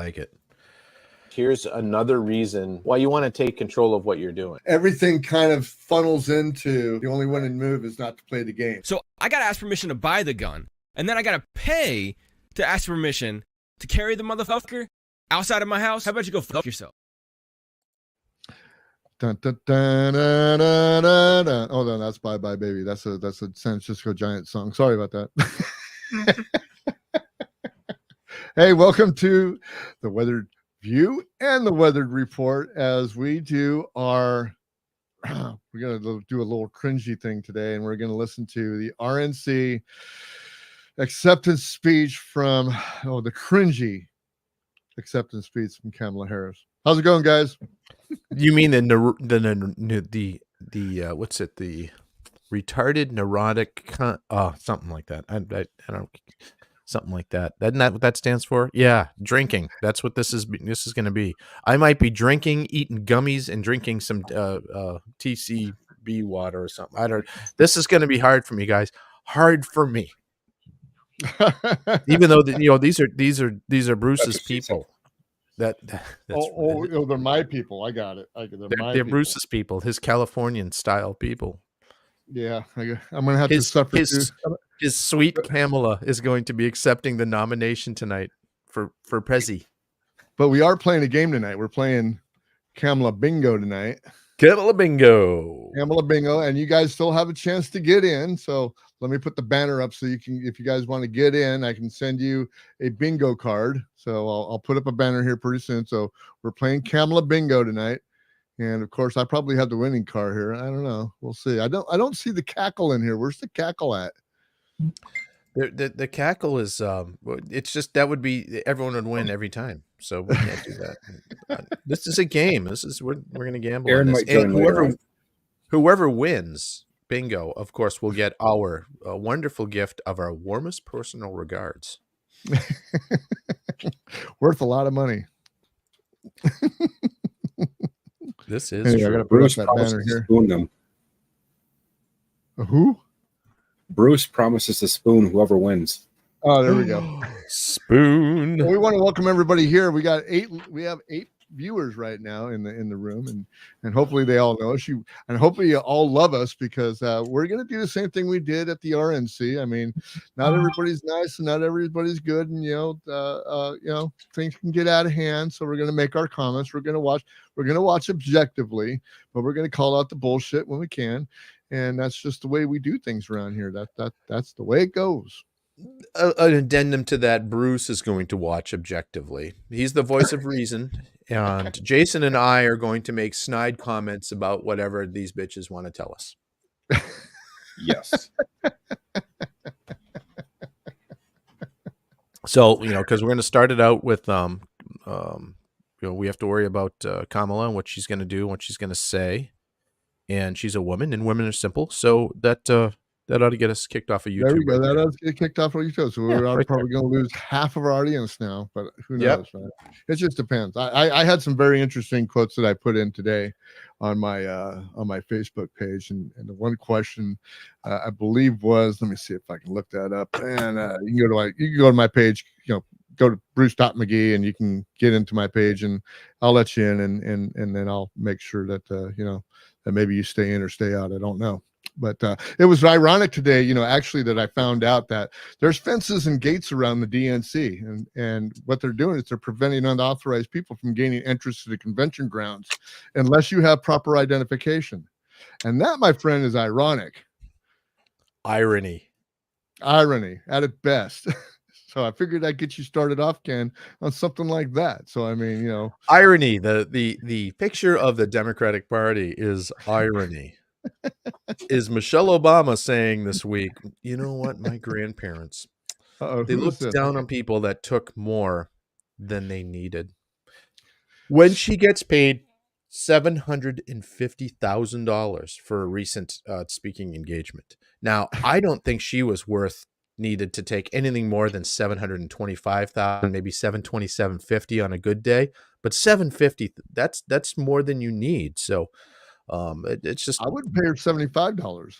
like it. Here's another reason why you want to take control of what you're doing. Everything kind of funnels into the only winning move is not to play the game. So I got to ask permission to buy the gun, and then I got to pay to ask permission to carry the motherfucker outside of my house. How about you go fuck yourself? Dun, dun, dun, dun, dun, dun, dun. Oh, no, that's Bye Bye Baby. That's a San Francisco Giant song. Sorry about that. Hey, welcome to the Weathered View and the Weathered Report. As we do our, we're going to do a little cringy thing today, and we're going to listen to the RNC acceptance speech from, the cringy acceptance speech from Kamala Harris. How's it going, guys? You mean the what's it? The retarded neurotic something like that. I don't something like that. Isn't that what that stands for? Yeah, drinking. That's what this is going to be. I might be drinking, eating gummies, and drinking some TCB water or something. I don't. This is going to be hard for me, guys. Hard for me. Even though these are Bruce's people. That's they're my people. I got it. They're Bruce's people, his Californian style people. Yeah, I'm gonna have to suffer. His sweet Kamala is going to be accepting the nomination tonight for Prezi. But we are playing a game tonight. We're playing Kamala Bingo tonight. Kamala Bingo, and you guys still have a chance to get in. So let me put the banner up so you can, if you guys want to get in, I can send you a bingo card. So I'll put up a banner here pretty soon. So we're playing Kamala Bingo tonight. And of course, I probably have the winning car here. I don't know. We'll see. I don't see the cackle in here. Where's the cackle at? The cackle is it's just that would be everyone would win every time. So we can't do that. This is a game. We're going to gamble on this. And whoever wins bingo, of course, will get our wonderful gift of our warmest personal regards. Worth a lot of money. This is I gotta put up that banner here. Spoon them. Who? Bruce promises to spoon whoever wins. Oh, there we go. Spoon. Well, we want to welcome everybody here. We have 8 viewers right now in the room, and hopefully they all know us. And hopefully you all love us, because we're going to do the same thing we did at the RNC. I mean, not everybody's nice and not everybody's good, and things can get out of hand. So we're going to make our comments. We're going to watch objectively, but we're going to call out the bullshit when we can. And that's just the way we do things around here. That's the way it goes. An addendum to that: Bruce is going to watch objectively. He's the voice of reason, and Jason and I are going to make snide comments about whatever these bitches want to tell us. Yes. So because we're going to start it out with we have to worry about Kamala and what she's going to do, and what she's going to say. And she's a woman, and women are simple. So that ought to get us kicked off of YouTube. There we go. That ought to get kicked off of YouTube. So we're probably going to lose half of our audience now, but who knows? Yep. Right? It just depends. I had some very interesting quotes that I put in today on my Facebook page, and the one question I believe was, let me see if I can look that up. And you can go to my page. Go to Bruce.McGee, and you can get into my page, and I'll let you in, and then I'll make sure that that maybe you stay in or stay out. I don't know. But it was ironic today, actually, that I found out that there's fences and gates around the DNC, and what they're doing is they're preventing unauthorized people from gaining entrance to the convention grounds unless you have proper identification. And that, my friend, is ironic. Irony At its best. So I figured I'd get you started off, Ken, on something like that. So I mean, irony. The picture of the Democratic Party is irony. Is Michelle Obama saying this week, you know what, my grandparents, they looked down on people that took more than they needed. When she gets paid $750,000 for a recent speaking engagement. Now, I don't think she was needed to take anything more than $725,000, maybe $727.50 on a good day, but $750, that's more than you need. So it's just, I wouldn't pay her $75.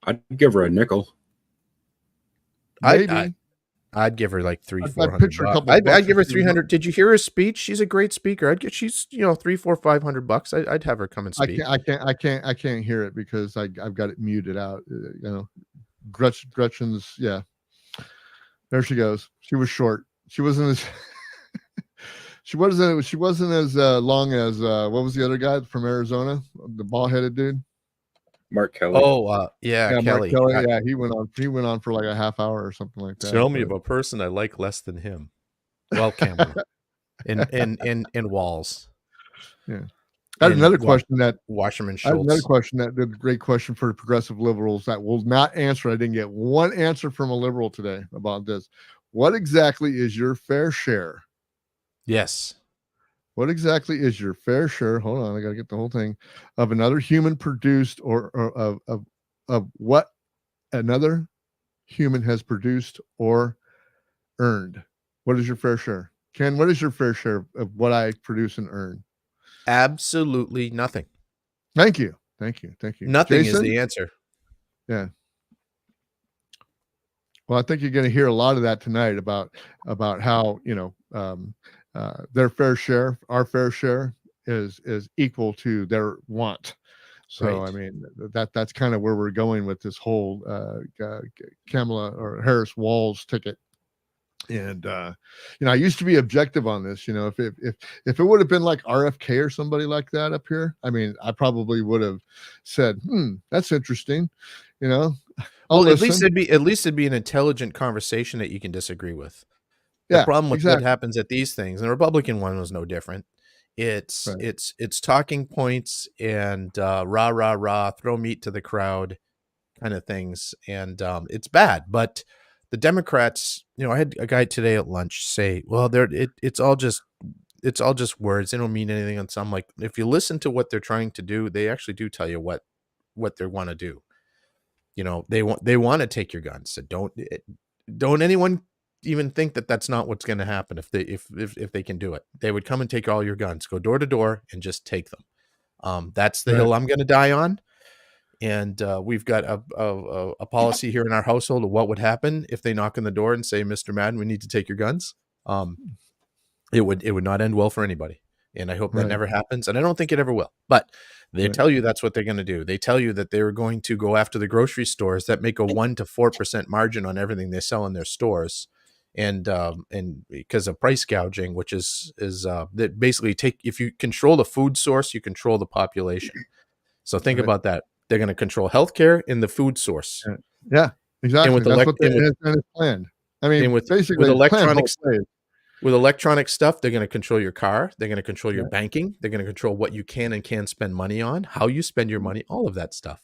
I'd give her a nickel. Maybe. I'd give her like I'd 400 pitch her a bucks. couple I'd bucks give her if she was- 300. Did you hear her speech? She's a great speaker. She's 3, 4, 500 bucks. I'd have her come and speak. I can't hear it because I've got it muted out. Gretchen's, yeah. There she goes. She was short. She wasn't as she wasn't as long as what was the other guy from Arizona, the bald-headed dude? Mark Kelly. Oh, yeah, Kelly. Mark Kelly. Yeah, he went on for like a half hour or something like that. Tell me of a person I like less than him. Well, Kamala. in Walls. Yeah. I had another question Washerman I had another Schultz. question that the great question for progressive liberals that will not answer. I didn't get one answer from a liberal today about this. What exactly is your fair share? Yes. What exactly is your fair share? Hold on, I got to get the whole thing of another human produced or of what another human has produced or earned. What is your fair share? Ken, what is your fair share of what I produce and earn? Absolutely nothing. Thank you. Nothing Jason? is the answer. Yeah. Well, I think you're going to hear a lot of that tonight about how, their fair share, our fair share is equal to their want. So, Right. I mean, that's kind of where we're going with this whole Kamala or Harris Walls ticket. And I used to be objective on this. If it would have been like RFK or somebody like that up here, I mean, I probably would have said, that's interesting. Well, at least it'd be an intelligent conversation that you can disagree with. The problem with what happens at these things, and the Republican one was no different. It's talking points and rah rah rah, throw meat to the crowd kind of things, and it's bad. But the Democrats, I had a guy today at lunch say, "Well, it's all just words. They don't mean anything." And so I'm like, if you listen to what they're trying to do, they actually do tell you what they want to do. They want to take your guns. So don't anyone even think that that's not what's going to happen. If they can do it, they would come and take all your guns, go door to door and just take them. That's the hill I'm going to die on. And we've got a policy here in our household of what would happen if they knock on the door and say, "Mr. Madden, we need to take your guns." It would not end well for anybody. And I hope that never happens. And I don't think it ever will. But they tell you that's what they're going to do. They tell you that they're going to go after the grocery stores that make a 1 to 4% margin on everything they sell in their stores. And because of price gouging, which is that basically if you control the food source, you control the population. So think about that. They're going to control healthcare in the food source. Yeah, exactly. And that's what it's planned. I mean, basically with electronics. With electronic stuff, they're going to control your car. They're going to control your banking. They're going to control what you can and can't spend money on, how you spend your money, all of that stuff.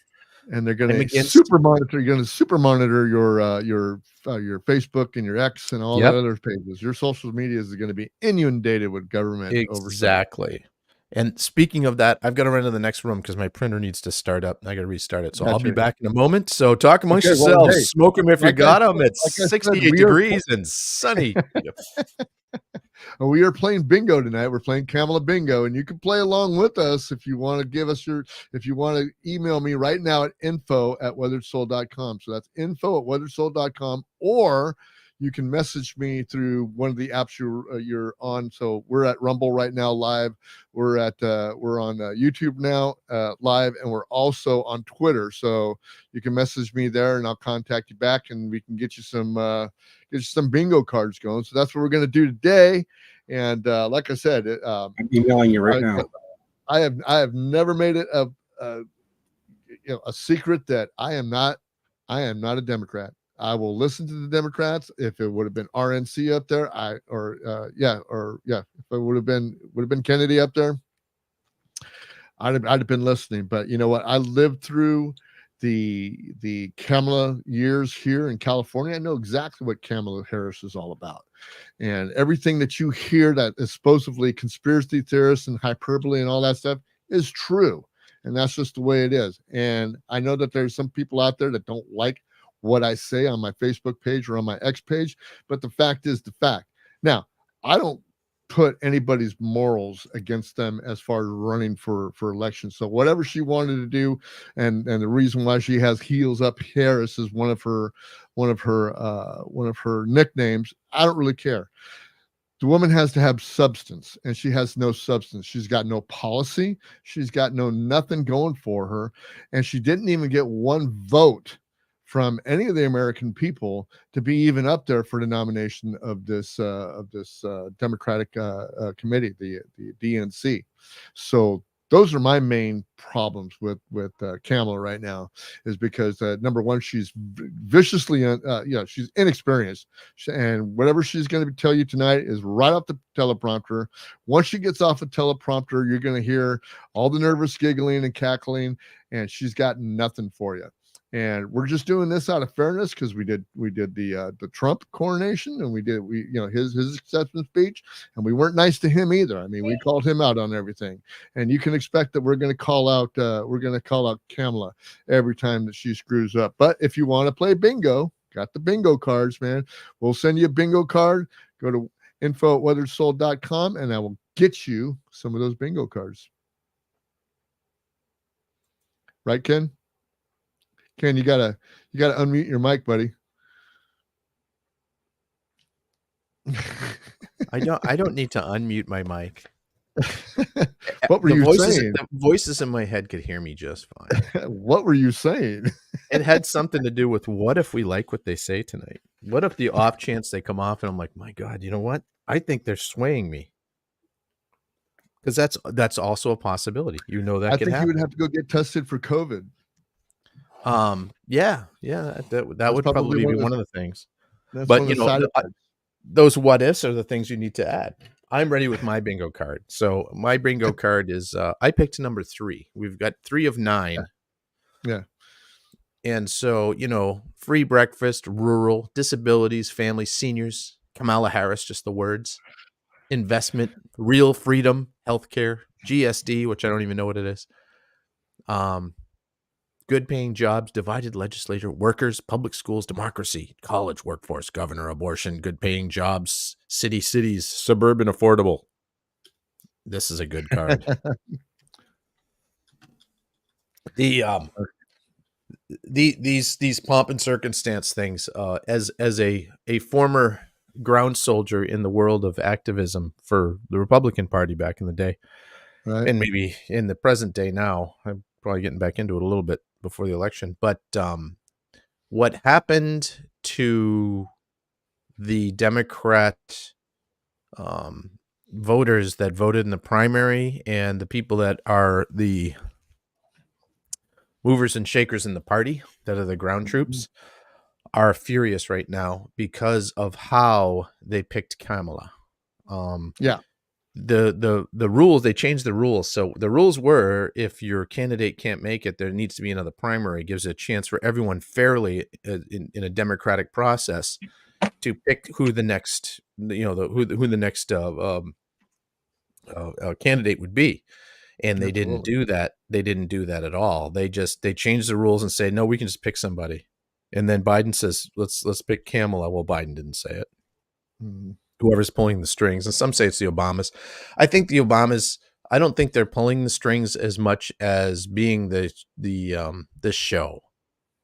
And they're going to super monitor. You're going to super monitor your Facebook and your X and all the other pages. Your social media is going to be inundated with government oversight. And speaking of that, I've got to run to the next room because my printer needs to start up. I got to restart it. So I'll be back in a moment. So talk amongst yourselves. Well, smoke them if you got them. It's 68 degrees and sunny. We are playing bingo tonight. We're playing Kamala Bingo, and you can play along with us if you want to if you want to email me right now at info@weatheredsoul.com. So that's info@weatheredsoul.com, or you can message me through one of the apps you're on. So we're at Rumble right now live. We're on YouTube now live, and we're also on Twitter. So you can message me there, and I'll contact you back, and we can get you some bingo cards going. So that's what we're going to do today. And like I said, I'm emailing you right now. I have never made it a secret that I am not a Democrat. I will listen to the Democrats. If it would have been RNC up there, if it would have been Kennedy up there, I'd have been listening. But you know what? I lived through the Kamala years here in California. I know exactly what Kamala Harris is all about. And everything that you hear that is supposedly conspiracy theorists and hyperbole and all that stuff is true. And that's just the way it is. And I know that there's some people out there that don't like what I say on my Facebook page or on my X page, but the fact is the fact. Now, I don't put anybody's morals against them as far as running for election. So whatever she wanted to do, and the reason why she has heels up Harris is one of her nicknames. I don't really care. The woman has to have substance, and she has no substance. She's got no policy. She's got nothing going for her, and she didn't even get one vote from any of the American people to be even up there for the nomination of this Democratic committee, the DNC. So those are my main problems with Kamala right now, is because number one, she's viciously, she's inexperienced, and whatever she's going to tell you tonight is right off the teleprompter. Once she gets off the teleprompter, you're going to hear all the nervous giggling and cackling, and she's got nothing for you. And we're just doing this out of fairness because we did the Trump coronation, and we his acceptance speech, and we weren't nice to him either. I mean, we called him out on everything, and you can expect that we're going to call out Kamala every time that she screws up. But if you want to play bingo, got the bingo cards, man. We'll send you a bingo card. Go to info@weatheredsoul.com, and I will get you some of those bingo cards. Right, Ken? Ken, you gotta unmute your mic, buddy. I don't need to unmute my mic. What were you saying? The voices in my head could hear me just fine. What were you saying? It had something to do with, what if we like what they say tonight? What if the off chance they come off and I'm like, my God, you know what? I think they're swaying me. Because that's also a possibility. You know that I could think happen. you would have to go get tested for COVID. That would probably be one of the things. But you know, those what ifs are the things you need to add. I'm ready with my bingo card. So my bingo card is I picked number 3. We've got 3 of 9. Yeah. And so, free breakfast, rural, disabilities, family, seniors, Kamala Harris, just the words, investment, real freedom, healthcare, GSD, which I don't even know what it is. Good paying jobs, divided legislature, workers, public schools, democracy, college, workforce, governor, abortion, good paying jobs, cities, suburban, affordable. This is a good card. These pomp and circumstance things, as a former ground soldier in the world of activism for the Republican Party back in the day, right, and maybe in the present day now, I'm probably getting back into it a little bit before the election, but what happened to the Democrat voters that voted in the primary and the people that are the movers and shakers in the party, that are the ground troops, are furious right now because of how they picked Kamala. The rules, they changed the rules. So the rules were, if your candidate can't make it, there needs to be another primary. It gives a chance for everyone fairly in a democratic process to pick who the next, who the next candidate would be. And they didn't do that. They didn't do that at all. They changed the rules and say, no, we can just pick somebody. And then Biden says, let's pick Kamala. Well, Biden didn't say it. Mm-hmm. Whoever's pulling the strings, and some say it's the Obamas. I think the Obamas, I don't think they're pulling the strings as much as being the show.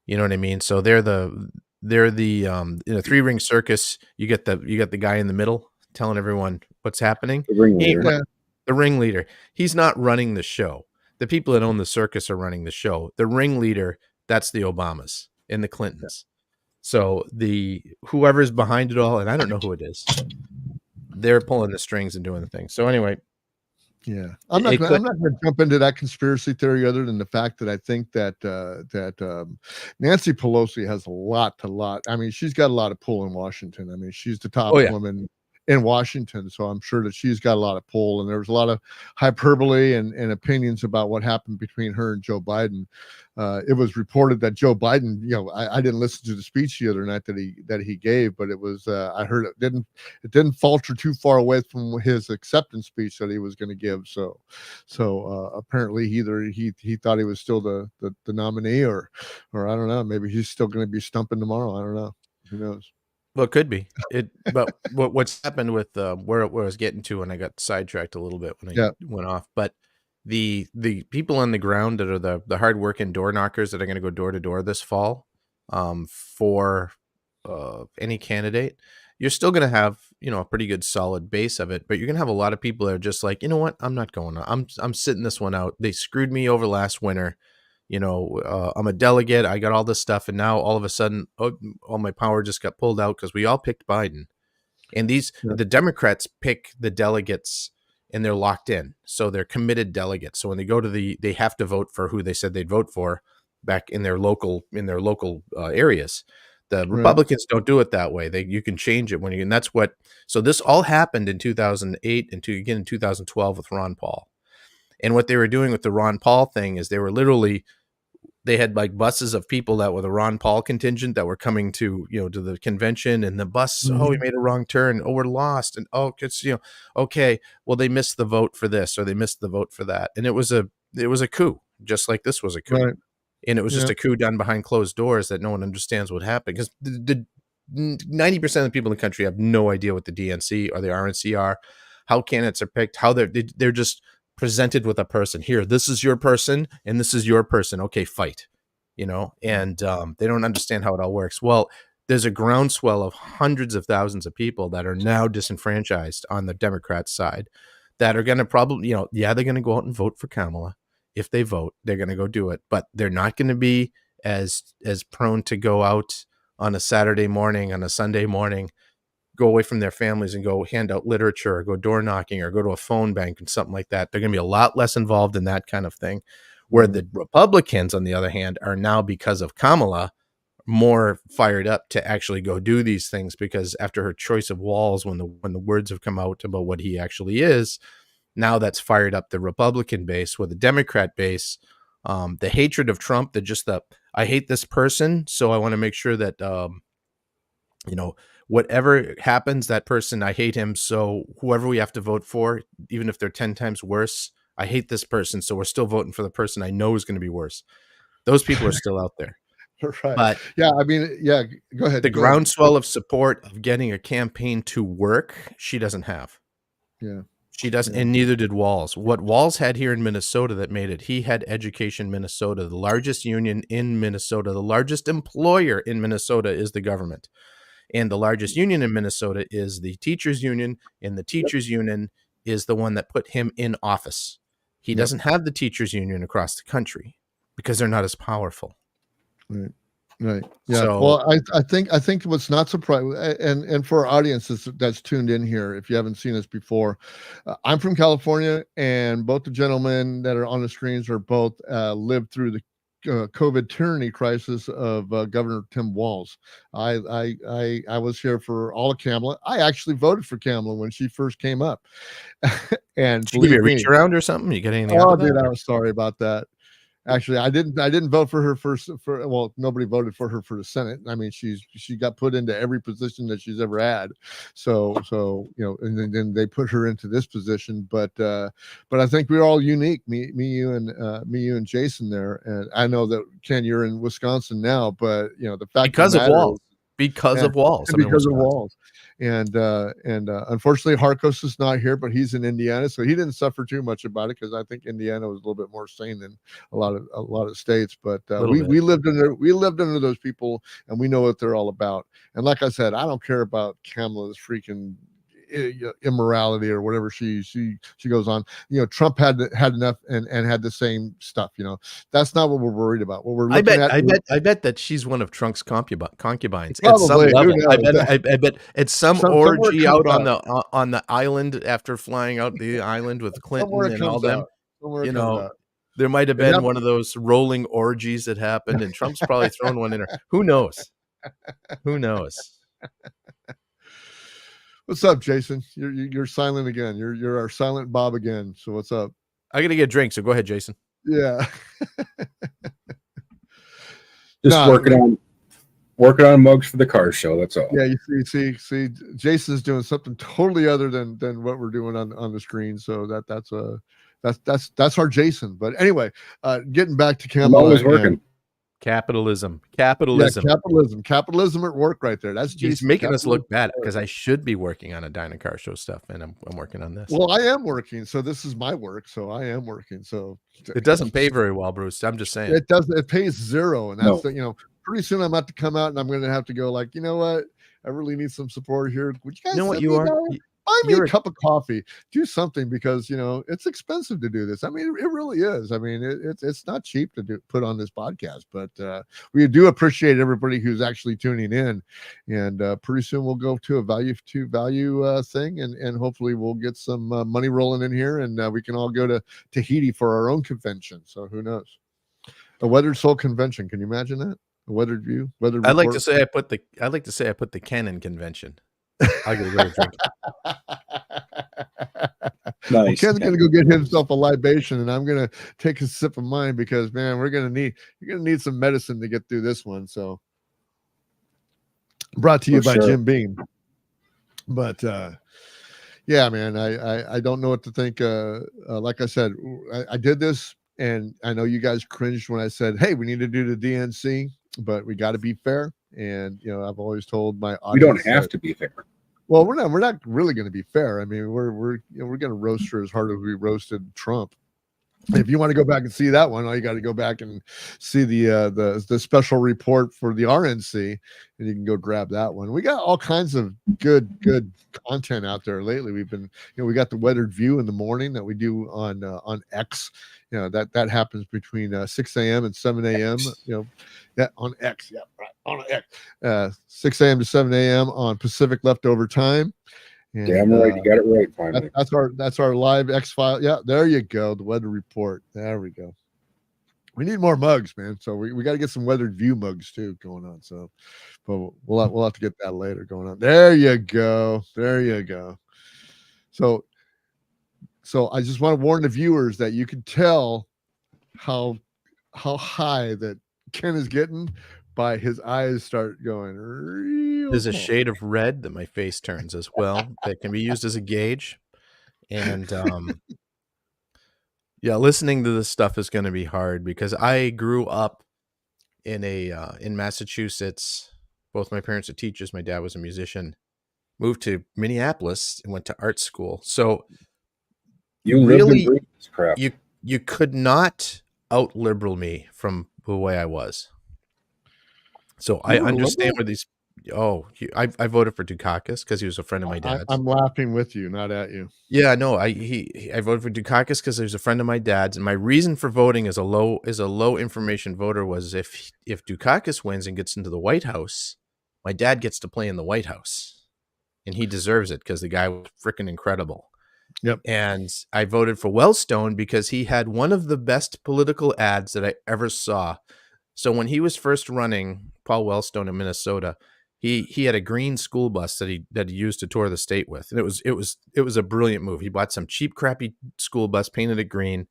You know what I mean? So they're the in a 3-ring circus, you get the guy in the middle telling everyone what's happening. The ringleader. He's not running the show. The people that own the circus are running the show. The ringleader, that's the Obamas and the Clintons. So whoever's behind it all, and I don't know who it is, they're pulling the strings and doing the thing. So anyway, yeah, I'm not going to jump into that conspiracy theory, other than the fact that I think that Nancy Pelosi has a lot. I mean, she's got a lot of pull in Washington. I mean, she's the top woman in Washington, so I'm sure that she's got a lot of pull, and there was a lot of hyperbole and opinions about what happened between her and Joe Biden. It was reported that Joe Biden, I didn't listen to the speech the other night that he gave, but it was I heard it didn't falter too far away from his acceptance speech that he was going to give. So apparently either he thought he was still the nominee, or I don't know, maybe he's still going to be stumping tomorrow. I don't know. Who knows? Well, it could be it, but what's happened with where I was getting to, and I got sidetracked a little bit when I went off. But the people on the ground that are the hardworking door knockers that are going to go door to door this fall, for any candidate, you're still going to have a pretty good solid base of it, but you're going to have a lot of people that are just like, you know what, I'm not going. I'm sitting this one out. They screwed me over last winter. I'm a delegate. I got all this stuff. And now all of a sudden, all my power just got pulled out because we all picked Biden. And the Democrats pick the delegates and they're locked in. So they're committed delegates. So when they go to they have to vote for who they said they'd vote for back in their local areas. The Republicans don't do it that way. You can change it and that's what, so this all happened in 2008 and again in 2012 with Ron Paul. And what they were doing with the Ron Paul thing is they had like buses of people that were the Ron Paul contingent that were coming to the convention, and the bus, we made a wrong turn. We're lost. And it's, okay, well, they missed the vote for this, or they missed the vote for that. And it was a coup, just like this was a coup. Right. And it was just a coup done behind closed doors that no one understands what happened, because the 90% of the people in the country have no idea what the DNC or the RNC are, how candidates are picked, how they're just presented with a person. Here, this is your person and this is your person. Okay, fight. And they don't understand how it all works. Well, there's a groundswell of hundreds of thousands of people that are now disenfranchised on the Democrat side that are going to probably, they're going to go out and vote for Kamala. If they vote, they're going to go do it, but they're not going to be as prone to go out on a Saturday morning, on a Sunday morning, go away from their families and go hand out literature or go door knocking or go to a phone bank and something like that. They're going to be a lot less involved in that kind of thing. Where the Republicans, on the other hand, are now, because of Kamala, more fired up to actually go do these things, because after her choice of Walz, when the words have come out about what he actually is, now that's fired up the Republican base. With the Democrat base, the hatred of Trump, I hate this person, so I want to make sure that whatever happens, that person, I hate him. So whoever we have to vote for, even if they're 10 times worse, I hate this person. So we're still voting for the person I know is going to be worse. Those people are still out there. Right. But go ahead. The groundswell of support of getting a campaign to work, she doesn't have. Yeah. She doesn't, and neither did Walz. What Walz had here in Minnesota that made it, he had Education Minnesota, the largest union in Minnesota, the largest employer in Minnesota is the government. And the largest union in Minnesota is the teachers union, and the teachers union is the one that put him in office. He doesn't have the teachers union across the country because they're not as powerful. Right. Yeah. So, well, I think what's not surprising, and for our audience that's tuned in here, if you haven't seen us before, I'm from California, and both the gentlemen that are on the screens are both lived through the COVID tyranny crisis of Governor Tim Walz. I was here for all of Kamala. I actually voted for Kamala when she first came up. And did you give you a reach around or something? You get anything out of that? Dude, I was sorry about that. Actually, I didn't vote for her well, nobody voted for her for the Senate. I mean, she got put into every position that she's ever had. So and then they put her into this position. But I think we're all unique. Me, you, and Jason there. And I know that, Ken, you're in Wisconsin now, but the fact because of Walz. Because of Walz. Because of Walz. And unfortunately, Harkos is not here, but he's in Indiana, so he didn't suffer too much about it, because I think Indiana was a little bit more sane than a lot of states. But we lived under those people, and we know what they're all about. And like I said, I don't care about Kamala's freaking immorality or whatever she goes on. Trump had enough and had the same stuff. That's not what we're worried about. What we're looking I bet that she's one of Trump's concubines. Probably, at some level. I bet it's some orgy out on the island after flying out the island with Clinton and all them. There might have been one of those rolling orgies that happened, and Trump's probably thrown one in her. Who knows? What's up, Jason? You're silent again. You're our silent Bob again. So what's up? I gotta get a drink, so go ahead, Jason. Yeah. working on mugs for the car show. That's all. Yeah, you see, Jason's doing something totally other than what we're doing on the screen. So that's our Jason. But anyway, getting back to Kamala. I'm always working. Capitalism. Yeah, capitalism at work right there. That's He's Jason. making us Capitalism look bad at work. because I should be working on a Dino Car Show stuff, and I'm working on this. Well, I am working, so this is my work. So I am working. So It doesn't pay very well, Bruce. I'm just saying. It doesn't. It pays zero, and that's No. the, pretty soon I'm about to come out, and I'm going to have to go like, you know what? I really need some support here. Would you guys You know what send you me are? $1? Buy me You're a cup of coffee. Do something because it's expensive to do this. I mean, it really is. I mean, it's not cheap to put on this podcast, but we do appreciate everybody who's actually tuning in. And pretty soon we'll go to a value thing, and hopefully we'll get some money rolling in here, and we can all go to Tahiti for our own convention. So who knows? A Weathered Soul convention. Can you imagine that? A Weathered View. Weathered. I like to Report? say I put the Canon convention. I'll get a little drink. Well, Nice. Ken's gonna go get himself a libation, and I'm gonna take a sip of mine because, man, you're gonna need some medicine to get through this one. So, brought to you For by sure. Jim Beam. But yeah, man, I don't know what to think. Like I said, I did this, and I know you guys cringed when I said, "Hey, we need to do the DNC," but we got to be fair. And I've always told my audience We don't have to be fair. Well, we're not really going to be fair. I mean, we're going to roast her as hard as we roasted Trump. If you want to go back and see that one, all you got to go back and see the special report for the RNC, and you can go grab that one. We got all kinds of good content out there lately. We've been, we got the Weathered View in the morning that we do on X. That happens between 6 a.m. and 7 a.m. That on X, yeah, right, on X, 6 a.m. to 7 a.m. on Pacific Leftover Time. And, Damn right, you got it right. Finally, that's our live X file. Yeah, there you go. The weather report. There we go. We need more mugs, man. So we got to get some Weathered View mugs too going on. So, but we'll have to get that later going on. There you go. There you go. So I just want to warn the viewers that you can tell how high that Ken is getting by his eyes start going real There's a small. shade of red that my face turns as well that can be used as a gauge. And yeah, listening to this stuff is going to be hard because I grew up in Massachusetts. Both my parents are teachers. My dad was a musician. Moved to Minneapolis and went to art school. So you really, lived and breathed this crap. you could not out liberal me from the way I was. So I understand where these. Oh, I voted for Dukakis because he was a friend of my dad's. I'm laughing with you, not at you. Yeah, no, I voted for Dukakis because he was a friend of my dad's, and my reason for voting as a low information voter was if Dukakis wins and gets into the White House, my dad gets to play in the White House, and he deserves it because the guy was freaking incredible. Yep. And I voted for Wellstone because he had one of the best political ads that I ever saw. So when he was first running, Paul Wellstone in Minnesota, he had a green school bus that he used to tour the state with, and it was a brilliant move. He bought some cheap, crappy school bus, painted it green,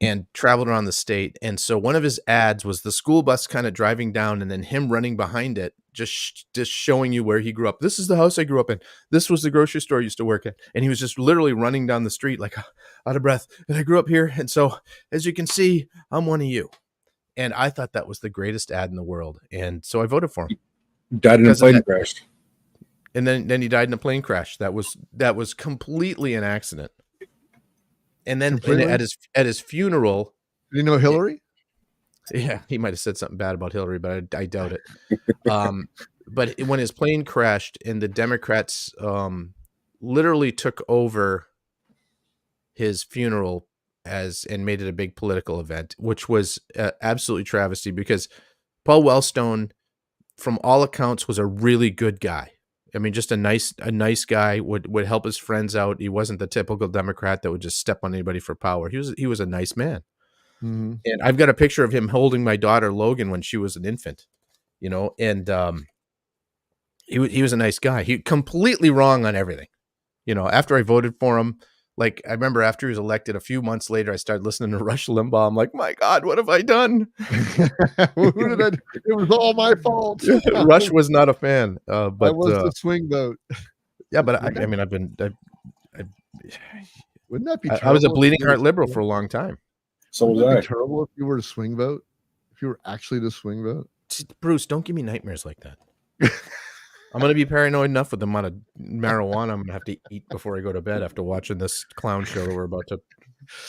and traveled around the state. And so one of his ads was the school bus kind of driving down, and then him running behind it, just showing you where he grew up. This is the house I grew up in. This was the grocery store I used to work at, and he was just literally running down the street like out of breath. And I grew up here, and so as you can see, I'm one of you. And I thought that was the greatest ad in the world. And so I voted for him. Died in a plane crash. And then he died in a plane crash. That was completely an accident. And then at his funeral. Did you know Hillary? Yeah, he might have said something bad about Hillary, but I doubt it. But when his plane crashed and the Democrats literally took over his funeral and made it a big political event, which was absolutely travesty because Paul Wellstone, from all accounts, was a really good guy. I mean, just a nice guy, would help his friends out. He wasn't the typical Democrat that would just step on anybody for power. He was a nice man. Mm-hmm. And I've got a picture of him holding my daughter Logan when she was an infant, and he was a nice guy. He completely wrong on everything. After I voted for him, like I remember after he was elected, a few months later, I started listening to Rush Limbaugh. I'm like, my God, what have I done? Who did I do? It was all my fault. Rush was not a fan, but I was the swing vote. Yeah, but I mean, Wouldn't that be? I was a bleeding heart liberal for a long time. So was Wouldn't that I. be terrible if you were a swing vote? actually to swing vote. Bruce, don't give me nightmares like that. I'm gonna be paranoid enough with the amount of marijuana I'm gonna have to eat before I go to bed after watching this clown show that we're about to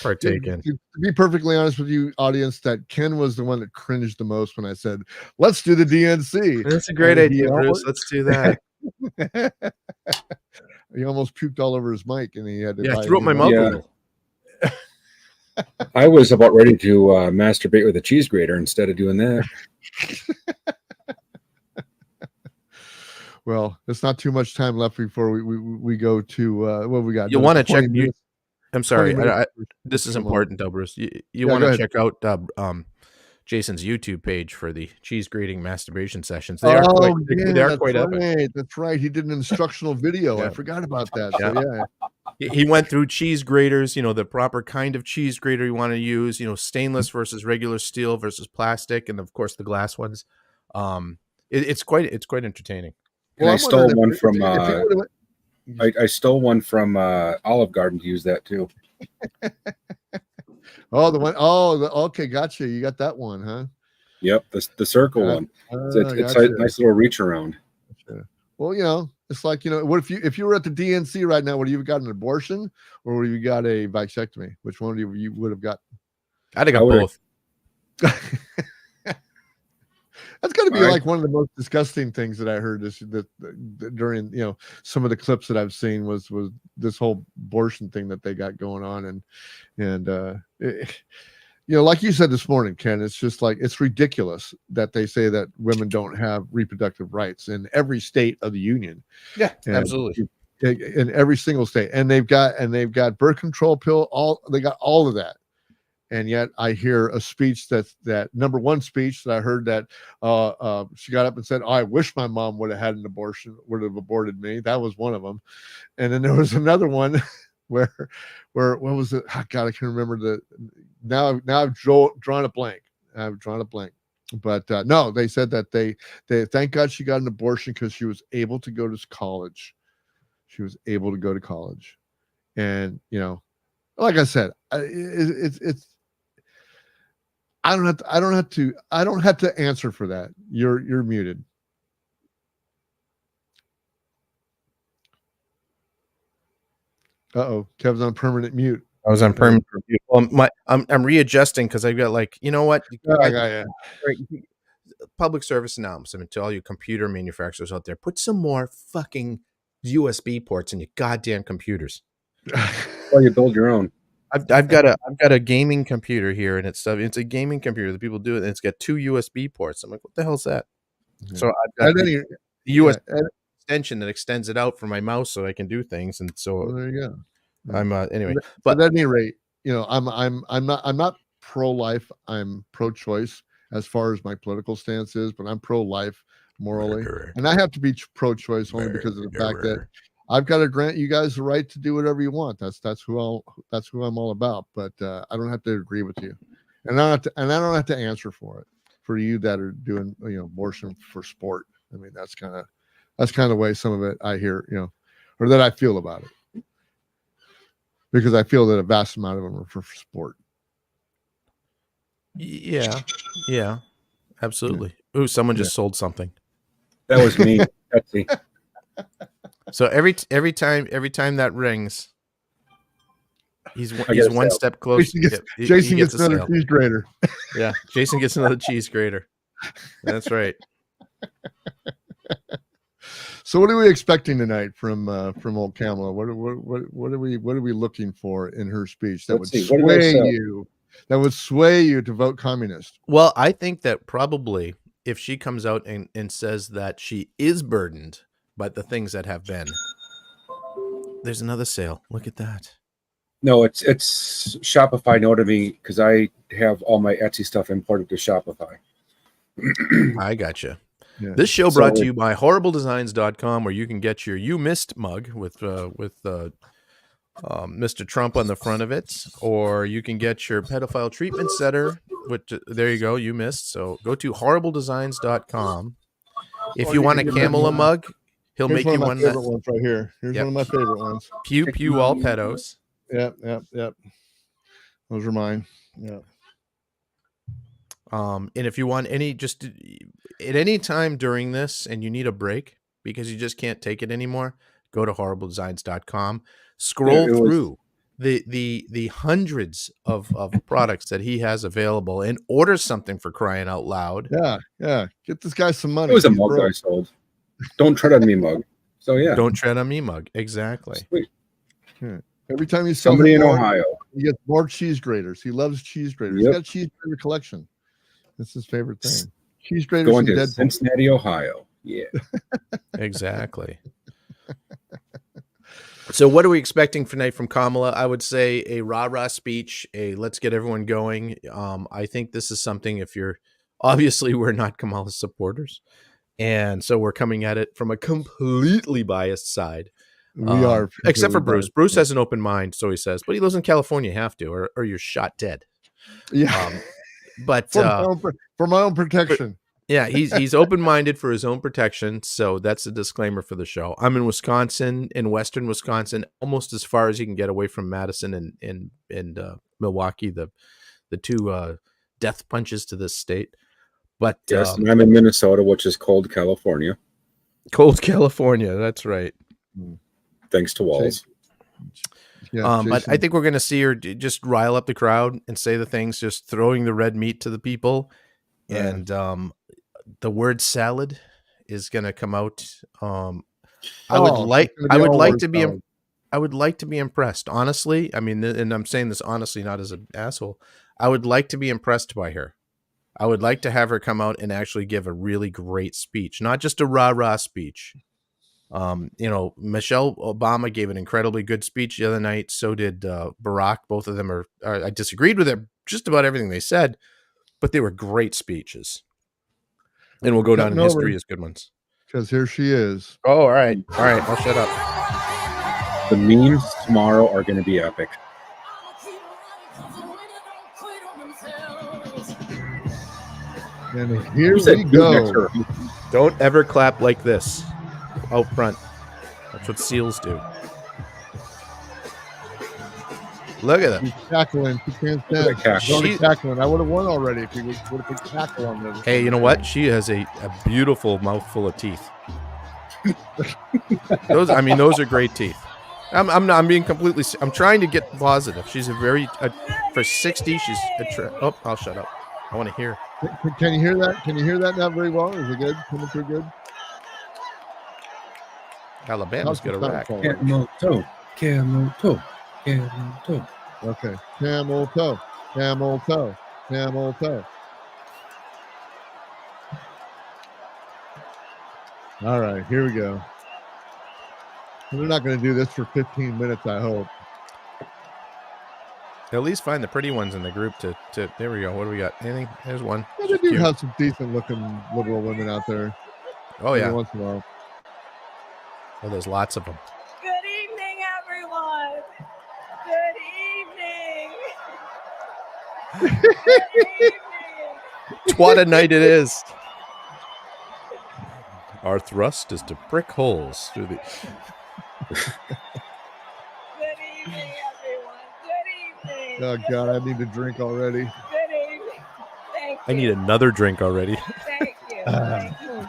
partake in. To be perfectly honest with you, audience, that Ken was the one that cringed the most when I said, "Let's do the DNC." That's a great idea, Bruce. Let's do that. He almost puked all over his mic, and he had to. Yeah, buy threw a up my new mouth mic. a Yeah. little. I was about ready to masturbate with a cheese grater instead of doing that. Well, there's not too much time left before we go to what we got. You Another want to check? 20 minutes- I'm sorry. 20 minutes This is Come on. important, though, Bruce. You Yeah, want go to ahead. check out Jason's YouTube page for the cheese grating masturbation sessions. They are quite that's epic. right. That's right. He did an instructional video. I forgot about that. So He went through cheese graters, the proper kind of cheese grater you want to use, stainless versus regular steel versus plastic, and of course the glass ones. It's quite entertaining. And I stole one from I I stole one from Olive Garden to use that too. the one. Okay, gotcha. You got that one, huh? Yep, the circle one. It's a nice little reach around. Gotcha. Well, it's like, what if you were at the DNC right now? Would you have got an abortion or would you got a vasectomy? Which one you would have got? I'd have got both. That's got to be like one of the most disgusting things that I heard during some of the clips that I've seen was this whole abortion thing that they got going on, and like you said this morning, Ken, it's just like it's ridiculous that they say that women don't have reproductive rights in every state of the union. Yeah, absolutely. In every single state, and they've got birth control pill. They got all of that. And yet I hear a speech that number one speech that I heard that she got up and said, I wish my mom would have had an abortion, would have aborted me. That was one of them. And then there was another one where what was it? Oh, God, I can't remember now I've drawn a blank. But no, they said that they thank God she got an abortion because she was able to go to college. She was able to go to college. And, like I said, it's I don't have to answer for that. You're muted. Kev's on permanent mute. I was on permanent mute. Well, I'm readjusting because I've got you know what? Public service announcement to all you computer manufacturers out there: put some more fucking USB ports in your goddamn computers. Well, you build your own. I've got a gaming computer here, and it's a gaming computer that people do it, and it's got 2 USB ports. I'm like, what the hell's that? Yeah. So I've got the USB extension that extends it out for my mouse so I can do things, and so there you go. I'm anyway. But at any rate, I'm not pro-life. I'm pro-choice as far as my political stance is, but I'm pro-life morally, and I have to be pro-choice only because of the fact that I've got to grant you guys the right to do whatever you want. That's who I'm all about. But I don't have to agree with you, and I don't have to answer for it. For you that are doing abortion for sport, I mean that's kind of the way some of it I hear, or that I feel about it, because I feel that a vast amount of them are for sport. Yeah, absolutely. Yeah. Ooh, someone just sold something. That was me. Betsy. So every time that rings, he's one step closer. Jason gets another cheese grater. Yeah, Jason gets another cheese grater. That's right. So what are we expecting tonight from old Kamala? What are we looking for in her speech that would sway you to vote communist? Well, I think that probably if she comes out and says that she is burdened by the things that have been, there's another sale. Look at that. No, it's Shopify noted me because I have all my Etsy stuff imported to Shopify. I gotcha. Yeah. This show brought to you by horribledesigns.com, where you can get your You Missed mug with Mr. Trump on the front of it, or you can get your pedophile treatment center, which there you go, You Missed. So go to horribledesigns.com. If you want a Kamala mug, he'll make you one. Favorite ones right here. Here's one of my favorite ones. Pew pew all pedos. Yep. Those are mine. Yeah. And if you want any, just at any time during this and you need a break because you just can't take it anymore, go to horribledesigns.com, scroll it was- through the hundreds of products that he has available and order something, for crying out loud. Yeah. Get this guy some money. It was a He's mug broke. I sold. Don't tread on me mug. So yeah. Don't tread on me mug. Exactly. Sweet. Every time you sell Somebody him in more, Ohio. he gets more cheese graters. He loves cheese graters. Yep. He's got a cheese grater collection. That's his favorite thing. Cheese graters Going and to Deadpool. Cincinnati, Ohio. Yeah. Exactly. So what are we expecting tonight from Kamala? I would say a rah-rah speech, a let's get everyone going. I think this is something, if you're, obviously we're not Kamala supporters, and so we're coming at it from a completely biased side. We are. Except for completely Bruce. Bruce has an open mind, so he says, but he lives in California, you have to, or you're shot dead. Yeah. But for my own protection. yeah, he's open-minded for his own protection, so that's the disclaimer for the show. I'm in Wisconsin, in western Wisconsin, almost as far as you can get away from Madison and Milwaukee, the two death punches to this state. But Yes, and I'm in Minnesota, which is cold California. cold California, that's right. Thanks to walls. Yeah, But Jason. I think we're going to see her just rile up the crowd and say the things, just throwing the red meat to the people. Yeah. And the word salad is going to come out. I would like to be impressed, honestly. I mean, and I'm saying this honestly, not as an asshole. I would like to be impressed by her. I would like to have her come out and actually give a really great speech, not just a rah-rah speech. Michelle Obama gave an incredibly good speech the other night. So did Barack. Both of them are I disagreed with just about everything they said, but they were great speeches. And will go down in history as good ones. Because here she is. Oh, all right. I'll shut up. The memes tomorrow are going to be epic. And here Who said we who go. next her? Don't ever clap like this out front. That's what SEALs do. Look at them. She's cackling. She can't Look at stand. that She's already She- cackling. I would have won already if he would have put cackle on this. Hey, you know what? She has a beautiful mouthful of teeth. Those are great teeth. I'm being completely. I'm trying to get positive. She's for 60. She's I'll shut up. I want to hear. Can you hear that? Can you hear that not very well? Is it good? Coming through good? Alabama's got a rack. Camel toe. Camel toe. Camel toe. Okay. Camel toe. Camel toe. Camel toe. All right, here we go. We're not going to do this for 15 minutes, I hope. At least find the pretty ones in the group to there we go. What do we got? Anything? There's one. Yeah, She's they do cute. have some decent looking liberal women out there. Oh Every yeah. once in a while. Oh, there's lots of them. Good evening, everyone. Good evening. Good evening. What a night it is. Our thrust is to prick holes through the. Good evening, everyone. Good evening. Oh God, I need to drink already. Good evening. Thank you. I need another drink already. Thank you. Thank you.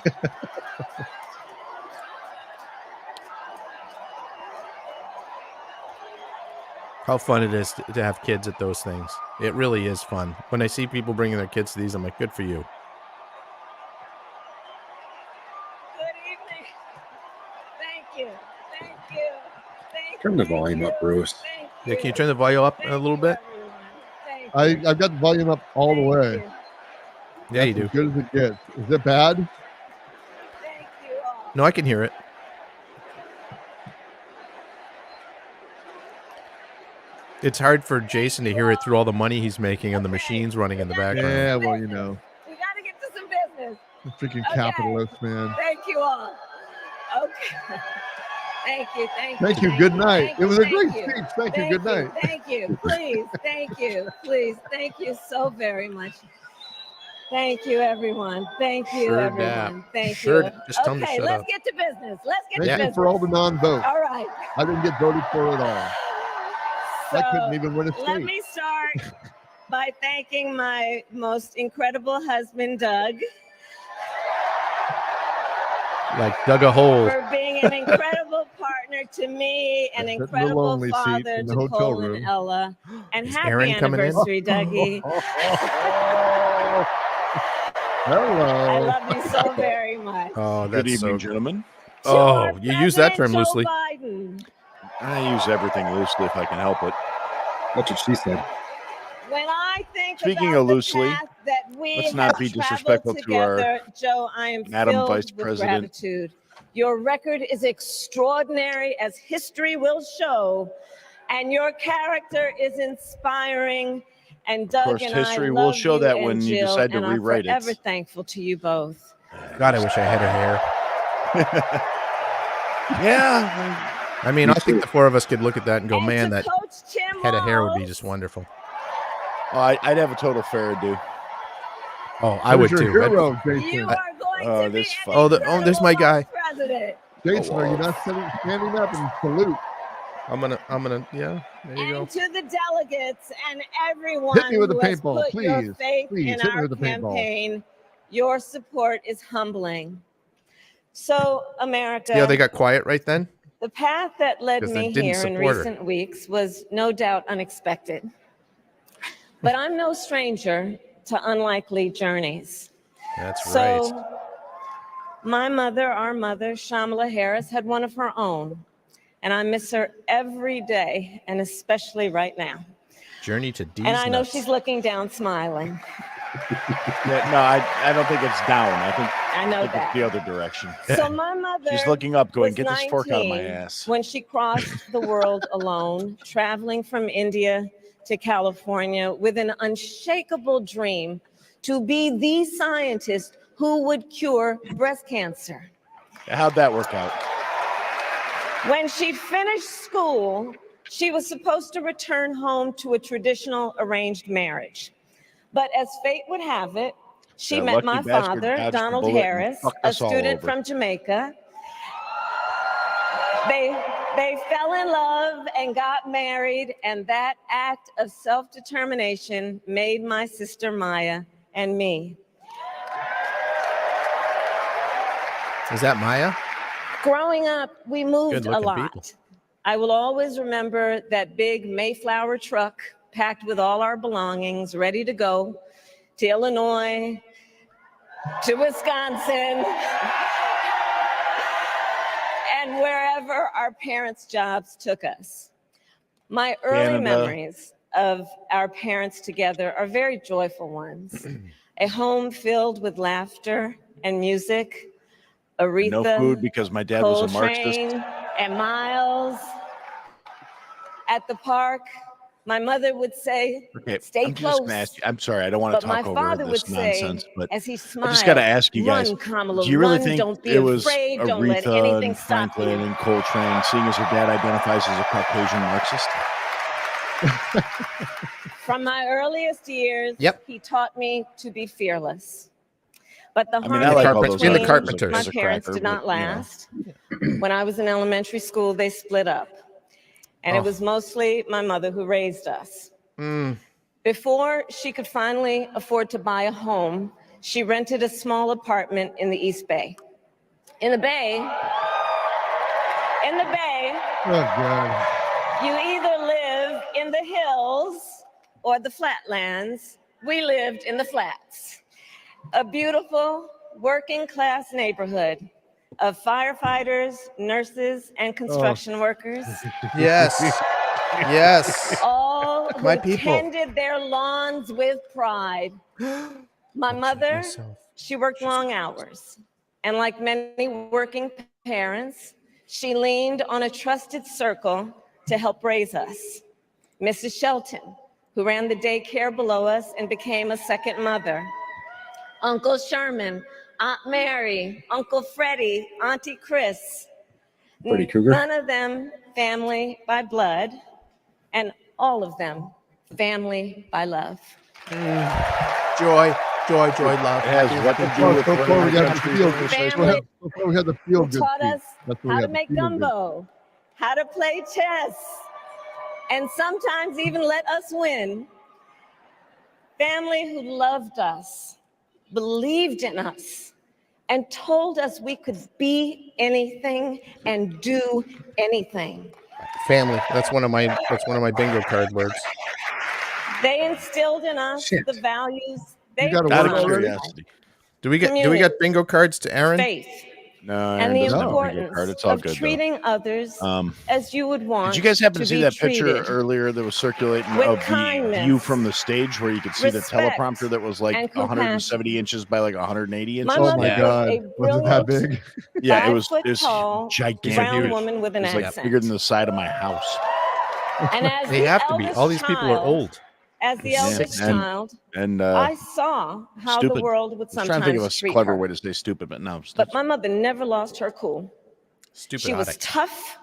How fun it is to have kids at those things. It really is fun. When I see people bringing their kids to these, I'm like, good for you. Good evening. Thank you. Thank you. Thank Turn the you. volume up, Bruce. Thank Yeah, you. can you turn the volume up a little bit? Everyone. Thank you. I've got the volume up all the Thank way. you. Yeah, you As do. good as it gets. Is it bad? Thank you all. No, I can hear it. It's hard for Jason to hear it through all the money he's making and the machines running in the background. Yeah, well, you know, We got to get to some business. freaking Okay. capitalist, man. Thank you all. Okay. Thank you. Thank you. Thank you. Good night. Thank It was a thank great you. speech. Thank you. Good night. Thank you. Please. Thank you. Please. Thank you so very much. Thank you, everyone. Thank you, Sure, everyone. Dap. Thank Sure, you. just tell 'em to Okay, shut let's up. get to business. Let's get Thank to you business. for all the non-votes. All right. I didn't get voted for at all. I couldn't even win a Let state. me start. by thanking my most incredible husband, Doug, Like dug a hole. for being an incredible partner to me, an Sit in the incredible lonely seat father in the to hotel Cole and room. Ella. And Is happy Aaron coming in? anniversary, Dougie. Hello. I love you so very much. Oh, Good that's evening, so. gentlemen. To our Oh, you use that term President Joe loosely. Biden. I use everything loosely if I can help it. That's what she said. When I think Speaking about of loosely, the path that we let's have not be traveled disrespectful to our together, Joe, I am Madam filled Vice with President. gratitude. Your record is extraordinary, as history will show, and your character is inspiring. And Doug course, and history I will love show you that and when you Jill, decide to and I'm rewrite it. forever thankful to you both. God, I wish I had her hair. Yeah. I mean, Me I think too. the four of us could look at that and go, And man, to that Coach Tim head of hair would be Walz, just wonderful. Well, I'd have a total Faradu. Oh, I would Who's too. your but- hero, you Jason? are going Oh, to be this an fuck. Oh, there's my incredible guy. vice president. Jason, are you Oh, not standing up and salute? I'm gonna, yeah, there you go. And to the delegates and everyone Hit me with the who has paintball, put your please. faith Please, in hit me our with the paintball. campaign, your support is humbling. So, America, Yeah, they got quiet right then. the path that led 'Cause they me didn't here in support her. recent weeks was no doubt unexpected. But I'm no stranger to unlikely journeys. That's So, right. my mother, our mother, Shamala Harris, had one of her own. And I miss her every day, and especially right now. Journey to D's And I know nuts. she's looking down, smiling. Yeah, no, I don't think it's down. I know think it's that. the other direction. So my mother She's looking up, going, was "Get this fork out of my 19 ass." when she crossed the world alone, traveling from India to California with an unshakable dream to be the scientist who would cure breast cancer. How'd that work out? When she finished school, she was supposed to return home to a traditional arranged marriage. But as fate would have it, she That met lucky my bastard father, dodged the Donald bullet and Harris, fucked a us all student over. from Jamaica. They fell in love and got married, and that act of self-determination made my sister Maya and me. Is that Maya? Growing up, we moved a Good-looking lot. people. I will always remember that big Mayflower truck packed with all our belongings, ready to go to Illinois, to Wisconsin, and wherever our parents' jobs took us. My early Canada. memories of our parents together are very joyful ones. A home filled with laughter and music, Aretha, No food because my dad was a Marxist. Coltrane, and Miles. At the park, my mother would say, Okay, stay I'm close. just gonna ask you. I'm sorry, I don't want to But my talk over father would this nonsense, say, but as he I smiled, just got to ask you guys: run, Kamala, do you really run, think don't be it was afraid, don't let Aretha anything and stop Franklin you. and Coltrane, seeing as your dad identifies as a Caucasian Marxist? From my earliest years, Yep. he taught me to be fearless. But the I mean, I harmony like all those between In the Carpenters. my as a parents cracker, did not but, you know. last. When I was in elementary school, they split up. And Oh. it was mostly my mother who raised us. Mm. Before she could finally afford to buy a home, she rented a small apartment in the East Bay. In the Bay, Oh, God. you either live in the hills or the flatlands. We lived in the flats. A beautiful working class neighborhood of firefighters, nurses, and construction workers, Yes. Yes. all who My people. tended their lawns with pride. My mother, myself. she worked long hours. And like many working parents, she leaned on a trusted circle to help raise us. Mrs. Shelton, who ran the daycare below us and became a second mother. Uncle Sherman, Aunt Mary, Uncle Freddie, Auntie Chris. Freddy Krueger. None of them family by blood, and all of them family by love. Joy, joy, joy, love. It has what to do Oh, with so far we running got a the country. field. Family. So far we had the Who field good taught speech. us That's what we how to had, the make feel-good. gumbo, how to play chess, and sometimes even let us win. family who loved us, believed in us, and told us we could be anything and do anything. Family. That's one of my bingo card words. They instilled in us Shit. the values You they got a Out word of promised, already? curiosity. Do we get bingo cards to Aaron? faith, No, and Aaron the doesn't have a bingo importance card. It's all of good though. treating others as you would want Did you guys happen to see be that picture treated, earlier that was circulating with of the kindness, view from the stage where you could see the respect, teleprompter that was like and 170 inches by like 180 inches? My Oh mother my Yeah. was God. a Was it that brilliant, big? Yeah, it was 5 foot tall, gigantic. brown huge. woman with It an was like accent. bigger than the side of my house. And as They the have to be. eldest All these people are child- old. As the Yeah, eldest and- child, And I saw how stupid. the world would I was trying to think of sometimes a treat clever her. way to say stupid, but no. But my mother never lost her cool. Stupid. She was tough,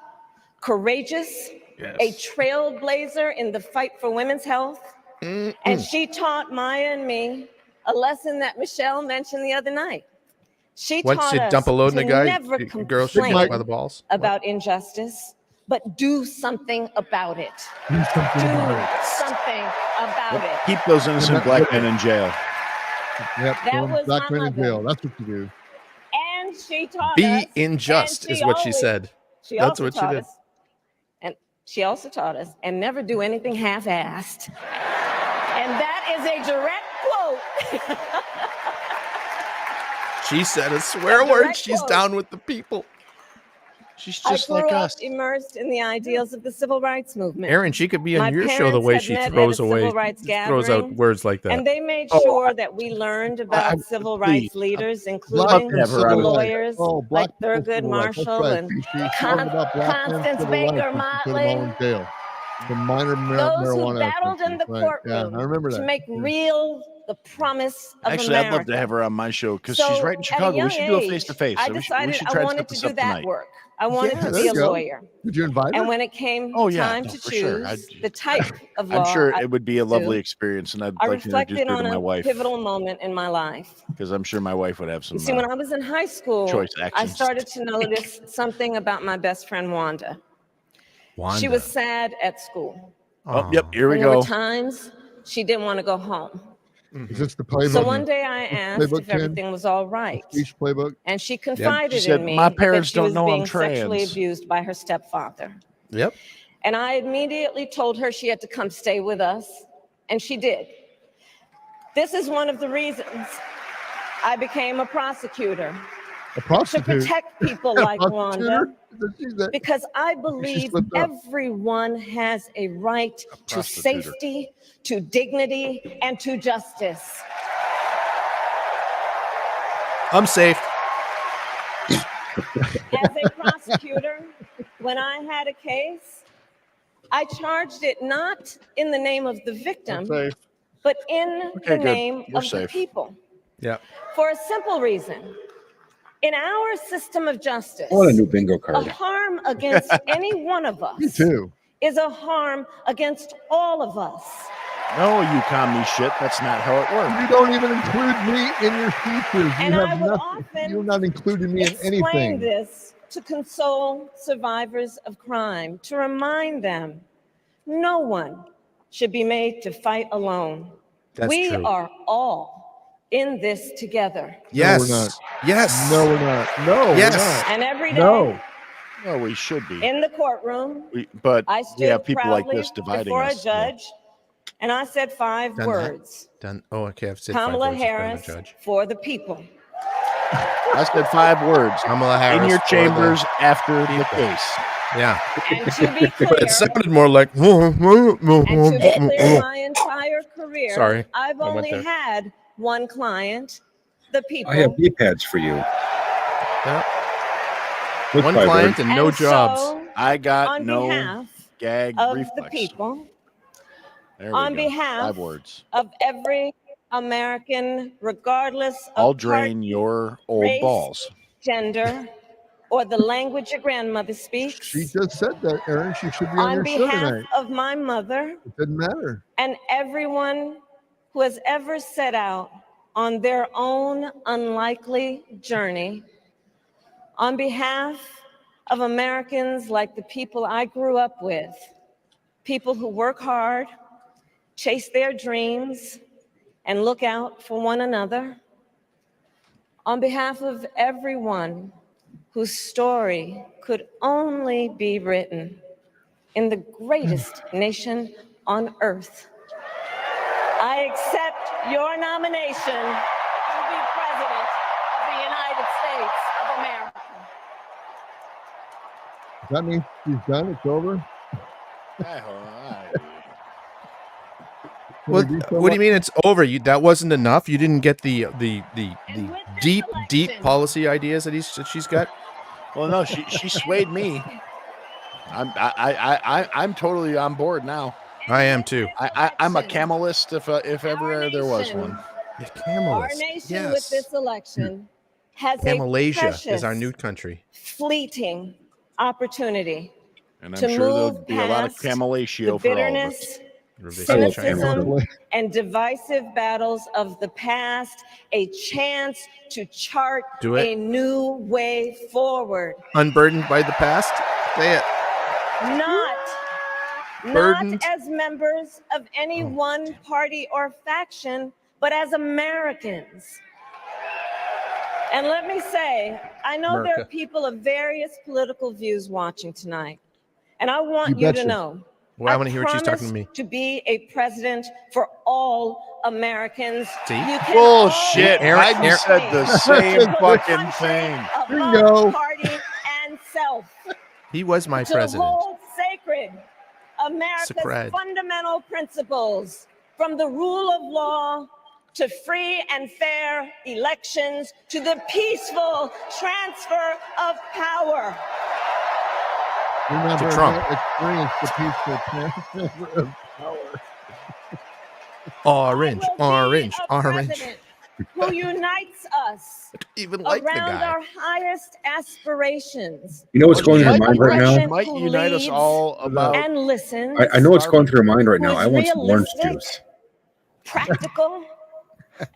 courageous, Yes. a trailblazer in the fight for women's health. And she taught Maya and me a lesson that Michelle mentioned the other night. She Once taught you us dump a load to in a guy, never girl should complain by the balls. about injustice, but do something about it. Do something Do about it. something about it. Keep those innocent black men in jail. Yep. That throw 'em was black my men in mother. jail. That's what you do. And she taught us. Be unjust and is what she always- said. She That's also what she taught did. us. And she also taught us, and never do anything half-assed. And that is a direct quote. She said a swear A word. direct She's quote. down with the people. She's I just grew like up us. immersed in the ideals of the civil rights movement. Aaron, she could be on My your show the parents way had she met at a throws away, civil rights throws out gathering, words like that. And they made Oh, sure that we learned about civil rights please. leaders, Black including and Never civil the on- lawyers Oh, black like people, Thurgood civil rights. That's Marshall right. and She's talking about black men, Constance civil rights, Baker and she put them all in Motley. jail. The minor Those who marijuana battled in the offenses, right. Yeah, courtroom I remember that. to make Yeah. real the promise of Actually, America. I'd love to have her on my show because So she's right in at Chicago. young We should do a age, face to face. I We decided should I try to wanted set to this do up that tonight. work. I wanted Yeah, to there be you a go. lawyer. Did you invite her? And when it came Oh, yeah, time no, to for sure. choose the type of law I'm sure I it would be a do, lovely experience, and I'd I like to introduce reflected her to on my a wife pivotal moment in my life. because I'm sure my wife would have some. You see, when I was in high school, choice I actions. started to notice something about my best friend Wanda. She was sad at school. Oh, yep, here we And there were go. times she didn't want to go home. Is this the playbook? So one day I asked Playbook if 10? everything was all right. Speech playbook? And she confided She said, in me "My parents that she don't was know I'm being sexually trans." abused by her stepfather. Yep. And I immediately told her she had to come stay with us, and she did. This is one of the reasons I became a prosecutor, A to prostitute? protect people like Prostitute? Wanda, She's that- because I believe slipped up. everyone has a right to prostituter. safety, to dignity, and to justice. I'm safe. As a prosecutor, when I had a case, I charged it not in the name of the victim, Safe. but in Okay, the good. name We're of the safe. people. Yeah. For a simple reason. In our system of justice, I want a new bingo a card. harm against any one of Me us too. is a harm against all of us. No, you commie shit. That's not how it works. You don't even include me in your features. And You I have would nothing. often You're not including me in Explain anything. this to console survivors of crime, to remind them no one should be made to fight alone. That's we true. are all in this together. Yes. No, we're not. Yes. No, we're not. No, Yes. we're not. And every day No. No, we should be. in the courtroom, But I we stood have people like proudly this dividing before us. a judge, and I said 5 Done that? words. Done. Oh, okay. I've said 5 Kamala words in front of Harris the judge. for the people. I said 5 words. Kamala Harris In your for the chambers after the people. case. Yeah. And to be But clear, it sounded more like. and to be clear, my entire career, Sorry, I've I went only there. had one client, the people. I have knee pads for you. Yeah. With One 5 client words. and no And jobs. so, I got on no behalf gag of reflex. the people, There we on go. behalf 5 words. of every American, regardless of I'll part, drain your old race, balls. gender, or the language your grandmother speaks, She just said that, Aaron. She should be on on your show behalf tonight. of my mother It didn't matter. and everyone who has ever set out on their own unlikely journey, on behalf of Americans like the people I grew up with, people who work hard, chase their dreams, and look out for one another. On behalf of everyone whose story could only be written in the greatest nation on earth, I accept your nomination to be President of the United States of America. Does that mean she's done? It's over? What do you mean it's over? That wasn't enough? You didn't get the deep policy ideas that she's got? Well, no, she swayed me. I'm totally on board now. I am too. I'm a camelist if ever there was one. Our nation with this election has a Camalasia precious, is our new country. fleeting opportunity And I'm to sure there'll move be a lot of past camelatio the for all of us. bitterness, I love cynicism, and divisive battles of the past, a chance to chart Do it. a new way forward. Unburdened by the past? Say it. Not Burdened. as members of any one party or faction, but as Americans. And let me say, I know there are America. people of various political views watching tonight, and I want You you to betcha. know. Well, I I want to hear what she's talking to me. promise to be a president for all Americans. See? You can Bullshit. all Aaron- Biden said the put same the fucking country thing. Bingo. above party and self. He was my To president. hold sacred America's Sacred. fundamental principles, from the rule of law to free and fair elections to the peaceful transfer of power. Remember, Trump. experience the peaceful transfer of power. Orange, I will be orange, a orange. president who unites us Even like the around guy. our highest aspirations. You know what's going through You your might mind right now? president Might who unite us leads all about. and listens, I know what's going through your mind right now. Who's I want some orange realistic? juice. practical,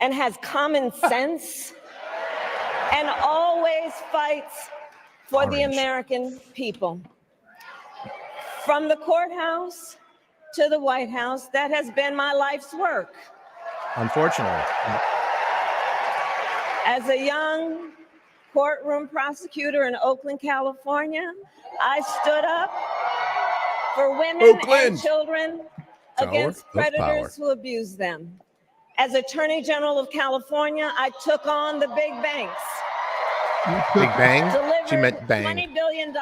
and has common sense, and always fights for the Orange. American people. From the courthouse to the White House, that has been my life's work. Unfortunately. As a young courtroom prosecutor in Oakland, California, I stood up for women Oakland. and children Tower against of predators power. who abuse them. As Attorney General of California, I took on the big banks, Big Bang? delivered She meant bang. $20 billion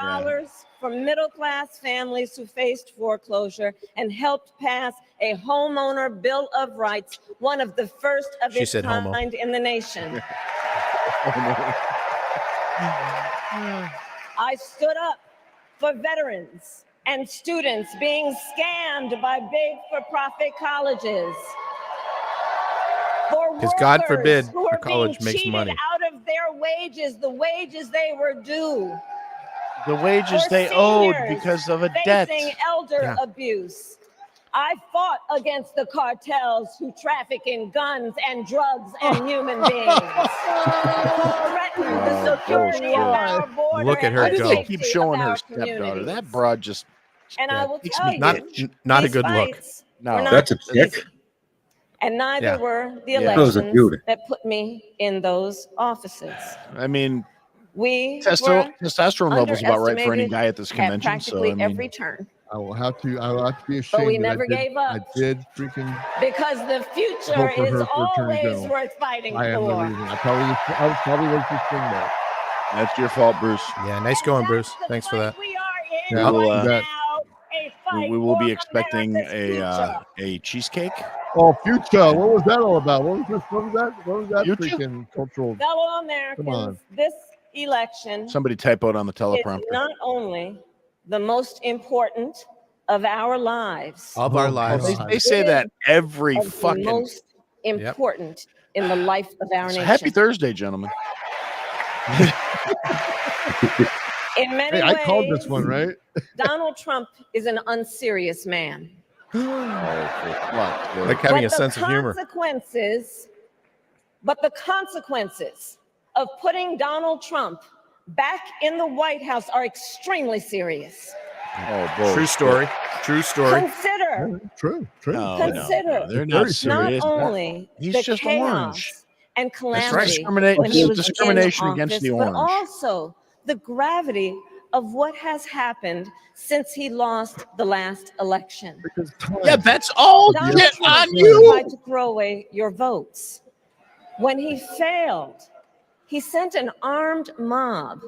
from middle-class families who faced foreclosure, and helped pass a homeowner bill of rights, one of the first of She its said homo. kind in the nation. I stood up for veterans and students being scammed by big for-profit colleges. For Because God workers forbid who a are college being makes cheated money. out of their wages, the wages they were due. The wages For they owed seniors because of a debt. facing elder Yeah. abuse. I fought against the cartels who traffic in guns and drugs and human beings. Who threaten the security of our border. Look at her Why and do go. they safety keep showing of her our stepdaughter? communities. That broad just And I will makes tell me you, Not, itch. not a these good look. fights No. were not That's a chick? easy. And neither Yeah. were the Yeah. That was a elections dude. that put me in those offices. I mean, We testosterone were levels about right for any underestimated guy at this at convention. practically So I mean, every turn. I will have to be ashamed. we that never gave up. I did freaking. Because the future Vote for is her for Attorney always General. worth fighting I am the for. reason. I probably was the thing though. that's your fault, Bruce. Yeah, nice And going, that's Bruce. the Thanks for fight that. We are in Yeah, We'll, right bet. now, a fight We will be for expecting America's future. a cheesecake. Oh, future. What was that all about? What was this? What was that? What was that Future? freaking cultural? Fellow on. Americans, this election Somebody typoed on the is teleprompter. not only the most important of our lives, Of our Oh, lives. God. They say that every of the fucking. most important in the life of our So nation. happy Thursday, gentlemen. In many Hey, ways, I called this one, right? Donald Trump is an unserious man. Like having a sense of humor. But the consequences of putting Donald Trump back in the White House are extremely serious. Oh, boy. True story. True story. Consider, True. No, consider they're Very not serious. not serious. only He's the just chaos orange. and That's right. calamity when he It's was discrimination in against office, the but orange. also the gravity of what has happened since he lost the last election. Because time. Yeah, that's all Donald shit Trump on you. tried to throw away your votes. When he failed, he sent an armed mob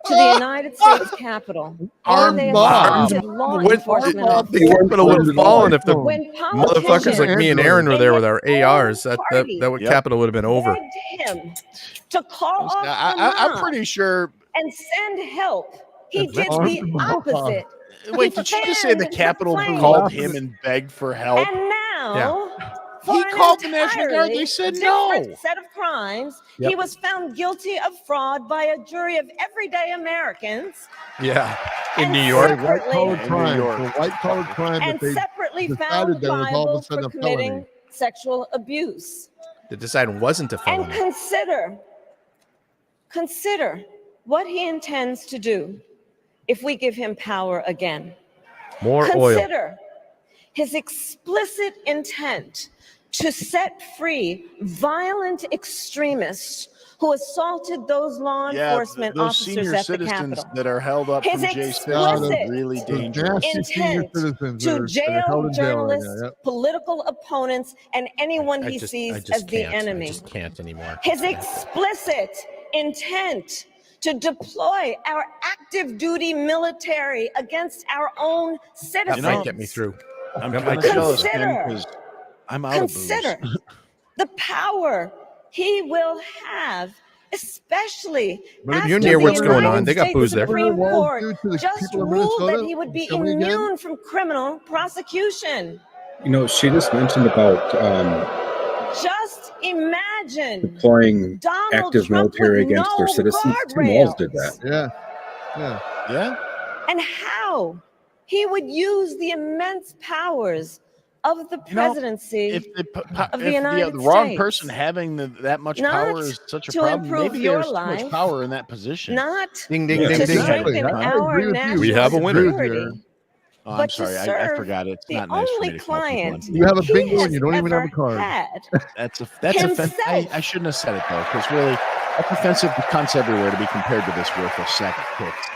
to the United States Capitol. Armed They mob. assaulted law When- enforcement. The Capitol would have fallen if the When motherfuckers politicians like me and Aaron were there with our ARs. That Yep. Capitol would have been over. begged him to call off the I'm mob pretty sure. and send help, he That's did armed the mob. opposite. Wait, did you just say the fanned the Capitol flame. called him and begged for help? And now, for He an called the National Guard. They entirely said different no. set of crimes, Yep. he was found guilty of fraud by a jury of everyday Americans Yeah. In and New York. White collar In New crime. York. For white collar crime that and they separately decided found that it was all of a liable sudden for a committing felony. sexual abuse. They decided it wasn't a And felony. consider what he intends to do if we give him power again. More oil. Consider his explicit intent to set free violent extremists who assaulted those law Yeah, enforcement those officers senior at the citizens Capitol. that are held up His from Jay explicit Smith are really Those dangerous. nasty senior Intent citizens to that are jail held in jail right journalists, now. Yep. political opponents, and anyone I he just sees can't. as the I enemy. just can't anymore. His explicit intent to deploy our active duty military against our own That citizens. might get me through. I'm That kind might of get me jealous, through. Ken, Consider. because I'm out of Consider booze. the power he will have, especially But if after you're the near what's going United on, they got States booze there. Supreme What Court will do to the just people of ruled that Minnesota he would be coming again? immune from criminal prosecution. You know, she just mentioned about Just imagine deploying Donald active Trump military with against no their citizens. Tim guardrails. Walz did that. Yeah. Yeah, And how he would use the immense powers of the You know, presidency if of the if United the wrong States. person having that much Not power is such a to problem, improve maybe your there's too much life, power in that position. not Ding, ding, Yeah, ding, to ding. exactly. strengthen I our agree with you. national We have a winner. security, Oh, I'm but to sorry, I serve forgot. It's the not nice for me only to call people client on You have a he bingo has and you don't even have a ever card. had. That's offensive. Himself. I shouldn't have said it though, because really, that's offensive to cunts everywhere to be compared to this worthless sack of pigs.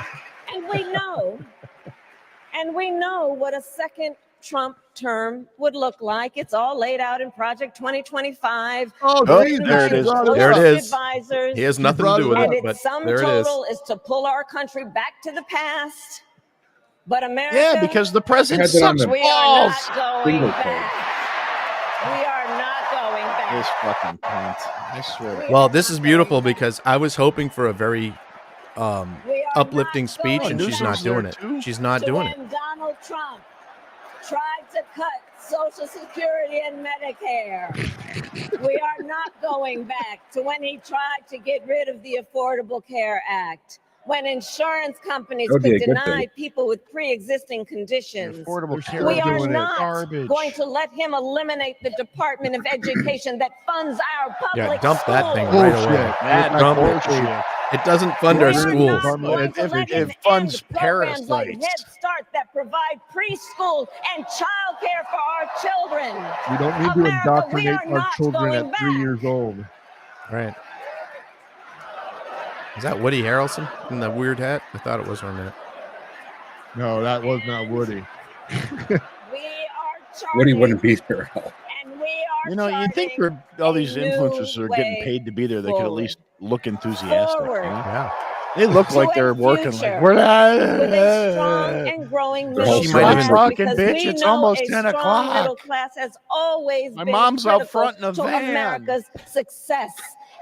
And we know what a second Trump term would look like. It's all laid out in Project 2025. Oh, Oh, geez, there it is. There it is. Advisors. He has nothing to do with And it, its but sum there it is. total is to pull our country back to the past. But America, Yeah, because the president Had that on sucks the- we are balls. not going Bingo back. We are not going This back. fucking cunt. I swear. Well, this is beautiful because I was hoping for a very We are uplifting not speech, going and she's back not doing it. too? She's not to doing it. when Donald Trump tried to cut Social Security and Medicare. We are not going back to when he tried to get rid of the Affordable Care Act, when insurance companies That would be could a good deny thing. people with pre-existing conditions. Affordable care We is are doing it. not garbage. going to let him eliminate the Department of Education that funds our Yeah, public dump that thing schools. right Bullshit. away. That Dump it. bullshit. It doesn't fund We our are schools. not going to let him It funds end programs like parasites. Head Start that provide preschool and childcare for our children. We don't need to America, we indoctrinate are our not children going at 3 back. years old. Right. Is that Woody Harrelson in the weird hat? I thought it was on that. No, that was not Woody. We are charting, Woody wouldn't be there at all. and we are You know, you'd think charting for all these a new influencers that are getting way paid to be there, they could at forward. least look enthusiastic. you Forward. know? Yeah. They look To like a they're working future like we're with a strong and growing They're middle all She might have class, been- Fucking because bitch, we it's know almost a 10 strong o'clock. middle class has always My been mom's out critical front in a to van. America's success.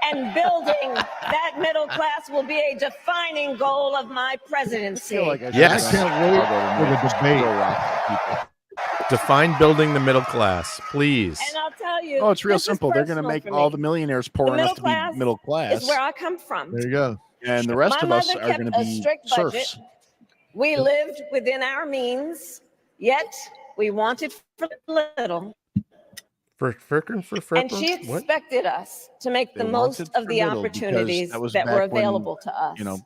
And building that middle class will be a defining goal of my I presidency. feel like I should Yes. have I can't wait gone for the to debate. Throw rocks at people. Define building the middle class, please. And I'll tell you, Oh, it's real this is simple. They're going to personal make for all me. the millionaires poor The enough to middle be class middle class, is where I come from. There you go. and the rest My of us mother are kept going to a be strict budget. serfs. We lived within our means, yet we wanted for little. For And she what? expected us to make the They most wanted of for the little because opportunities that was that back were when, available to us. you know,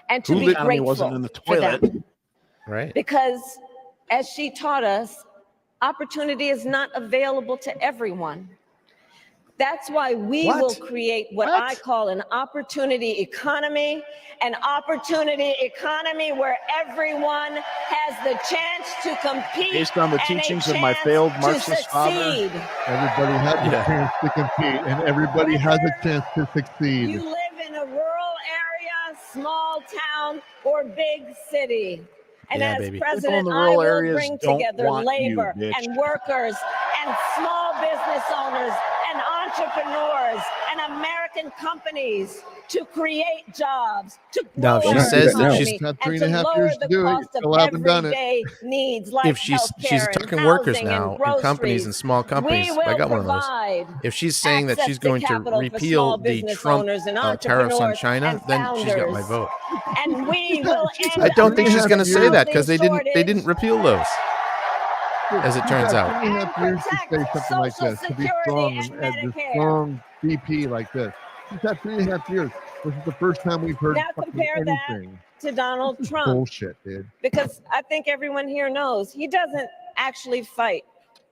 and to the be economy grateful wasn't in the for toilet. them. Right. Because as she taught us, opportunity is not available to everyone. That's why we What? will create what I call an opportunity economy, where everyone has the chance to compete Based on the and a teachings of my chance failed to Marxist father. succeed. Everybody has a chance to compete, and everybody has a chance to succeed. You live in a rural area, small town, or big city. And Yeah, as baby. People in president, the I rural will areas bring don't together want you, labor bitch. and workers and small business owners and entrepreneurs and American companies to create jobs, to Now, grow if she our says that economy, she's Had and 3.5 to lower years to the do it, cost you of still haven't done it. everyday needs like if she's healthcare and talking workers housing now and and companies groceries, and small companies, we will I got one of those. provide If she's saying that access she's going to capital for repeal small the business Trump owners and tariffs on entrepreneurs China, and then she's got my founders. vote. And we will end I don't think she's going to America's say that because housing they didn't shortage repeal those, as it turns out. 3.5 years to say something like Social this, to be Security strong and as a Medicare. strong VP like this. She's had 3.5 years. This is the first time we've heard Now fucking compare that anything. to Donald This is Trump, bullshit, dude. because I think everyone here knows he doesn't actually fight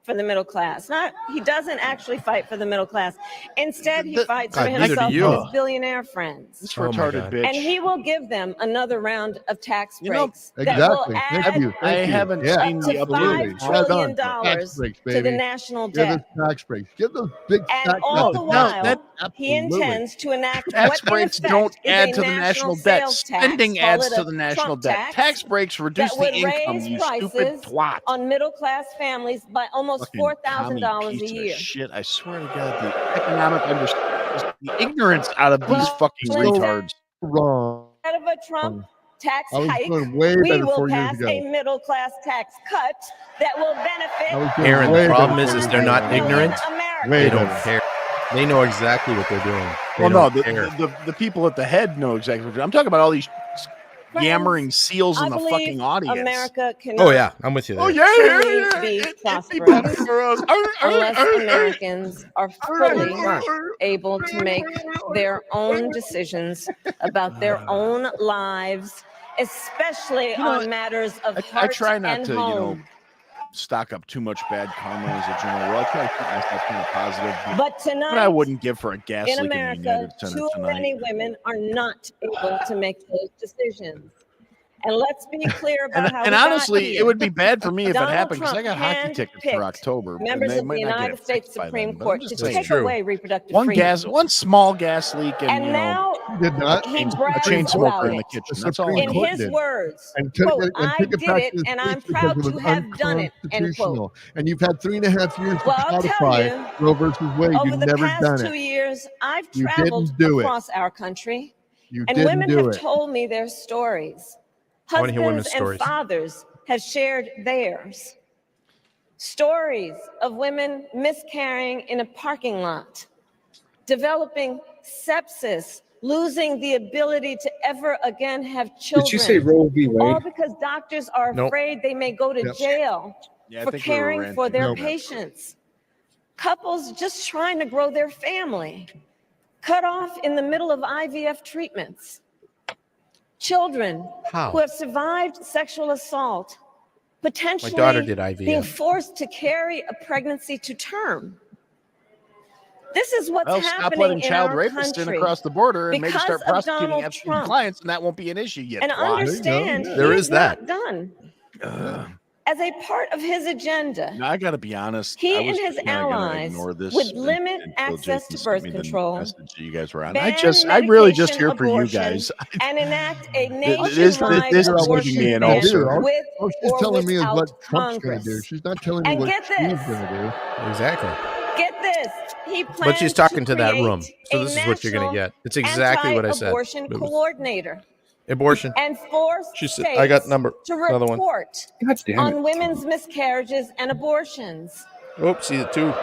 for the middle class. He doesn't actually fight for the middle class. Instead, he fights God, for neither do himself you. and his billionaire friends. This Oh my retarded God. bitch. And he will give them another round of tax You know, breaks that will Exactly. add Thank you. I Thank you. haven't Yeah, seen the up to absolutely. $5 Well trillion done. Tax breaks, to the baby. national Give us debt. tax breaks. Give those big And fat all the tax while, breaks. he Absolutely. intends to enact Tax what in breaks effect don't is add a to the national debt. sales tax, Spending call adds it to a the national Trump debt. tax, Tax breaks reduce that the would income, raise you stupid prices twat. on middle-class families by almost Fucking $4,000 commie a piece year. of shit. I swear to God, the economic understanding, the ignorance out of these Well, fucking retards. Wrong. Instead of a Trump tax I was hike, doing way we better will 4 years pass ago. a middle-class tax cut that will I benefit was doing Aaron, way the better problem 4 is years they're ago not than I am ignorant. Americans. Way They don't better. care. They know exactly what they're doing. They Well, no, don't care. the people at the head know exactly what they're doing. I'm talking about all these yammering seals I in the believe fucking audience. America cannot Oh yeah, I'm with you there. Oh, yeah, truly yeah, be It'd be prosperous better for us. unless Americans are fully able to make their own decisions about their own lives, especially on matters of I heart try not and to, home. stock up too much bad karma as a general rule. I try to keep myself kind of positive, But tonight, but I wouldn't give for a gas in leak in the America, United Center too tonight. many women are not able to make those decisions. And let's be clear about how And we got honestly, here. it would be bad for me if Donald it happened because I Trump got hockey tickets for handpicked October. members and they of might the not get United it States fixed by Supreme then, but I'm Court just to That's saying. take true. away reproductive freedom. One small gas leak, and, And now Did not. he The brags a chain Supreme Court about smoker in the it. kitchen. The That's all. Supreme I In know. Court his did. words, And took quote, it, and I took it did back it to the and I'm states proud because it to was have done it, end quote. unconstitutional. And you've had 3.5 years to Well, I'll tell codify you, Roe versus Wade. over You've the never past done 2 it. years, I've You traveled didn't do it. across our country, You and didn't women do have it. told me their stories. I wanna hear women's Husbands and stories. fathers have shared theirs. Stories of women miscarrying in a parking lot, developing sepsis, losing the ability to ever again have children. Did you say Roe v. All Wade? because doctors are Nope. afraid they may go to Yep. jail Yeah, I for think we were caring for ranting their on that. patients. Couples just trying to grow their family, cut off in the middle of IVF treatments. Children How? who have survived sexual assault, potentially My daughter did being IVF. forced to carry a pregnancy to term. This is what's Well, stop happening letting in child our rapists in country. across the border and maybe because start of prosecuting Donald absentee Trump. clients, and that won't be an issue yet. And twat. understand, There he is is that. not done. As a part of his agenda, Now, I got to be honest. he I and was his kinda gonna allies ignore this would until limit access Jason to sent birth me the control, message that you guys were on. ban I really just medication here for you abortion, guys. and enact a This nationwide is abortion giving me an ban ulcer. with All she's or telling me is without what Trump's going to do. Congress. She's not telling me And what get she's this. going to do. Exactly. Get this. He plans But she's talking to that create room. So a this is what you're going to national get. It's exactly what I said. anti-abortion It was- coordinator Abortion. and force She said, states I got number to another one. report God damn on it. women's miscarriages and abortions. Oops, see it too.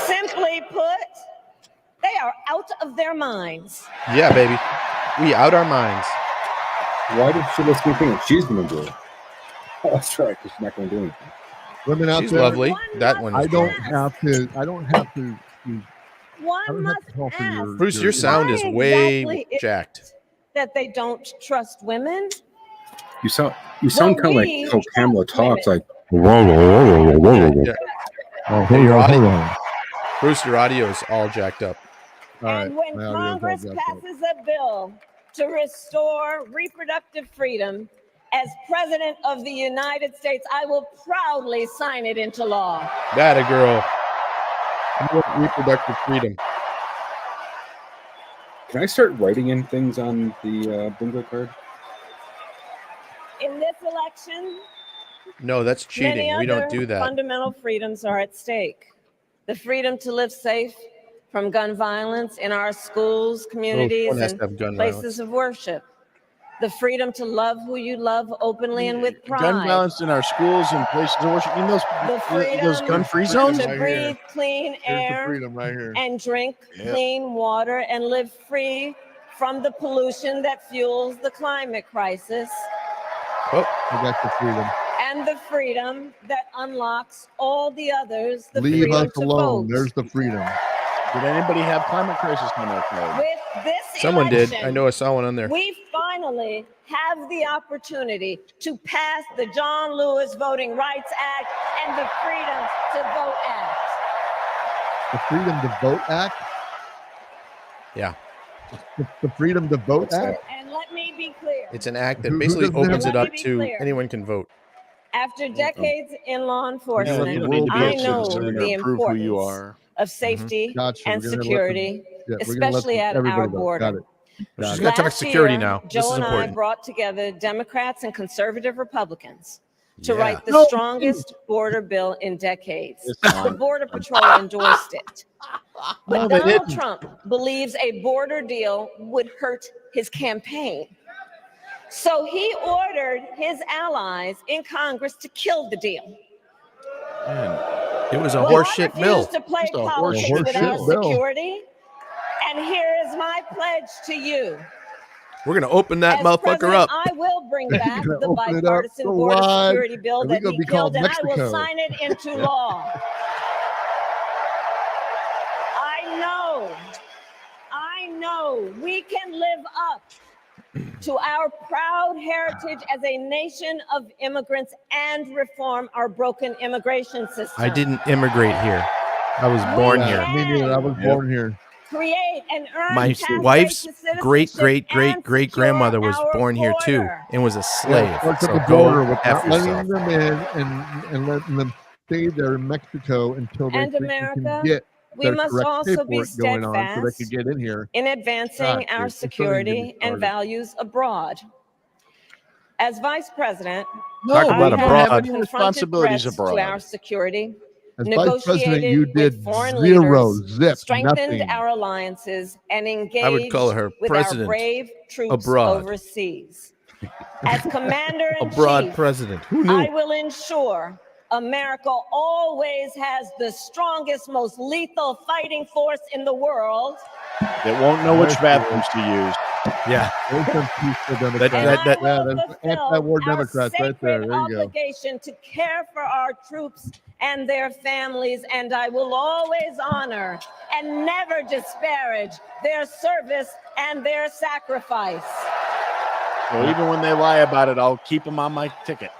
Simply put, they are out of their minds. Yeah, baby. We out our minds. Why did she listen to me? She's going to do it. Oh, that's right, because she's not going to do anything. Women out She's there, lovely. That one. I is don't great. have to. I don't have to. I One don't have must to call for ask your. Bruce, your sound is Why way exactly is jacked. that they don't trust women. You sound Well, kind of like we how Kamala trust women. talks. Like, Yeah. Oh, Hey, hold your on, audio, hold on. Bruce, your audio is all jacked up. All right, And when my audio is all Congress jacked up. passes a bill to restore reproductive freedom, as President of the United States, I will proudly sign it into law. That a girl. Reproductive freedom. can I start writing in things on the bingo card? In this election, No, that's cheating. many We don't other do that. fundamental freedoms are at stake. The freedom to live safe from gun violence in our schools, communities, someone has and to have gun places violence. of worship. The freedom to love who you love openly and with pride. Gun violence in our schools and places of worship. You mean The those freedom gun-free zones? to Right breathe here. clean Here's the air freedom right here. and drink Yep. clean water and live free from the pollution that fuels the climate crisis. Oh, I got the freedom. And the freedom that unlocks all the others, the Leave freedom us to alone. vote. There's the freedom. Did anybody have climate crisis on their card? With this someone did. election, I know I saw one on there. we finally have the opportunity to pass the John Lewis Voting Rights Act and the Freedom to Vote Act. The Freedom to Vote Act. Yeah. The Freedom to Vote What's that? Act. And let me be clear. It's an act that Who basically doesn't have- opens it Let up me be to clear. anyone can vote. After decades in law Yeah, enforcement, you don't need to be I a know citizen the to prove who you importance are. of safety Gotcha. and We're gonna let security, Yeah, we're gonna let especially at everybody our vote. border. Got it. She's Got got to talk Last security year, now. Joe This is and I important. brought together Democrats and conservative Republicans to Yeah. write the No. strongest border bill in decades. It's The fine. Border Patrol endorsed it. But No, they Donald didn't. Trump believes a border deal would hurt his campaign. So he ordered his allies in Congress to kill the deal. Man, it was a Well, horseshit I bill. refuse to play Just a politics horseshit with our bill. security. And here is my pledge to you. We're gonna open that As motherfucker president, up. I will bring back Gonna the open it up bipartisan so border wide, security bill and we that gonna he be killed, called and I will Mexico. sign it into law. I know we can live up to our proud heritage as a nation of immigrants and reform our broken immigration system. I didn't immigrate here. I was born Yeah, here. me neither. I was Yep. born here. Create and earn My pathways wife's to citizenship great and grandmother was secure born here too border. and was a slave. Yeah, starts So at the go border with F not letting yourself. them in and letting them stay there in Mexico until they And think they America, can get we their must correct also be paperwork going on so they steadfast could get in here. in advancing God, our dude, don't even get me security and started. values abroad. As vice president, Talk No, about we I don't have abroad. any confronted responsibilities threats to our abroad. security, As vice president, you negotiated did with foreign zero, leaders, zip, strengthened nothing. our alliances, and engaged I would call her with our president brave troops abroad. overseas. As commander-in-chief, Abroad president. Who knew? I will ensure America always has the strongest, most lethal fighting force in the world. That won't know which bathrooms to use. Yeah. There's some peaceful That- Democrats. And that- I that- will that's fulfill anti-war our Democrats right there. sacred There you go. obligation to care for our troops and their families, and I will always honor and never disparage their service and their sacrifice. So even when they lie about it, I'll keep them on my ticket.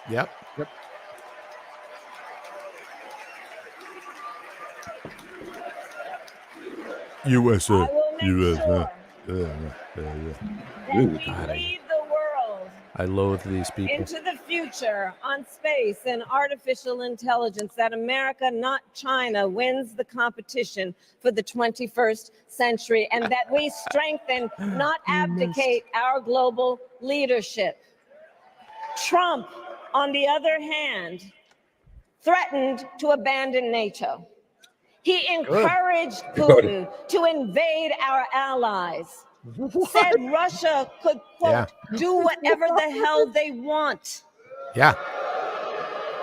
Yep. USA. I will make sure Yeah. that Ooh, we God, lead the world I loathe these people. into the future on space and artificial intelligence, that America, not China, wins the competition for the 21st century, and that we strengthen, not abdicate, our global leadership. Trump, on the other hand, threatened to abandon NATO. He encouraged Putin to invade our allies. Said Russia could, quote, Yeah. do whatever the hell they want. Yeah.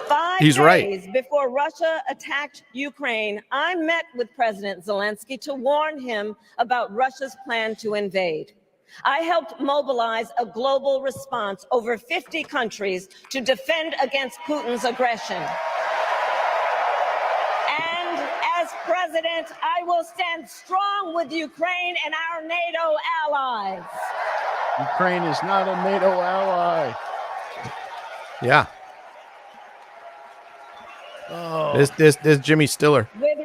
5 He's right. days before Russia attacked Ukraine, I met with President Zelensky to warn him about Russia's plan to invade. I helped mobilize a global response, over 50 countries, to defend against Putin's aggression. And as president, I will stand strong with Ukraine and our NATO allies. Ukraine is not a NATO ally. Yeah. Oh, There's Jimmy Stiller. With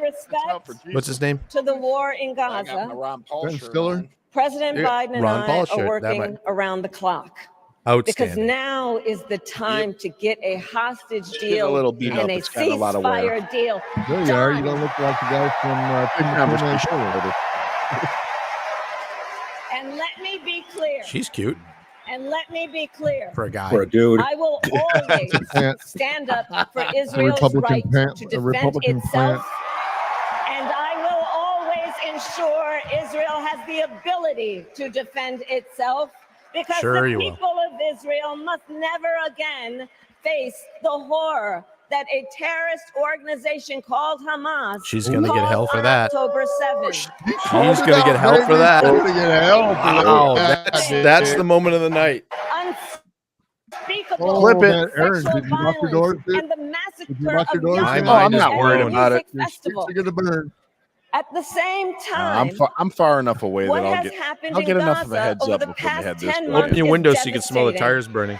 out for respect What's his name? to the war in I got my Gaza, Ron Paul Ben shirt Stiller? on. President Yeah, Biden and Ron Paul I shirt, are that working might- around the clock. Because Outstanding. now is the time to get a hostage Getting a deal little beat and up. a It's gotten a lot of wear. ceasefire deal. There you are. You done. don't look like the guy from Good Coronation. conversation, brother. And let me be clear. She's cute And let me be clear. for a guy. For a dude. I will always stand up for Israel's Republican right plant- to a defend Republican itself. And I will always ensure Israel has the ability to defend itself, because Sure the you will. people of Israel must never again face the horror that a terrorist organization called Hamas She's gonna get hell for on that. October 7th. She's gonna get help for that. She's gonna get help for Wow, that. that's the moment of the night. Unspeakable Oh, Flip it. man, Aaron, sexual did you lock your violence doors? and the massacre Did you lock your of doors? young My people mind I'm is not at worried a blown. about music it. Your festival. streets are gonna burn. At the same time, I'm far enough away what that I'll has get happened I'll in get enough of a Gaza heads over up the before they past head this 10 way. months Open your is window so you can smell the devastating. tires burning.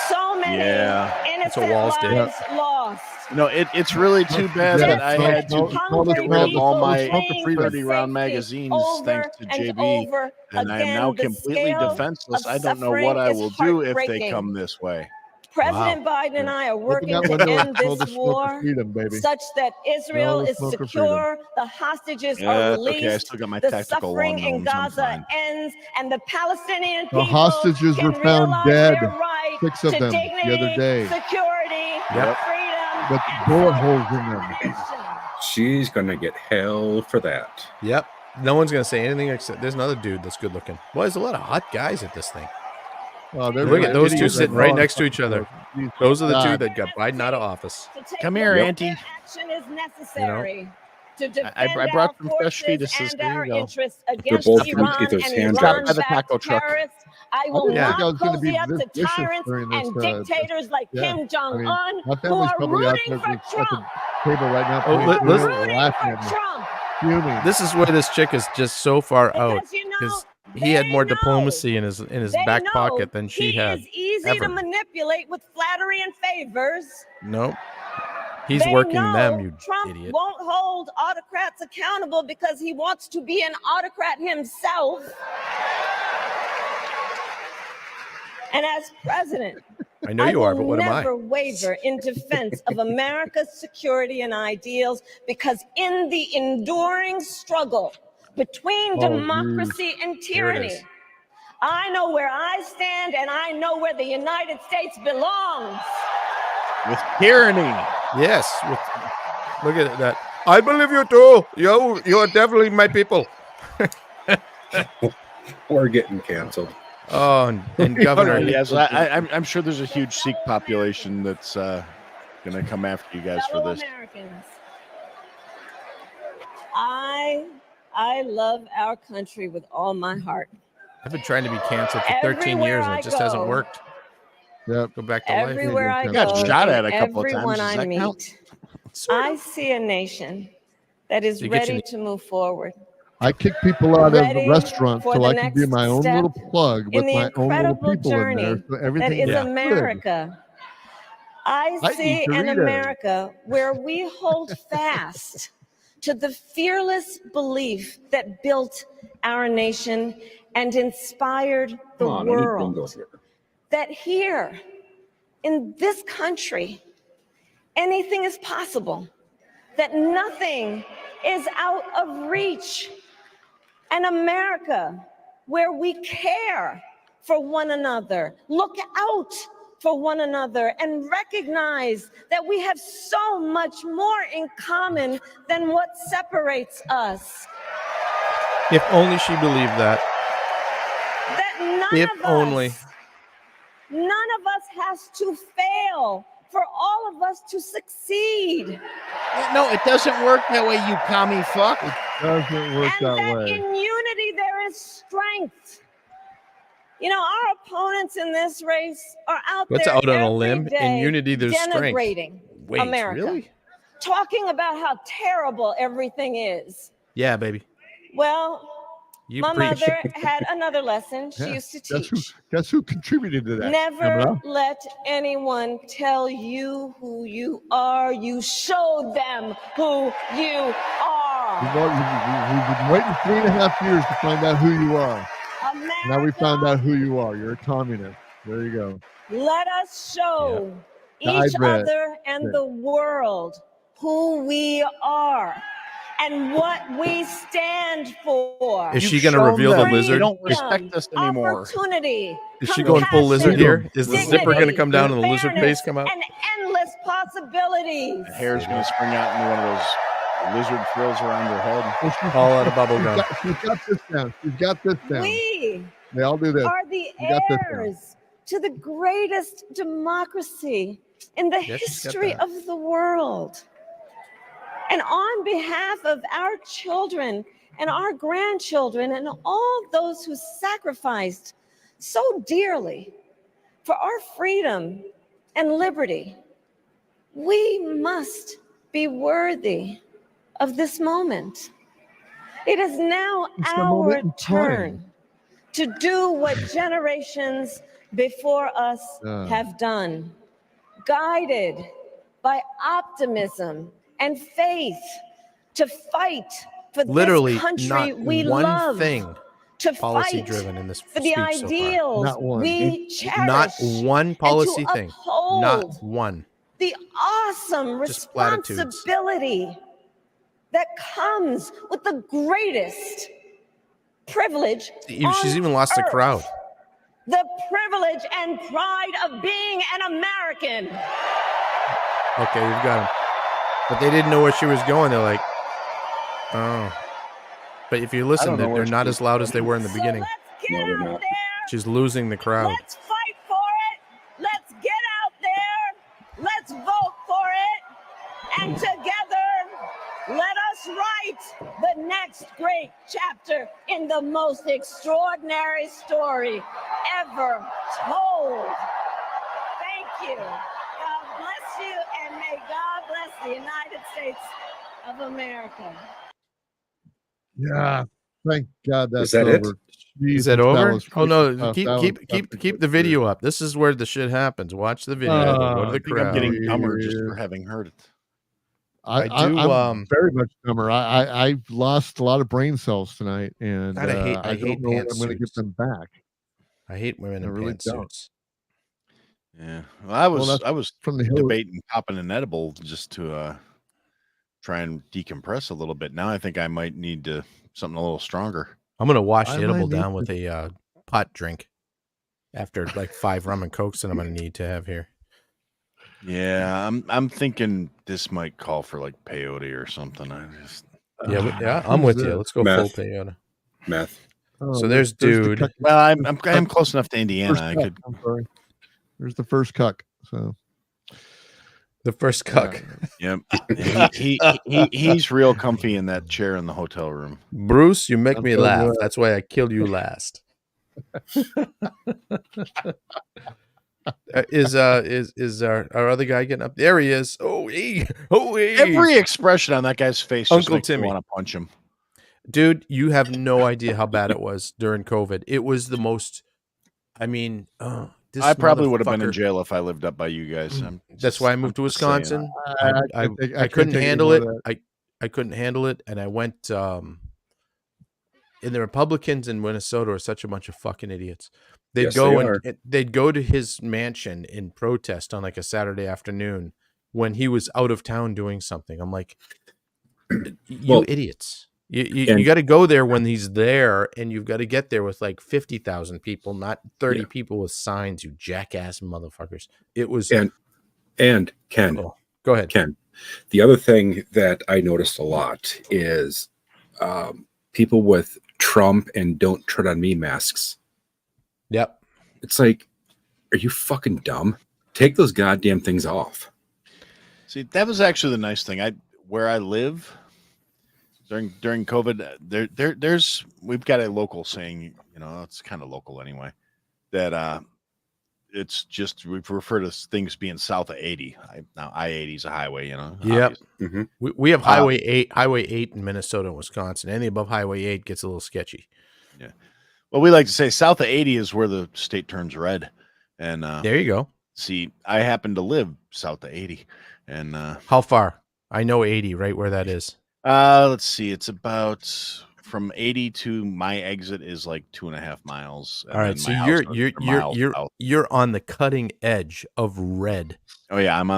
So many Yeah. That's what innocent Walls did. lives lost. No, it's really too bad Yeah, that I smell- had to smell- get Hungry rid of all people my fleeing for 30-round safety magazines over thanks to and JB, over and I am again. now The completely scale defenseless. of I don't know suffering what I is will do if they heartbreaking. come this way. President Biden and I are Open working that to window end and smell the this smoke of war freedom, baby. such that Israel Smell the is smoke of secure, the hostages Yeah, are that's okay. I released, still got my the tactical suffering in long nose. I'm Gaza fine. ends, and the Palestinian The people hostages can were found realize dead, their right 6 of to them, the dignity, other day. security, Yep. freedom, With and bullet holes in them. self-determination. She's gonna get hell for that. Yep. No one's gonna say anything except there's another dude that's good looking. Well, there's a lot of hot guys at this thing. Oh, they're Look at those two idiots sitting that right go next to on each other. Jesus Those are the two God. that got Biden out of office. To take Come here, whatever Auntie. action is necessary to defend I brought some our fresh forces fetuses. and There you our go. interests They're against both Iran from Ethan's and hand Stop by the Iran-backed taco truck. terrorists. I will didn't think I not was gonna be cozy up this to vicious tyrants during this, and dictators like yeah. Kim Jong-un, My who family's are probably out rooting there for at the Trump. table right now. Oh, Who are listen- rooting laughing for at me, Trump. fuming. This is where this chick is just so far out Because, you know, because he had they more know. diplomacy in his They back know pocket than she he had. is easy ever. to manipulate with flattery and favors. Nope. He's They working know them, you Trump idiot. won't hold autocrats accountable because he wants to be an autocrat himself. And as president, I know you are, but what am I? never waver in defense of America's security and ideals, because in the enduring struggle between Oh, democracy and Here it tyranny, is. I know where I stand and I know where the United States belongs. With tyranny. Yes. Look at that. I believe you too. You're definitely my people. We're getting canceled. Oh, and Governor. Yes, I'm sure there's a huge Sikh population that's going to come after you guys for Fellow this. Americans, I love our country with all my heart. I've been trying to be canceled for 13 years and it just hasn't worked. Yep. Go back to life. Everywhere I You got go, shot at and a couple of times. everyone Does I that count? meet, I see a nation that is So you get ready your- to move forward. I kick people out of the Ready restaurant for so the I can be next my own step little plug in with the my own little incredible people in there. journey So that everything is is good. America. I I see eat an Doritos. America where we hold fast to the fearless belief that built our nation and inspired the Come on, I need bingo world. here. That here in this country, anything is possible, that nothing is out of reach. An America where we care for one another, look out for one another, and recognize that we have so much more in common than what separates us. If only she believed that. That If only. none of us has to fail for all of us to succeed. No, it doesn't work that way, you commie fuck. Doesn't work And that that way. in unity there is strength. You know, our opponents in this race are out What's there out on a every limb? In day unity, there's strength. denigrating Wait, America, really? talking about how terrible everything is. Yeah, baby. Well, You My preach. mother had another lesson she Yeah, used to Guess teach. who contributed to that? Never Kamala? let anyone tell you who you are. You show them who you We've are. been waiting 3.5 years to find out who you are. Now we found out America, who you are. You're a communist. There you go. let us show Dyed each red. other and the world who we are and what we stand for. Is You've she going to shown reveal the them. They lizard? don't respect us anymore. Opportunity, Is she going full lizard compassion, here? Is the dignity, zipper going to come down and the lizard fairness, face come out? and endless possibilities. The hair's going to spring out into one of those lizard frills around her head. Well, she's- All out of bubble gum. She's got this down. She's got this down. We They all do this. are the You got this down. heirs to the greatest democracy in the Yeah, she's got history that. of the world. And on behalf of our children and our grandchildren and all those who sacrificed so dearly for our freedom and liberty, we must be worthy of this moment. It is now It's the our moment in time. turn to do what generations before us have done, guided by optimism and faith to fight for Literally, this country not we one love, thing to policy fight driven in this for the speech so far. ideals Not one. we cherish, Not one policy and to thing. uphold Not one. the awesome Just platitudes. responsibility that comes with the greatest privilege. She's on even lost the earth. crowd. The privilege and pride of being an American. Okay, you've got him. But they didn't know where she was going. They're like, oh. But if you listen, know they're where not she as loud as they were in the So beginning. let's get No, they're out not. there. She's losing the crowd. Let's fight for it. Let's get out there. Let's vote for it. And together, let us write the next great chapter in the most extraordinary story ever told. Thank you. God bless you, and may God bless the United States of America. Yeah. Thank God that's Is that it? over. Is that Jesus, over? was Oh no! freaking tough. Keep That was keep tough keep to keep get the through. video up. This is where the shit happens. Watch the video. Go to the I think I'm crowd. getting dumber just for having heard it. I do, I'm very much dumber. I've lost a lot of brain cells tonight, and God, I hate don't know when I'm going to get pantsuits. them back. I hate women in I really don't. pantsuits. Yeah. Well, that's I was From the hill. debating popping an edible just to try and decompress a little bit. Now I think I might need to something a little stronger. I'm gonna wash I the edible might need down with a pot drink after like 5 rum and cokes that I'm gonna need to have here. Yeah, I'm thinking this might call for like peyote or something. I just Yeah, I'm with you. Let's go Meth. full peyote. Meth. Oh, So there's the dude. cuck- well, I'm First close enough to Indiana. first I cuck, could. I'm sorry. There's the first cuck. So The first cuck. Yep. He's real comfy in that chair in the hotel room. Bruce, you make I'm me so laugh. glad. That's why I killed you last. Is our other guy getting up? There he is. Oh, hey. Every expression on that guy's face just Uncle makes me Timmy. want to punch him. Dude, you have no idea how bad it was during COVID. It was the most. I mean, this I probably would have been in motherfucker- jail if I lived up by you guys. That's why I moved to I'm just saying. Wisconsin. I I can't couldn't take any handle more it. of that. I couldn't handle it, and I went. And the Republicans in Minnesota are such a bunch of fucking idiots. They'd Yes, go they and are. they'd go to his mansion in protest on like a Saturday afternoon when he was out of town doing something. I'm like, you Well, idiots. You and- got to go there when he's there, and you've got to get there with like 50,000 people, not 30 Yeah. people with signs. You jackass motherfuckers! It was. And Ken, Oh, go ahead. Ken, the other thing that I noticed a lot is people with Trump and Don't Tread on Me masks. Yep. It's like, are you fucking dumb? Take those goddamn things off. See, that was actually the nice thing. Where I live during COVID, we've got a local saying, it's kind of local anyway, that it's just we refer to things being south of 80. Now I-80 is a highway, Yep. obviously. Mhm. We have Highway 8 in Minnesota and Wisconsin. Anything above Highway 8 gets a little sketchy. Well, we like to say south of 80 is where the state turns red. And There you go. see, I happen to live south of 80. And How far? I know 80, right where that is. let's see, it's about from 80 to my exit is like 2.5 miles. And All right, then so my house goes a mile south. you're on the cutting edge of red. Oh yeah, I'm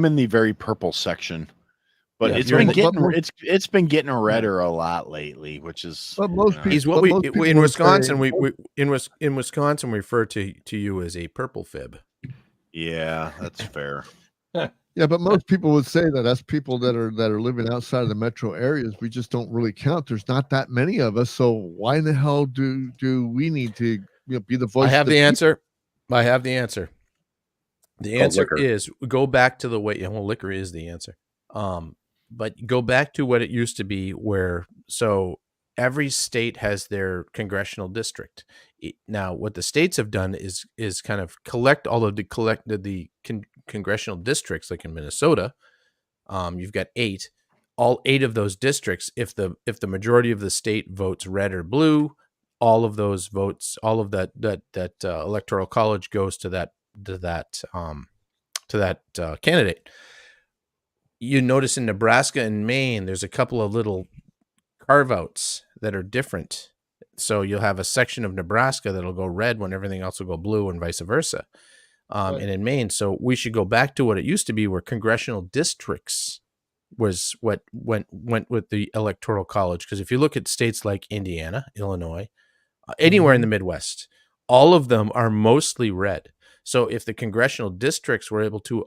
in the very purple section. But Yeah, it's you're been in the- getting it's been getting redder a lot lately, which is But most people, He's what but we most people in would Wisconsin say- in Wisconsin we refer to you as a purple fib. yeah, that's fair. Yeah, but most people would say that us people that are living outside of the metro areas, we just don't really count. There's not that many of us, so why in the hell do we need to be the voice? I have of the people? answer. I have the answer. The Called answer liquor. is go back to the way. Well, liquor is the answer. But go back to what it used to be, where so every state has their congressional district. Now, what the states have done is kind of collect all of the congressional districts, like in Minnesota. You've got 8. All 8 of those districts, if the majority of the state votes red or blue, all of those votes, all of that electoral college goes to that candidate. You notice in Nebraska and Maine, there's a couple of little carve-outs that are different. So you'll have a section of Nebraska that'll go red when everything else will go blue, and vice versa. And in Maine, so we should go back to what it used to be, where congressional districts was what went with the electoral college. Because if you look at states like Indiana, Illinois, anywhere in the Midwest, all of them are mostly red. So if the congressional districts were able to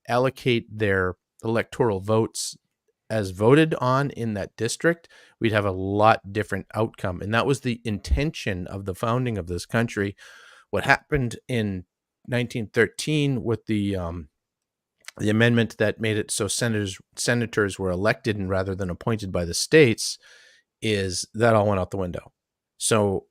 allocate their electoral votes as voted on in that district, we'd have a lot different outcome. And that was the intention of the founding of this country. What happened in 1913 with the amendment that made it so senators were elected and rather than appointed by the states, is that all went out the window. So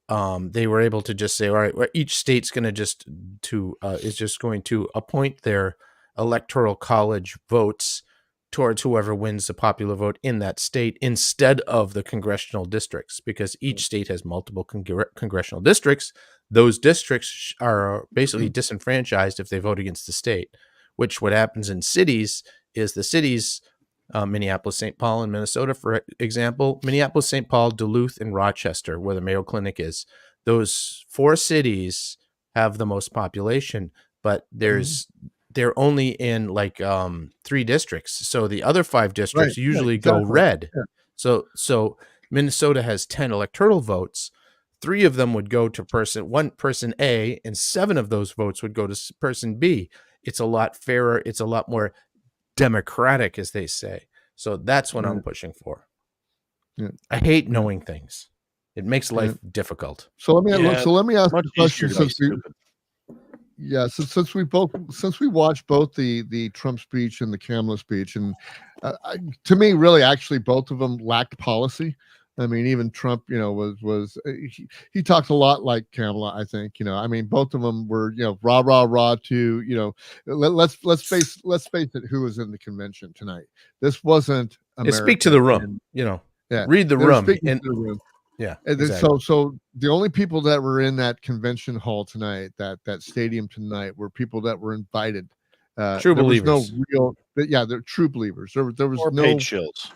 they were able to just say, all right, well, each state's going to is just going to appoint their electoral college votes towards whoever wins the popular vote in that state, instead of the congressional districts, because each state has multiple congressional districts. Those districts are basically disenfranchised if they vote against the state, which what happens in cities is the cities, Minneapolis, St. Paul, and Minnesota, for example, Minneapolis, St. Paul, Duluth, and Rochester, where the Mayo Clinic is. Those 4 cities have the most population, but they're only in like 3 districts. So the other 5 districts usually go red. Yeah. So Minnesota has 10 electoral votes. 3 of them would go to person A, and 7 of those votes would go to person B. It's a lot fairer. It's a lot more democratic, as they say. So that's what I'm pushing for. Yeah. I hate knowing things. It makes life difficult. So let me ask a question. Since we watched both the Trump speech and the Kamala speech, and to me, really, actually, both of them lacked policy. I mean, even Trump, he talked a lot like Kamala, I think. I mean, both of them were, rah rah rah to, let's face it, who was in the convention tonight? This wasn't America. Speak to the room, read the room. Yeah, exactly. So the only people that were in that convention hall tonight, that stadium tonight, were people that were invited. True believers. They're true believers. There was no paid shills.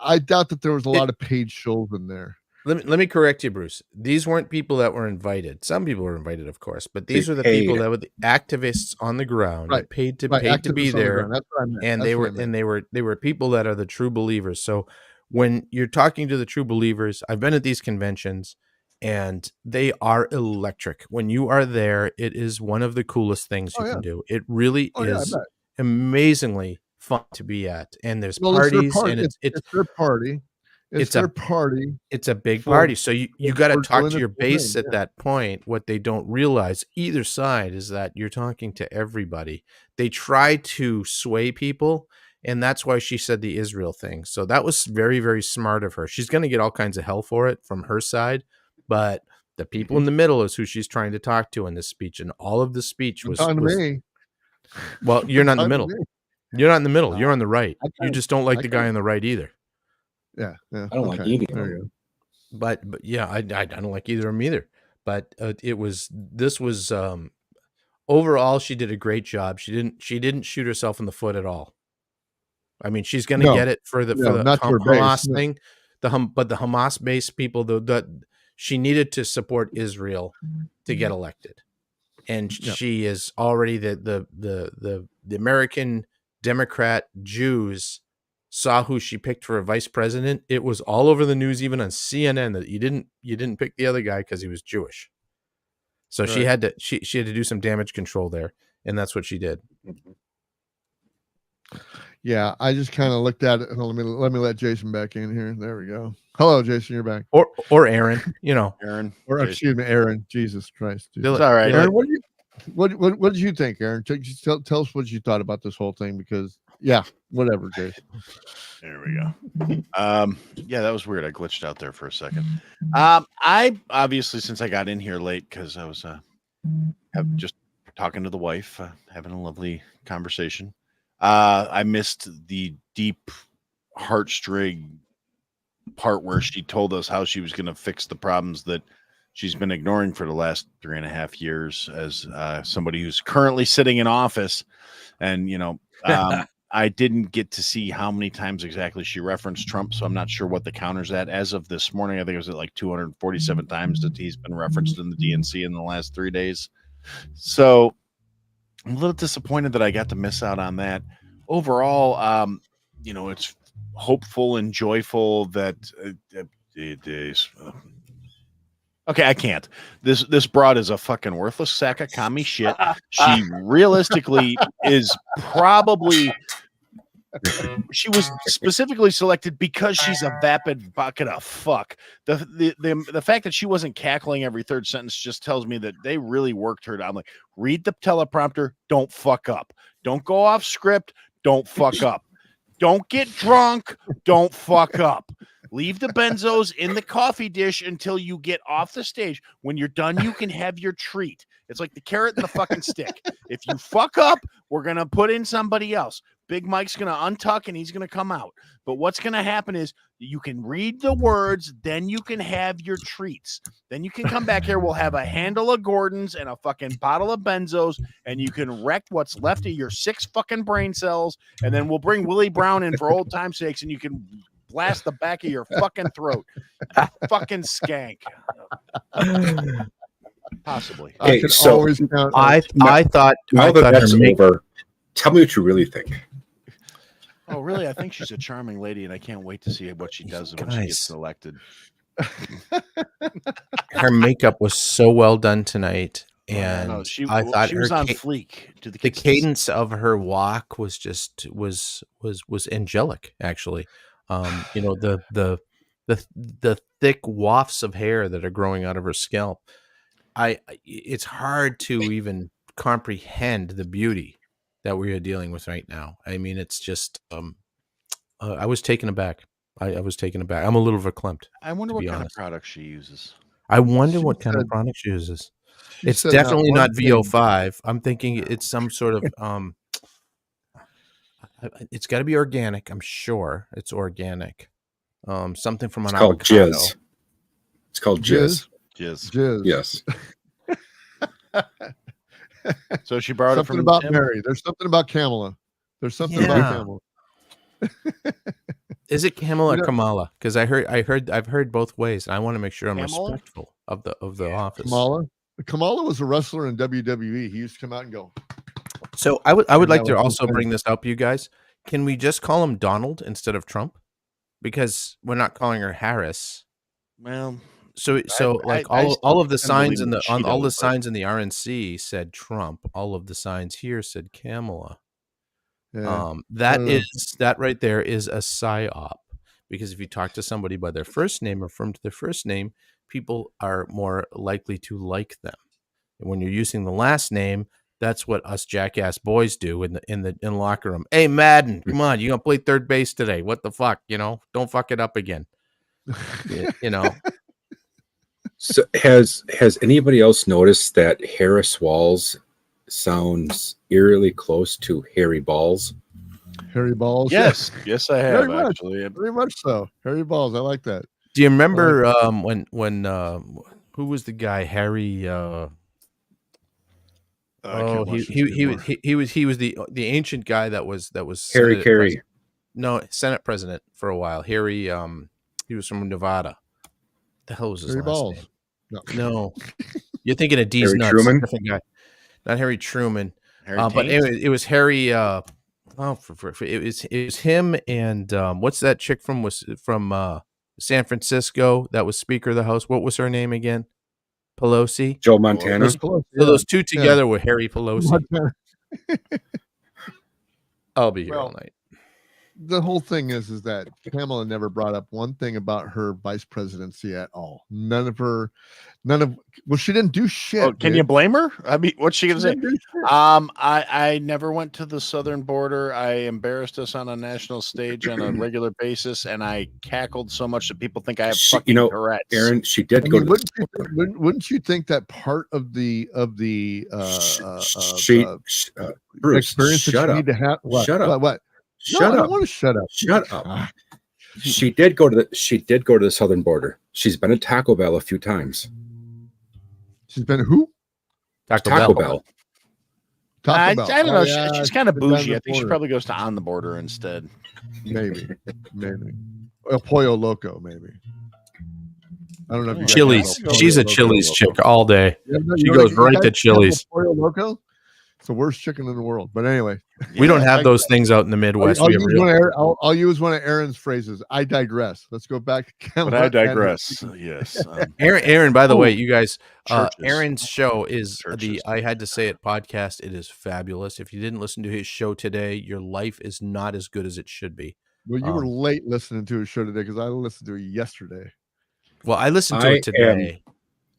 I doubt that there was a lot of paid shows in there. Let me correct you, Bruce. These weren't people that were invited. Some people were invited, of course, but these were the people that were the activists on the ground, that paid to be there. That's what I meant. And they were people that are the true believers. So when you're talking to the true believers, I've been at these conventions, and they are electric. When you are there, it is one of the coolest things you can do. It really is amazingly fun to be at. And there's parties, and it's their party. It's their party. It's a big party. So you got to talk to your base at that point. What they don't realize, either side, is that you're talking to everybody. They try to sway people, and that's why she said the Israel thing. So that was very, very smart of her. She's going to get all kinds of hell for it from her side, but the people in the middle is who she's trying to talk to in this speech. And all of the speech was me. Well, you're not in the middle. You're not in the middle. You're on the right. You just don't like the guy on the right either. Yeah. I don't like either. but yeah, I don't like either of them either. But this was overall, she did a great job. She didn't shoot herself in the foot at all. I mean, she's going to No, get it for the not to her base. Hamas No. thing. But the Hamas based people, she needed to support Israel to get elected, and she is already the American Democrat Jews saw who she picked for a vice president. It was all over the news, even on CNN, that you didn't pick the other guy because he was Jewish. So she had to do some damage control there, and that's what she did. Yeah, I just kind of looked at it. And let me let Jason back in here. There we go. Hello, Jason, you're back. Or Aaron, Aaron, or excuse me, Aaron. Jesus Christ. it's all right. Aaron, what did you think, Aaron? Tell us what you thought about this whole thing, because whatever, Jason. There we go. Yeah, that was weird. I glitched out there for a second. I obviously, since I got in here late because I was just talking to the wife, having a lovely conversation. I missed the deep heartstring part where she told us how she was going to fix the problems that she's been ignoring for the last 3.5 years as somebody who's currently sitting in office. And, I didn't get to see how many times exactly she referenced Trump, so I'm not sure what the counter's at. As of this morning, I think it was at like 247 times that he's been referenced in the DNC in the last 3 days. So I'm a little disappointed that I got to miss out on that. Overall, it's hopeful and joyful that it is. Okay, I can't. This broad is a fucking worthless sack of commie shit. She realistically is probably. She was specifically selected because she's a vapid bucket of fuck. The fact that she wasn't cackling every third sentence just tells me that they really worked her down. Like, read the teleprompter, don't fuck up. Don't go off script, don't fuck up. Don't get drunk, don't fuck up. Leave the benzos in the coffee dish until you get off the stage. When you're done, you can have your treat. It's like the carrot and the fucking stick. If you fuck up, we're going to put in somebody else. Big Mike's going to untuck and he's going to come out. But what's going to happen is you can read the words, then you can have your treats. Then you can come back here. We'll have a handle of Gordon's and a fucking bottle of benzos, and you can wreck what's left of your 6 fucking brain cells. And then we'll bring Willie Brown in for old time's sakes, and you can blast the back of your fucking throat. Fucking skank. Possibly. Okay, so I thought now that that's over, tell me what you really think. Oh, really? I think she's a charming lady, and I can't wait to see what she does when she gets elected. Her makeup was so well done tonight, and I thought she was on fleek. The cadence of her walk was just was angelic, actually. The thick wafts of hair that are growing out of her scalp. It's hard to even comprehend the beauty that we are dealing with right now. I mean, it's just, I was taken aback. I was taken aback. I'm a little verklempt. I wonder what kind of product she uses. I wonder what kind of product she uses. It's definitely not VO5. I'm thinking it's some sort of, it's got to be organic. I'm sure it's organic. Something from an avocado. Jizz. It's called Jizz. Jizz. Yes. So she borrowed something it from about Tim? Mary. There's something about Kamala. There's something about Kamala. Is it Kamala or Kamala? Because I've heard both ways, and I want to make sure I'm respectful of the office. Kamala was a wrestler in WWE. He used to come out and go. So I would like to also bring this up, you guys. Can we just call him Donald instead of Trump? Because we're not calling her Harris. Well, so all of the signs in the signs in the RNC said Trump. All of the signs here said Kamala. Yeah. That right there is a psyop, because if you talk to somebody by their first name or from their first name, people are more likely to like them. And when you're using the last name, that's what us jackass boys do in the locker room. Hey, Madden, come on, you gonna play third base today? What the fuck? Don't fuck it up again. So has anybody else noticed that Harris Walls sounds eerily close to Harry Balls? Harry Balls. Yes, I have Very much. actually. Very much so. Harry Balls. I like that. Do you remember when who was the guy? Harry. I Oh, can't watch this anymore. he was the ancient guy that was Harry Senate Carey. no, Senate president for a while. Harry, he was from Nevada. The hell was his Harry last Balls. name? No. No, you're thinking of D's Harry nuts. Truman? Different guy, not Harry Truman. Harry But Taint? anyway, it was Harry. It was him and what's that chick from San Francisco that was Speaker of the House? What was her name again? Pelosi. Joe Montana. Those close, So those two together were Harry Pelosi. Montana. I'll be here Well, all night. The whole thing is that Kamala never brought up one thing about her vice presidency at all. Well, she didn't do shit. Oh, can you blame her? I mean, what's she gonna say? didn't do shit. I never went to the southern border. I embarrassed us on a national stage on a regular basis, and I cackled so much that people think I have fucking Tourette's. Aaron, she did I go mean, to the wouldn't you think that part of the Bruce, experience that shut you up. need to have? Shut up. What? Shut No, I don't up. want to shut up. Shut up. Ah, She did go to the southern border. She's been at Taco Bell a few times. she's been who? Taco Bell. Taco Bell. I don't know. Oh, yeah, She's kind of she's been down bougie. the I think she border. probably goes to on the border instead. Maybe. El Pollo Loco, maybe. I don't know if you guys Chili's. have El Pollo She's a Loco. Chili's chick all day. You know, She you goes know, right you to guys have El Chili's. Pollo Loco? It's the worst chicken in the world. But anyway, We don't Yeah, have those things out in the Midwest. I'll We have real- use one of Aaron's phrases. I digress. Let's go back to Kamala. But I and- digress. Yes. Aaron, by the way, you guys, Churches. Aaron's show is Churches. I had to say it podcast. It is fabulous. If you didn't listen to his show today, your life is not as good as it should be. Well, you were late listening to his show today because I listened to it yesterday. Well, I listened to it today.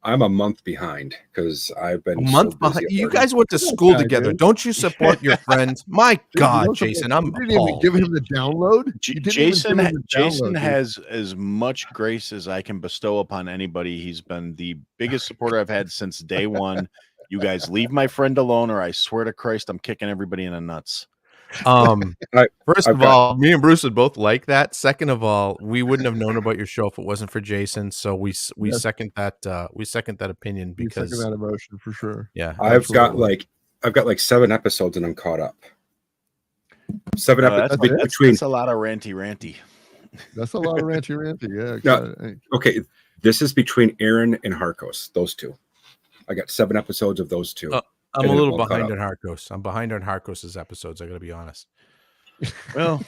I'm a month behind because I've been A month so busy behind. at You work. guys went to school guy, together. dude. Don't you support your friends? My Dude, God, you know Jason, something? I'm You didn't even appalled. give him the download. You didn't even Jason give him the Jason download, dude. has as much grace as I can bestow upon anybody. He's been the biggest supporter I've had since day one. You guys leave my friend alone, or I swear to Christ, I'm kicking everybody in the nuts. First I've of got- all, me and Bruce would both like that. Second of all, we wouldn't have known about your show if it wasn't for Jason. So we Yes. second that. We second that opinion You second because that emotion for sure. yeah, I've got Absolutely. like 7 episodes and I'm caught up. 7 That's, episodes that's, between. that's a lot of ranty. That's a lot of ranty. Yeah. No. Hey, Okay, this is between Aaron and Harkos. Those two. I got 7 episodes of those two. I'm And a then little we'll cut behind up. on Harkos. I'm behind on Harkos's episodes. I got to be honest. Well,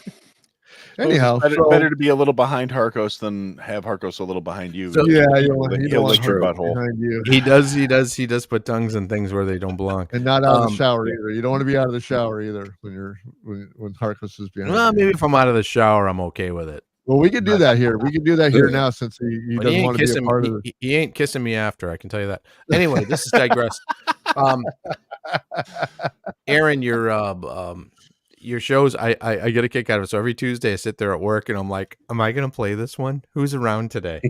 Anyhow, better to be a little behind Harkos than have Harkos a little behind you. So- yeah, He'll you don't want lick your her butthole. behind you. He does put tongues in things where they don't belong. And not out of the Um, shower either. You don't want to be out of the shower either when Harkless is behind. Well, you. maybe if I'm out of the shower, I'm okay with it. Well, we could do that here. We could do that here now since he But doesn't want to be a part of it. he ain't kissing me after. I can tell you that. Anyway, this is digress. Aaron, your shows, I get a kick out of it. So every Tuesday I sit there at work and I'm like, am I going to play this one? Who's around today?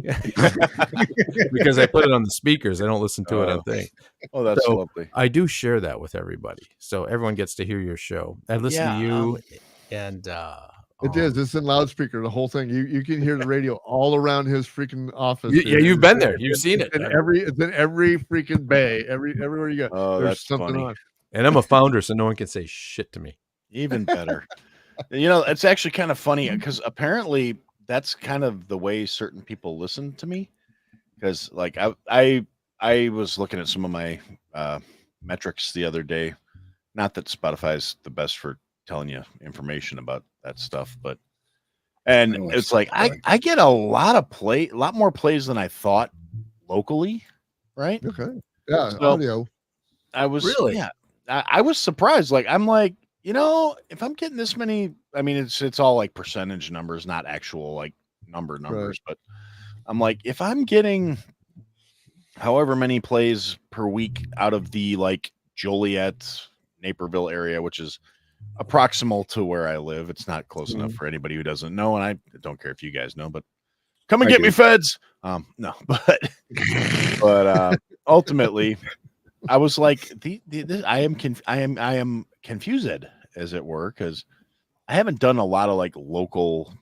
Because I put it on the speakers. I don't listen to it on thing. Oh, that's So, lovely. I do share that with everybody. So everyone gets to hear your show. I listen to you and It is. It's in loudspeaker. The whole thing. You can hear the radio all around his freaking office. Yeah, dude. you've been there. You've seen it. It's in every freaking bay. Everywhere you go. Oh, There's that's something funny. on. And I'm a founder, so no one can say shit to me. Even better. It's actually kind of funny because apparently that's kind of the way certain people listen to me. Because like I was looking at some of my metrics the other day. Not that Spotify's the best for telling you information about that stuff, but it's like I get a lot more plays than I thought locally, right? Okay. Yeah. So- Audio. I was Really? yeah. I was surprised. Like I'm like, if I'm getting this many, I mean, it's all like percentage numbers, not actual like numbers, but I'm like, if I'm getting however many plays per week out of the like Joliet, Naperville area, which is proximal to where I live. It's not close enough for anybody who doesn't know, and I don't care if you guys know, but come and I get do. me, feds. No, but ultimately, I was like, I am confused, as it were, because I haven't done a lot of like local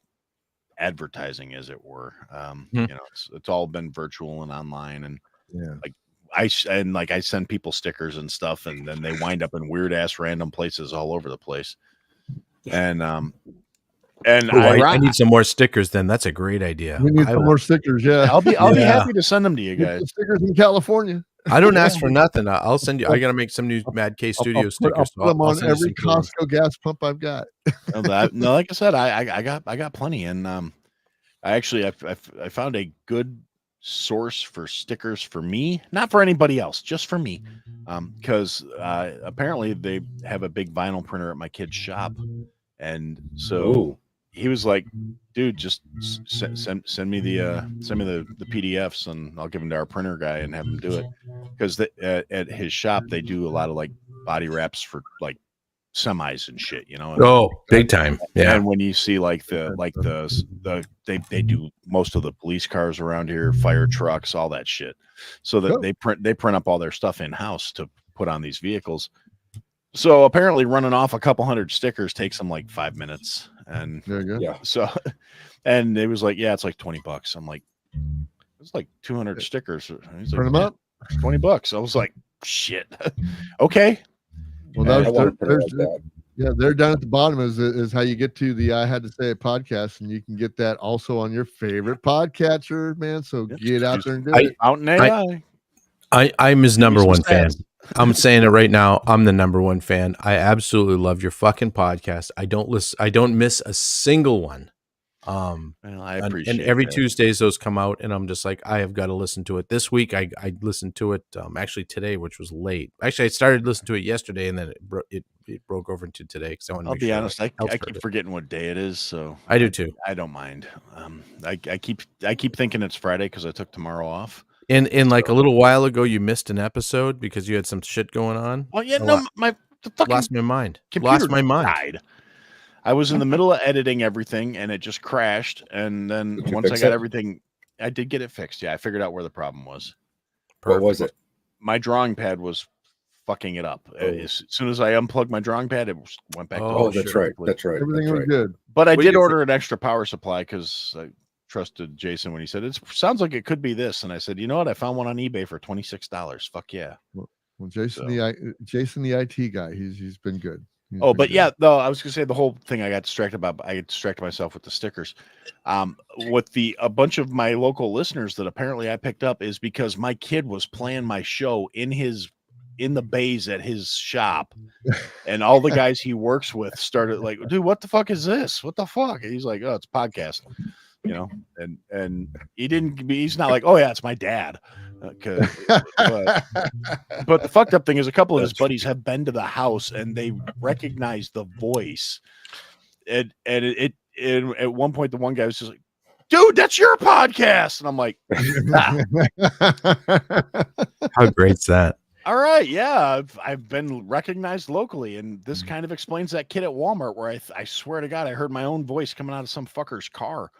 advertising, as it were. Hmm. It's all been virtual and online, and Yeah. I send people stickers and stuff, and then they wind up in weird ass random places all over the place. And I need some more stickers. Then that's a great idea. We need some more stickers. Yeah. I'll be Yeah. happy to send them to you Get guys. the stickers in California. I don't ask for nothing. I'll send you. I gotta make some new Mad K Studio I'll stickers. put them I'll on send you every some cool ones. Costco gas pump I've got. No, like I said, I got plenty, and I found a good source for stickers for me, not for anybody else, just for me, because apparently they have a big vinyl printer at my kid's shop, and so he was like, dude, just send me the PDFs, and I'll give them to our printer guy and have him do it, because at his shop they do a lot of like body wraps for like semis and shit, Oh, big time. Yeah. And when you see they do most of the police cars around here, fire trucks, all that shit, so that they print up all their stuff in house to put on these vehicles. So apparently running off a couple hundred stickers takes them like 5 minutes. And there you go. Yeah. So, and it was like, yeah, it's like $20. I'm like, it's like 200 stickers. He's like, Print them up. $20. I was like, shit. Okay. Well, I want to put it like that. yeah, they're down at the bottom is how you get to the I Had to Say It podcast, and you can get that also on your favorite podcatcher, man. So get out there and do it. Out in AI. I'm his number one fan. stats. I'm saying it right now. I'm the number one fan. I absolutely love your fucking podcast. I don't miss a single one. Well, I appreciate and every that. Tuesdays those come out, and I'm just like, I have got to listen to it. This week I listened to it actually today, which was late. Actually, I started listening to it yesterday, and then it broke over into today because I want to I'll make be sure honest. I health keep heard it. forgetting what day it is, so I do too. I don't mind. I keep thinking it's Friday because I took tomorrow off. In like a little while ago, you missed an episode because you had some shit going on. Oh yeah, no, the fucking Lost my mind. computer Lost my mind. died. I was in the middle of editing everything, and it just crashed. And then Did you once I fix got it? everything, I did get it fixed. Yeah, I figured out where the problem was. What was it? My drawing pad was fucking it up. As soon as I unplugged my drawing pad, it went back. Oh, to that's right. That's right. Everything That's was right. good. But I What do did you order an extra power supply because I trusted Jason when he said it sounds like it could be this, and I said, you know what? I found one on eBay for $26. Fuck yeah. Well, Jason, So- Jason, the IT guy, he's been good. He's Oh, been but good. yeah, no, I was gonna say the whole thing I got distracted about. I distracted myself with the stickers. With a bunch of my local listeners that apparently I picked up is because my kid was playing my show in the bays at his shop, and all the guys he works with started like, dude, what the fuck is this? What the fuck? And he's like, oh, it's a podcast, and he's not like, oh yeah, it's my dad. But the fucked up thing is a couple of his buddies have been to the house and they recognize the voice. And at one point, the one guy was just like, dude, that's your podcast. And I'm like, How great's that? all right, yeah, I've been recognized locally. And this kind of explains that kid at Walmart where I swear to God, I heard my own voice coming out of some fucker's car.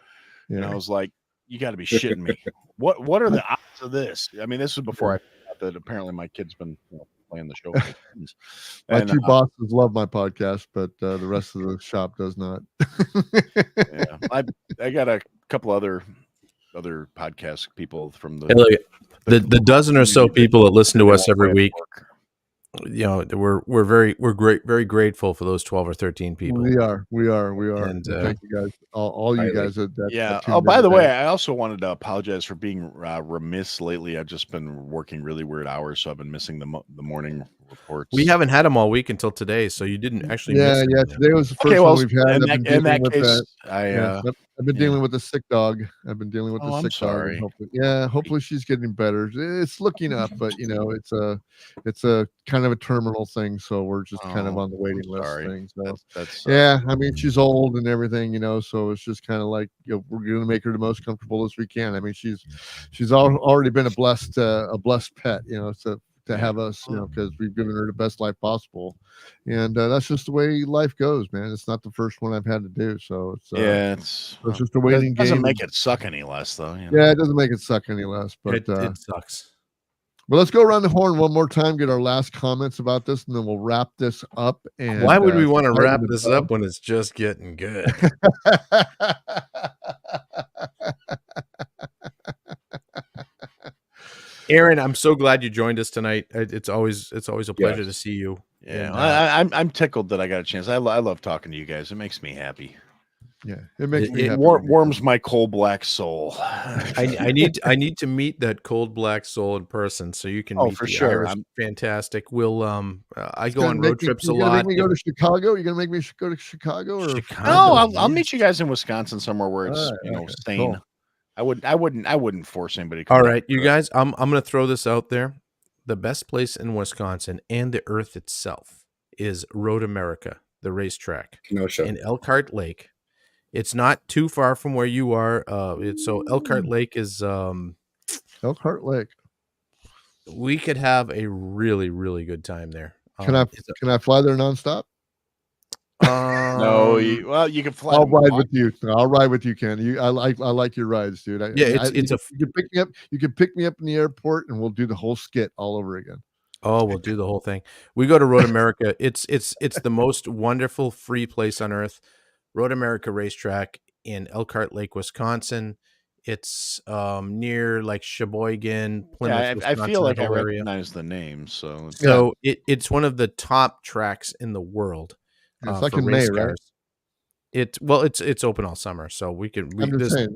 And I was like, you got to be shitting me. What are the odds of this? I mean, this was before I found out that apparently my kid's been playing the show. My two bosses love my podcast, but the rest of the shop does not. Yeah, I got a couple other podcast people from Hey, look, the dozen or so people that listen to us every week, we're very grateful for those 12 or 13 people. We are. And, thank you guys, all you guys. Yeah. Oh, by the way, I also wanted to apologize for being remiss lately. I've just been working really weird hours, so I've been missing the morning reports. We haven't had them all week until today, so you didn't actually. Yeah. miss them. Today was the first one we've had. In that case, I've been dealing with a sick dog. I've been dealing with I'm the sick sorry. dog. Hopefully she's getting better. It's looking up, but it's a kind of a terminal thing, so we're just kind of on the waiting list thing. So that's yeah, I mean she's old and everything, so it's just kind of like we're gonna make her the most comfortable as we can. I mean she's already been a blessed pet, to have us, because we've given her the best life possible, and that's just the way life goes, man. It's not the first one I've had to do, so it's it's just a waiting game. Doesn't make it suck any less, though. Yeah, it doesn't make it suck any less, but it sucks. Well, let's go around the horn one more time, get our last comments about this, and then we'll wrap this up. And Why would we want to tighten wrap it this up? up when it's just getting good? Aaron, I'm so glad you joined us tonight. It's always a pleasure to see you. Yeah, And, I'm tickled that I got a chance. I love talking to you guys. It makes me happy. Yeah, it makes me It happy. warms my cold black soul. I need to meet that cold black soul in person so you can meet for the sure. Irish. Fantastic. We'll I It's go gonna on make road me- trips a you're gonna lot. Make me go to Chicago. You're gonna make me go to Chicago or Chicago, No, I'll yeah. meet you guys in Wisconsin somewhere where it's All right, okay, sane. cool. I wouldn't force anybody to come. All down right, you for it. guys, I'm going to throw this out there. The best place in Wisconsin and the earth itself is Road America, the racetrack No shit. in Elkhart Lake. It's not too far from where you are. So Elkhart Lake is Elkhart Lake. we could have a really, really good time there. Can I fly there nonstop? No, you can fly. I'll to ride Milwaukee. with you. I'll ride with you, Ken. I like your rides, dude. Yeah, you can pick me up. You can pick me up in the airport, and we'll do the whole skit all over again. Oh, we'll do the whole thing. We go to Road America. It's the most wonderful free place on earth. Road America Racetrack in Elkhart Lake, Wisconsin. It's near like Sheboygan, Plymouth. Yeah, I Wisconsin, feel like that I whole area. recognize the name. So So it's one of the top tracks in the world. It's like for in race May, right? cars. It's open all summer, so we can. I'm just saying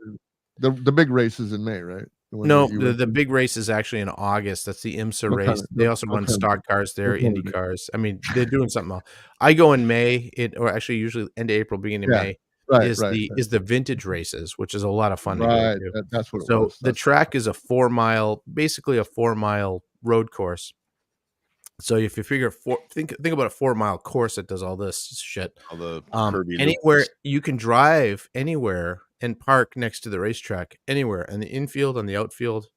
the big race is in May, right? No, the big race is actually in August. That's the IMSA race. They also run stock cars there, Indy cars. I mean, they're doing something else. I go in May, or actually usually end of April, beginning of May. Is the vintage races, which is a lot of fun to go to. That's what it so was. the track is basically a 4-mile road course. So if you figure think about a 4-mile course that does all this shit. all the anywhere you can drive anywhere and park next to the racetrack, anywhere in the infield, on the outfield,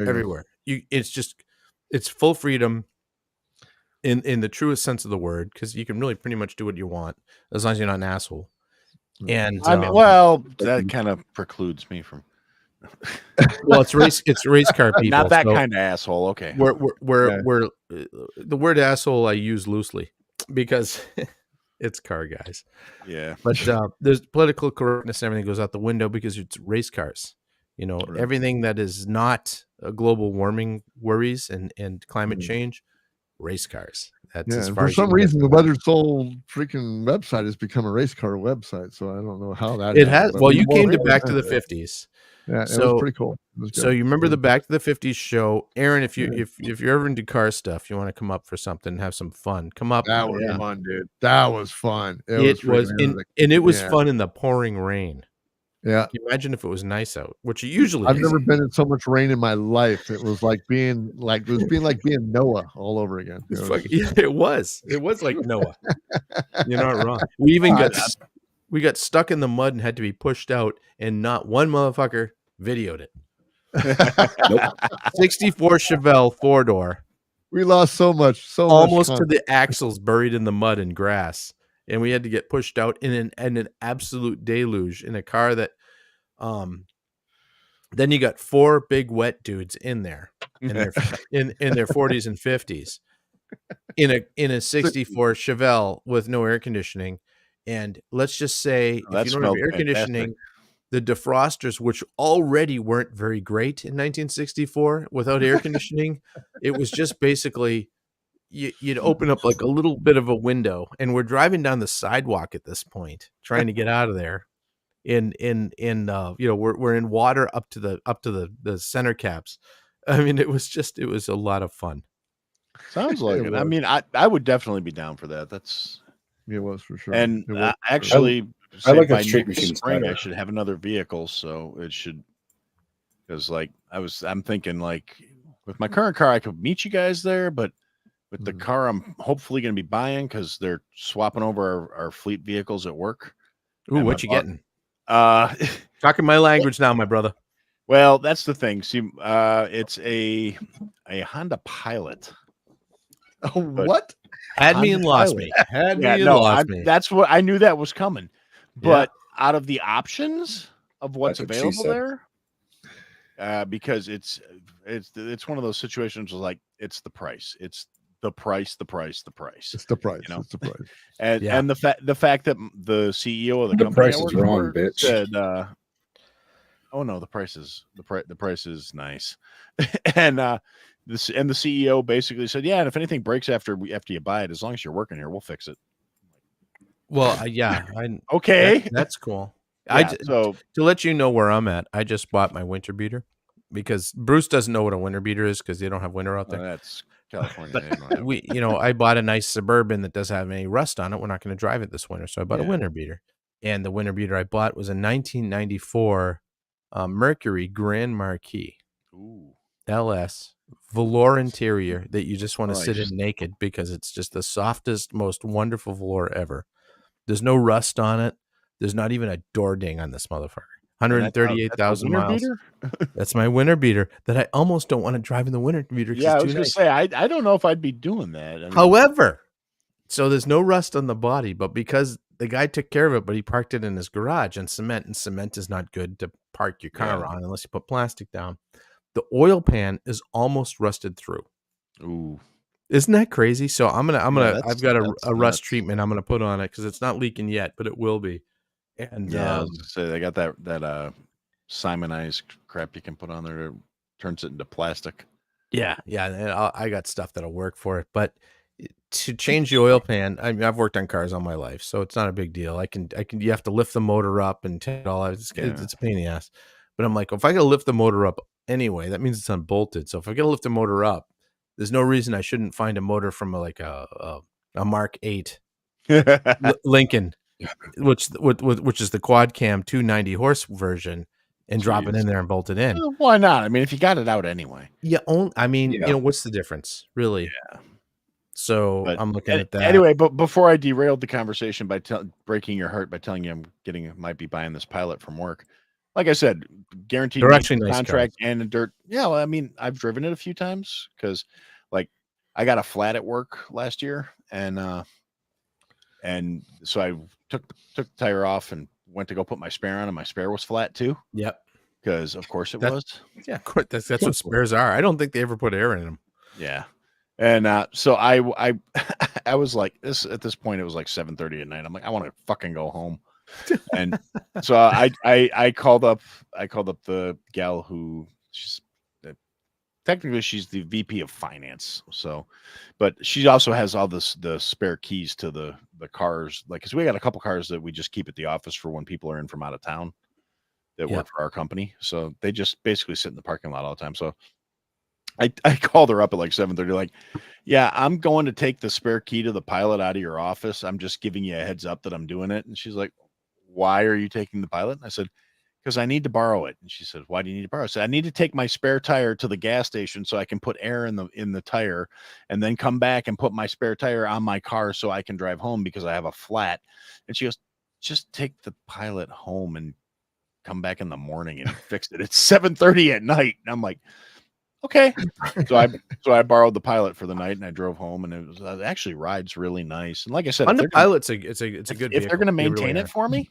everywhere. It's full freedom in the truest sense of the word, because you can really pretty much do what you want as long as you're not an asshole. And I mean, well, that kind of precludes me from. Well, it's race car people. Not that kind of asshole. Okay. We're the word asshole I use loosely because it's car guys. Yeah. But there's political correctness and everything goes out the window because it's race cars. Everything that is not global warming worries and climate change, race cars. That's as far for as some reason the Weather Soul freaking website has become a race car website, so I don't know how that it has. but Well, you came to Back to the 50s. Yeah, it was pretty cool. So you remember the Back to the 50s show, Aaron? If you're ever into car stuff, you want to come up for something and have some fun. Come up. That was fun, dude. That was fun. It was fun in the pouring rain. Yeah. Can you imagine if it was nice out, which it usually I've is. never been in so much rain in my life. It was like being Noah all over again. It was like Noah. You're not wrong. We even got stuck in the mud and had to be pushed out, and not one motherfucker videoed it. Nope. 64 Chevelle 4-door. We lost so much almost to the axles buried in the mud and grass. And we had to get pushed out in an absolute deluge in a car that, then you got 4 big wet dudes in there in their 40s and 50s in a 64 Chevelle with no air conditioning. And let's just say, if you don't have air conditioning, the defrosters, which already weren't very great in 1964 without air conditioning, it was just basically, you'd open up like a little bit of a window, and we're driving down the sidewalk at this point, trying to get out of there. We're in water up to the center caps. I mean, it was a lot of fun. Sounds like it. I mean, I would definitely be down for that. It was for sure. And actually, I like by that street next machine spring, better. I should have another vehicle, so it should. Because I'm thinking like with my current car, I could meet you guys there, but with the car I'm hopefully going to be buying, because they're swapping over our fleet vehicles at work. Ooh, what you getting? Talking my language now, my brother. Well, that's the thing. See, it's a Honda Pilot. Oh, what? Had me and lost me. Had me and lost me. That's what I knew that was coming. But out of the options of what's available there, because it's one of those situations where, like, it's the price. It's the price. It's the price. You know? It's the price. And the fact that the CEO of the company price is wrong, bitch. said, oh no, the price is the price is nice, and the CEO basically said, yeah, and if anything breaks after you buy it, as long as you're working here, we'll fix it. Well, Okay, that's cool. yeah, so To let you know where I'm at, I just bought my winter beater because Bruce doesn't know what a winter beater is because they don't have winter out there. that's California. They don't have- I bought a nice Suburban that doesn't have any rust on it. We're not going to drive it this winter, so I bought a Yeah. winter beater. And the winter beater I bought was a 1994 Mercury Grand Marquis Ooh. LS velour interior that you just want to sit Nice. in naked because it's just the softest, most wonderful velour ever. There's no rust on it. There's not even a door ding on this motherfucker. And 138,000 that's a winter miles. beater? That's my winter beater that I almost don't want to drive in the winter beater. Yeah, I it's was too gonna nice. say I don't know if I'd be doing that. I mean, However, so there's no rust on the body, but because the guy took care of it, but he parked it in his garage and cement is not good to park your car on unless you put plastic down. The oil pan is almost rusted through. ooh, Isn't that crazy? So I've got a that's rust nuts. treatment I'm gonna put on it because it's not leaking yet, but it will be. And Yeah, I was gonna say they got that Simonized crap you can put on there that turns it into plastic. yeah, and I got stuff that'll work for it. But to change the oil pan, I mean, I've worked on cars all my life, so it's not a big deal. I can. You have to lift the motor up and take it all out. It's a pain in the ass. But I'm like, if I got to lift the motor up anyway, that means it's unbolted. So if I got to lift the motor up, there's no reason I shouldn't find a motor from a Mark 8 Lincoln, which is the quad cam 290 horse version, and drop it in there and bolt it in. Why not? I mean, if you got it out anyway. Yeah, what's the difference, really? Yeah. So But I'm looking at that anyway. But before I derailed the conversation by breaking your heart by telling you might be buying this Pilot from work, like I said, guaranteed They're actually nice contract cars. and a dirt. Yeah, well, I mean, I've driven it a few times because, like, I got a flat at work last year, and so I took the tire off and went to go put my spare on, and my spare was flat too. Yep. Because of course it was. Yeah, that's what spares are. I don't think they ever put air in them. Yeah. And so I was like, at this point it was like 7:30 at night. I'm like, I want to fucking go home. And so I called up the gal who technically she's the VP of finance. So, but she also has all the spare keys to the cars, like, because we got a couple cars that we just keep at the office for when people are in from out of town that work for our company. So they just basically sit in the parking lot all the time. So I called her up at like 7:30, like, yeah, I'm going to take the spare key to the Pilot out of your office. I'm just giving you a heads up that I'm doing it. And she's like, why are you taking the Pilot? And I said, because I need to borrow it. And she said, why do you need to borrow it? I said, I need to take my spare tire to the gas station so I can put air in the tire and then come back and put my spare tire on my car so I can drive home because I have a flat. And she goes, just take the Pilot home and come back in the morning and fix it. It's 7:30 at night. And I'm like, okay. So I borrowed the Pilot for the night and I drove home, and it actually rides really nice. And like I said, On the Pilot's it's a good if they're going to maintain it for me,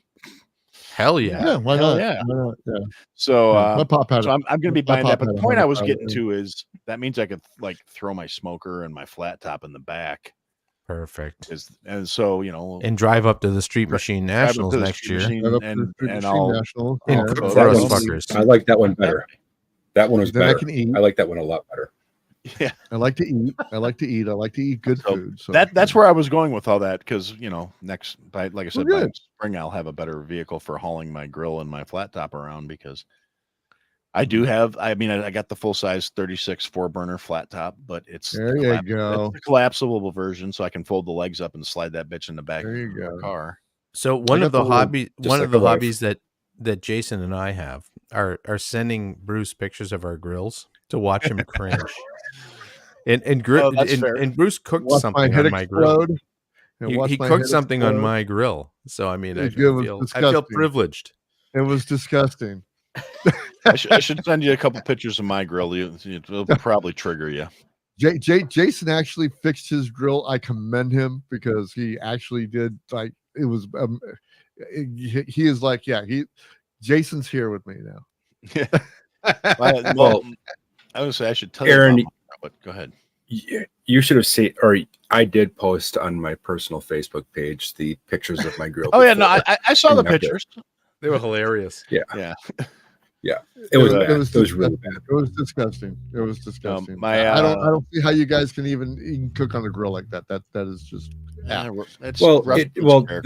hell yeah. Yeah, why not? Yeah. Why not? Yeah. So, My pop had so I'm going to be my buying that. pop But the had a point I Honda was Pilot, getting to is that means I could like throw my smoker and my flat top in the back. Perfect. And so, And drive up to the Street Machine drive up Nationals to the next Street year. Machine right up to the and Street Machine I'll National. and Yeah. cook so for that us was- fuckers. I like that one better. That one was Then I better. can eat. I like that one a lot better. Yeah. I like to eat. I like to eat good So food. So that's where I was going with all that, because like I said, by good. spring I'll have a better vehicle for hauling my grill and my flat top around, because I do have. I mean, I got the full size 36 4-burner flat top, but it's There you go. It's the collapsible version, so I can fold the legs up and slide that bitch in the back There you of the go. car. So one of the just like a wife. hobbies that Jason and I have are sending Bruce pictures of our grills to watch him cringe. And That's fair. and Bruce cooked Watch something my head on my grill. explode. and watch He my cooked head something on explode. my grill. So I mean, I It was feel disgusting. privileged. It was disgusting. I should send you a couple pictures of my grill. It'll probably trigger you. Jason actually fixed his grill. I commend him because he actually did. Like, it was. He is like, yeah. Jason's here with me now. Well, I would say I should tell Aaron, you, but go ahead. You should have seen, or I did post on my personal Facebook page the pictures of my grill. Oh yeah, no, before. I saw the Remember. pictures. They were hilarious. Yeah. It was It bad. was It was really bad. It was disgusting. It was disgusting. my, I don't see how you guys can even cook on a grill like that. That is just It's Well, rough it, food well, spare.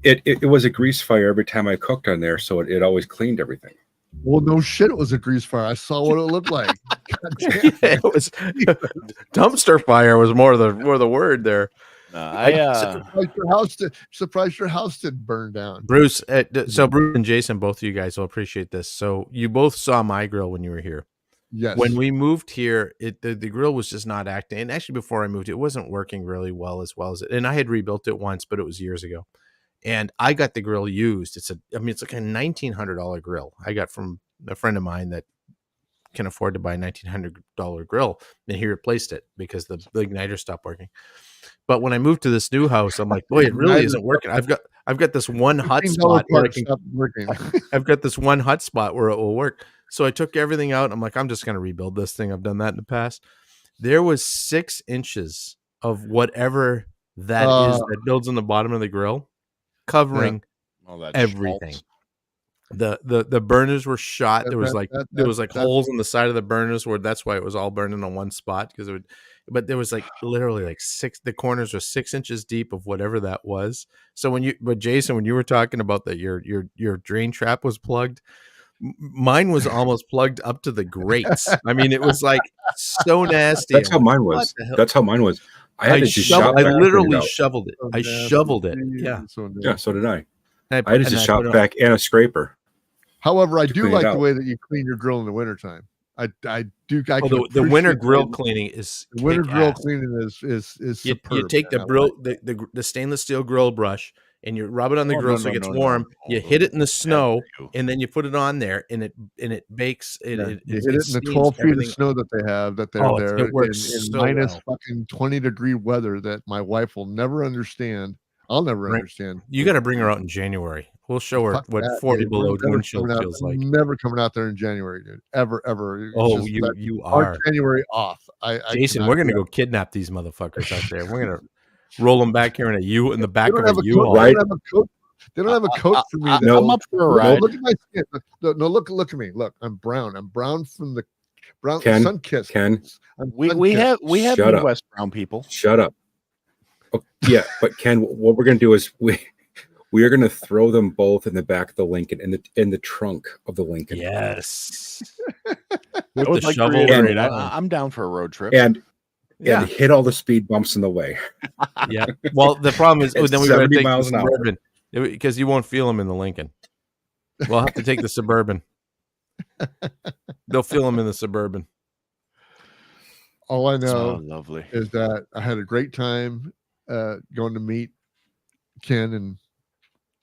it was a grease fire every time I cooked on there, so it always cleaned everything. well, no shit. It was a grease fire. I saw what it looked like. God damn. It was dumpster fire was more the word there. Surprised your house didn't burn down. Bruce, so Bruce and Jason, both of you guys will appreciate this. So you both saw my grill when you were here. Yes. When we moved here, the grill was just not acting. And actually, before I moved, it wasn't working really well as it. And I had rebuilt it once, but it was years ago. And I got the grill used. It's like a $1,900 grill I got from a friend of mine that can afford to buy a $1,900 grill, and he replaced it because the igniter stopped working. But when I moved to this new house, I'm like, boy, it really isn't working. I've got this one hot spot where I've got this one hot spot where it will work. So I took everything out. I'm like, I'm just going to rebuild this thing. I've done that in the past. There was 6 inches of whatever that is that builds on the bottom of the grill, covering everything. The burners were shot. There was holes in the side of the burners where that's why it was all burning on one spot because it would. But there was like literally like 6. The corners were 6 inches deep of whatever that was. So Jason, when you were talking about that, your drain trap was plugged. Mine was almost plugged up to the grates. I mean, it was like so nasty. That's how mine was. I had to just shop back. I literally shoveled it. I shoveled it. Yeah. Yeah, so did I. I had to just shop back and a scraper. However, I do like the way that you clean your grill in the wintertime. I do. The winter grill cleaning is winter grill cleaning is superb. You take the stainless steel grill brush and you rub it on the grill so it gets warm. You hit it in the snow and then you put it on there and it bakes. You hit it in the 12 feet of snow that they have there it works in minus fucking 20-degree weather that my wife will never understand. I'll never understand. You got to bring her out in January. We'll show her what 40 below wind chill feels like. Never coming out there in January, dude. Ever. Oh, you are. January off. Jason, we're gonna go kidnap these motherfuckers out there. We're gonna roll them back here in the back of a U-Haul. Right? They don't have a coat for me. No, I'm up for a ride. Look at my skin. No, look at me. Look, I'm brown. I'm brown from the sun kiss. Ken, we have Midwest brown people. Shut up. Oh, yeah, but Ken, what we're gonna do is we are going to throw them both in the back of the Lincoln, in the trunk of the Lincoln. Yes. With the shovel. I'm down for a road trip. And hit all the speed bumps in the way. Yeah. Well, the problem is then we got to take the Suburban because you won't feel them in the Lincoln. We'll have to take the Suburban. They'll feel them in the Suburban. All I know lovely is that I had a great time going to meet Ken and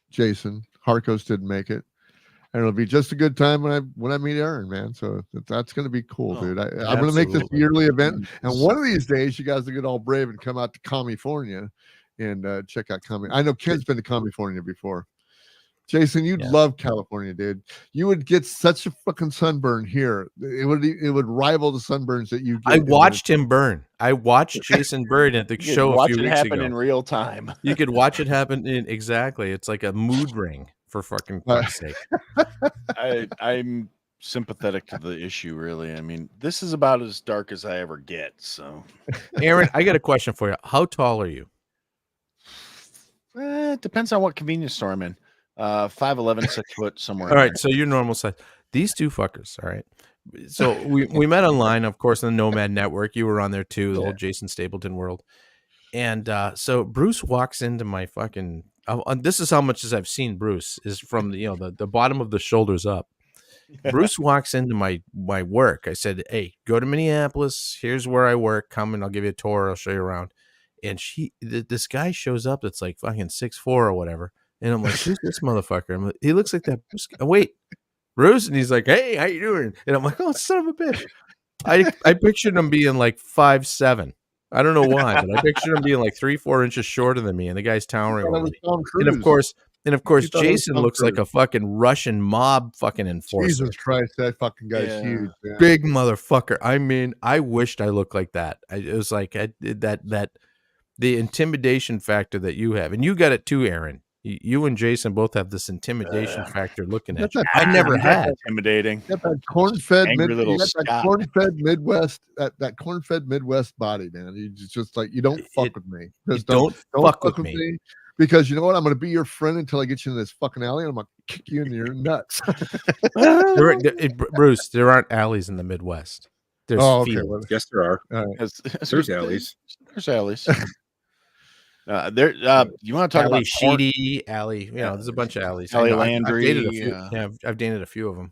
Jason. Harkos didn't make it, and it'll be just a good time when I meet Aaron, man. So that's going to be cool, dude. I'm going to make this a yearly event, and one of these days you guys will get all brave and come out to California and check out California. I know Ken's been to California before. Jason, you'd love California, dude. You would get such a fucking sunburn here. It would rival the sunburns that you get. I watched him burn. I watched Jason burn at the show a few weeks ago. Watch it happen in real time. You could watch it happen exactly. It's like a mood ring for fucking fuck's sake. I'm sympathetic to the issue, really. I mean, this is about as dark as I ever get. So, Aaron, I got a question for you. How tall are you? It depends on what convenience store I'm in. 5'11", 6 foot, somewhere. All right, so you're normal size. These two fuckers, all right. So we met online, of course, on the Nomad Network. You were on there too, the old Jason Stapleton world. And so Bruce walks into my fucking. This is how much as I've seen Bruce is from the bottom of the shoulders up. Bruce walks into my work. I said, "Hey, go to Minneapolis. Here's where I work. Come and I'll give you a tour. I'll show you around." And this guy shows up. That's like fucking 6'4" or whatever. And I'm like, who's this motherfucker? He looks like that Bruce guy. Wait, Bruce? And he's like, hey, how you doing? And I'm like, oh, son of a bitch. I pictured him being like 5'7". I don't know why, but I pictured him being like 3-4 inches shorter than me, and the guy's towering over me. And of course, Jason looks like a fucking Russian mob fucking enforcer. Jesus Christ, that fucking guy's huge. Man. Big motherfucker. I mean, I wished I looked like that. It was like that the intimidation factor that you have, and you got it too, Aaron. You and Jason both have this intimidation factor looking at you. That's I never had. Intimidating. You got that corn-fed Angry little you got that Scot. corn-fed Midwest, that corn-fed Midwest body, man. You just like, you don't fuck with me. Just don't fuck with me. Because you know what? I'm going to be your friend until I get you in this fucking alley, and I'm going to kick you in your nuts. Bruce, there aren't alleys in the Midwest. There's fields. Well, Yes, there are. all right. There's alleys. There's alleys. You want to talk Alley about corn? Sheedy, alley. There's a bunch of alleys. Alley I know, Landry, I've dated a few. Yeah, I've dated a few of them.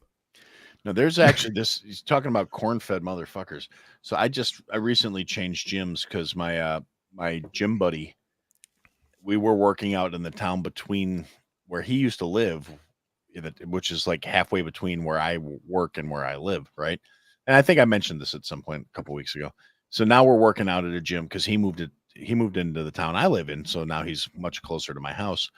No, there's actually this. He's talking about corn-fed motherfuckers. So I recently changed gyms because my gym buddy, we were working out in the town between where he used to live, which is like halfway between where I work and where I live, right? And I think I mentioned this at some point a couple weeks ago. So now we're working out at a gym because he moved into the town I live in. So now he's much closer to my house.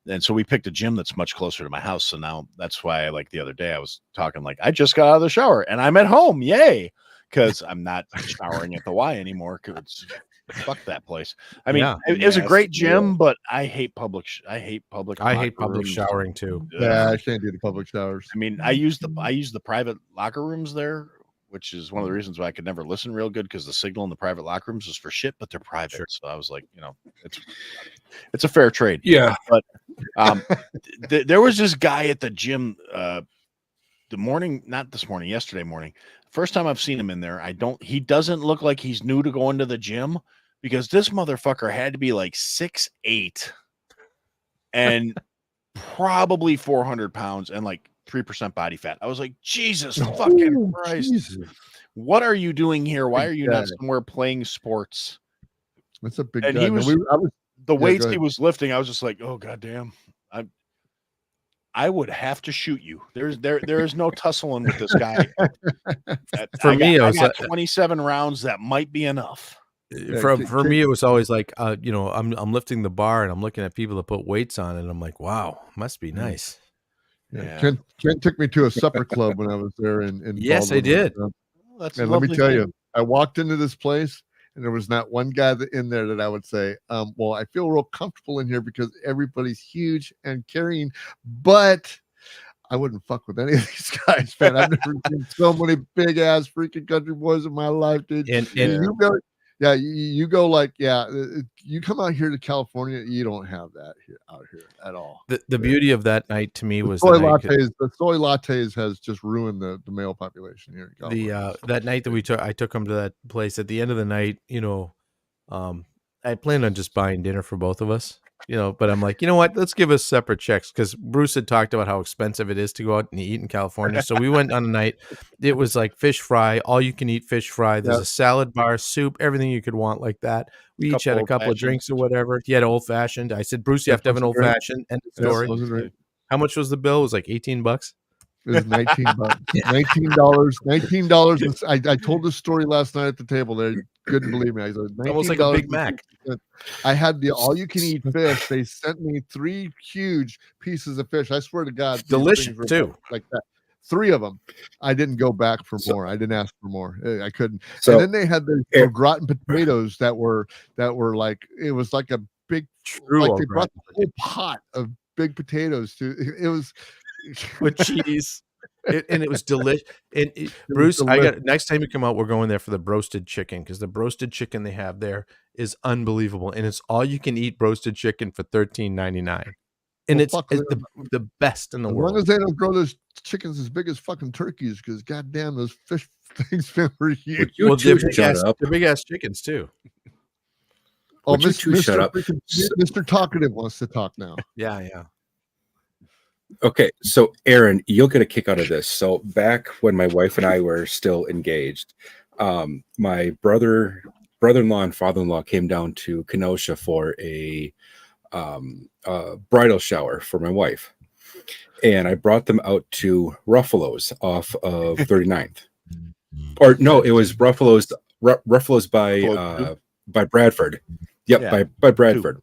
And so we picked a gym that's much closer to my house. So now that's why, like the other day, I was talking like, I just got out of the shower and I'm at home. Yay. Because I'm not showering at the Y anymore. Because fuck that place. I mean, it was a great gym, but I hate public. I hate public showering too. Yeah, I can't do the public showers. I mean, I use the private locker rooms there, which is one of the reasons why I could never listen real good, because the signal in the private locker rooms is for shit, but they're private. Sure. So I was like, it's a fair trade. Yeah. But there was this guy at the gym yesterday morning. First time I've seen him in there. He doesn't look like he's new to going to the gym, because this motherfucker had to be like 6'8" and probably 400 pounds and like 3% body fat. I was like, Jesus fucking Christ. Jesus. What are you doing here? Why are you not somewhere playing sports? That's a big and guy. He was, the weights he was lifting, I was just like, oh goddamn. I would have to shoot you. There is no tussling with this guy. For me, I got 27 rounds. That might be enough. For me, it was always like, I'm lifting the bar and I'm looking at people that put weights on it, and I'm like, wow, must be nice. Yeah. Ken took me to a supper club when I was there in yes, I did. And let me tell you, I walked into this place and there was not one guy in there that I would say, well, I feel real comfortable in here because everybody's huge and carrying, but I wouldn't fuck with any of these guys, man. I've never seen so many big ass freaking country boys in my life, dude. And you go like, you come out here to California, you don't have that out here at all. The beauty of that night to me was the soy lattes has just ruined the male population here in California. That night that I took him to that place. At the end of the night, I planned on just buying dinner for both of us. But I'm like, you know what? Let's give us separate checks, because Bruce had talked about how expensive it is to go out and eat in California. So we went on a night. It was like fish fry, all you can eat fish fry. There's a salad bar, soup, everything you could want like that. We each had a couple of drinks or whatever. He had old fashioned. I said, Bruce, you have to have an old fashioned. End of story. How much was the bill? It was like $18. It was $19. $19. I told this story last night at the table there. You couldn't believe me. I said, almost like a Big Mac. I had the all-you-can-eat fish. They sent me 3 huge pieces of fish. I swear to God, delicious too. Like that, 3 of them. I didn't go back for more. I didn't ask for more. I couldn't. And then they had the gratin potatoes that were like, it was like a big. Like they brought the whole pot of big potatoes to. It was. With cheese, and it was delicious. And Bruce, next time you come out, we're going there for the broasted chicken, because the broasted chicken they have there is unbelievable, and it's all you can eat broasted chicken for $13.99, and it's the best in the world. As long as they don't grow those chickens as big as fucking turkeys, because goddamn, those fish things were huge. Well, they're big ass chickens too. Oh, shut up. Mr. Talkative wants to talk now. Yeah. Okay, so Aaron, you'll get a kick out of this. So back when my wife and I were still engaged, my brother-in-law and father-in-law came down to Kenosha for a bridal shower for my wife, and I brought them out to Ruffalo's off of 39th. Or no, it was Ruffalo's by Bradford. Yep, by Bradford.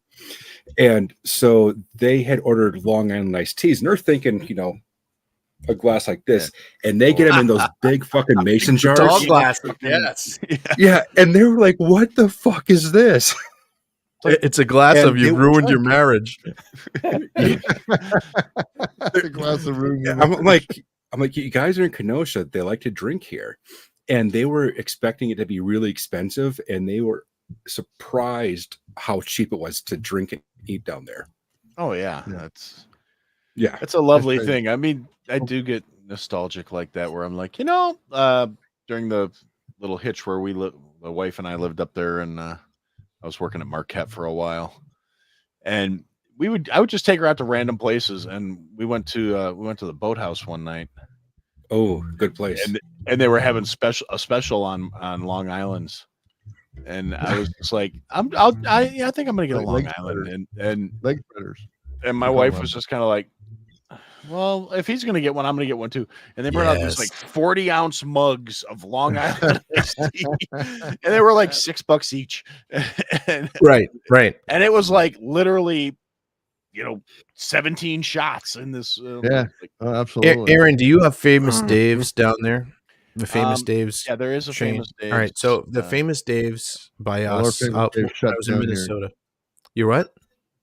And so they had ordered Long Island iced teas, and they're thinking, a glass like this, and they get them in those big fucking mason jars. Tall glass, yes. Yeah, and they were like, "What the fuck is this?" It's a glass And of you've they were ruined your drunk. marriage. A glass of room. I'm like, you guys are in Kenosha. They like to drink here. And they were expecting it to be really expensive, and they were surprised how cheap it was to drink and eat down there. Oh yeah, Yeah. Yeah. that's a lovely That's thing. I mean, I do get nostalgic like that, where I'm like, during the little hitch where the wife and I lived up there, and I was working at Marquette for a while, and I would just take her out to random places, and we went to the Boathouse one night, Oh, good place. and they were having a special on Long Island's, and I was just like, I think I'm gonna get a Long Leg Island, and leg spreaders. my Come wife on. was just kind of like, well, if he's gonna get one, I'm gonna get one too. And they brought out these like 40-ounce mugs of Long Island iced tea, and they were like $6 each, and Right. it was like literally, 17 shots in this. Yeah. Oh, absolutely. Aaron, do you have famous Dave's down there? The famous Dave's. Yeah, there is a chain? famous Dave's. All right, so the famous Dave's by all our us. famous When Dave's shut I was in down here. Minnesota. You what?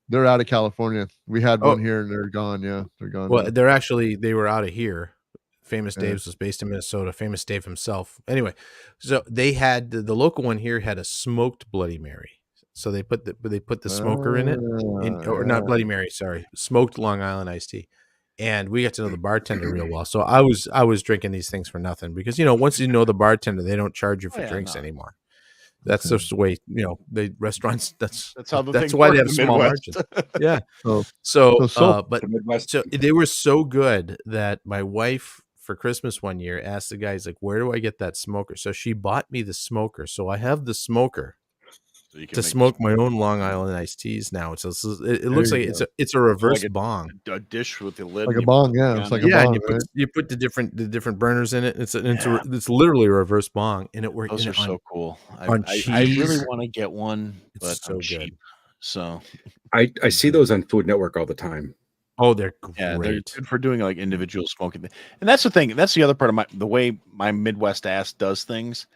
They're out of California. We had Oh. one here and they're gone. Yeah, they're gone. Well, now. they were out of here. Famous Yeah. Dave's was based in Minnesota. Famous Dave himself. Anyway, so they had the local one here had a smoked Bloody Mary. So they put the smoker in it, or not Bloody Mary, sorry, smoked Long Island iced tea. And we got to know the bartender real well. So I was drinking these things for nothing because once you know the bartender, they don't charge you for drinks anymore. That's just the way the restaurants. That's how the that's things why work they in have the small Midwest. margins. Yeah. So But The Midwest. so they were so good that my wife for Christmas one year asked the guys like, "Where do I get that smoker?" So she bought me the smoker. So I have the smoker So you can to make smoke my own Long Island iced teas now. So it looks you like it's a reverse Like bong. a dish with the lid. like and a you bong. put Yeah, it it's on like it. a Yeah, bong. and Right? you put the different burners in it. It's literally a reverse bong, and it works. Those are so cool. on I really cheese. want to get one, It's but so I'm good. cheap. So I see those on Food Network all the time. Oh, they're yeah, they're great. good for doing like individual smoking. And that's the thing. That's the other part of the way my Midwest ass does things.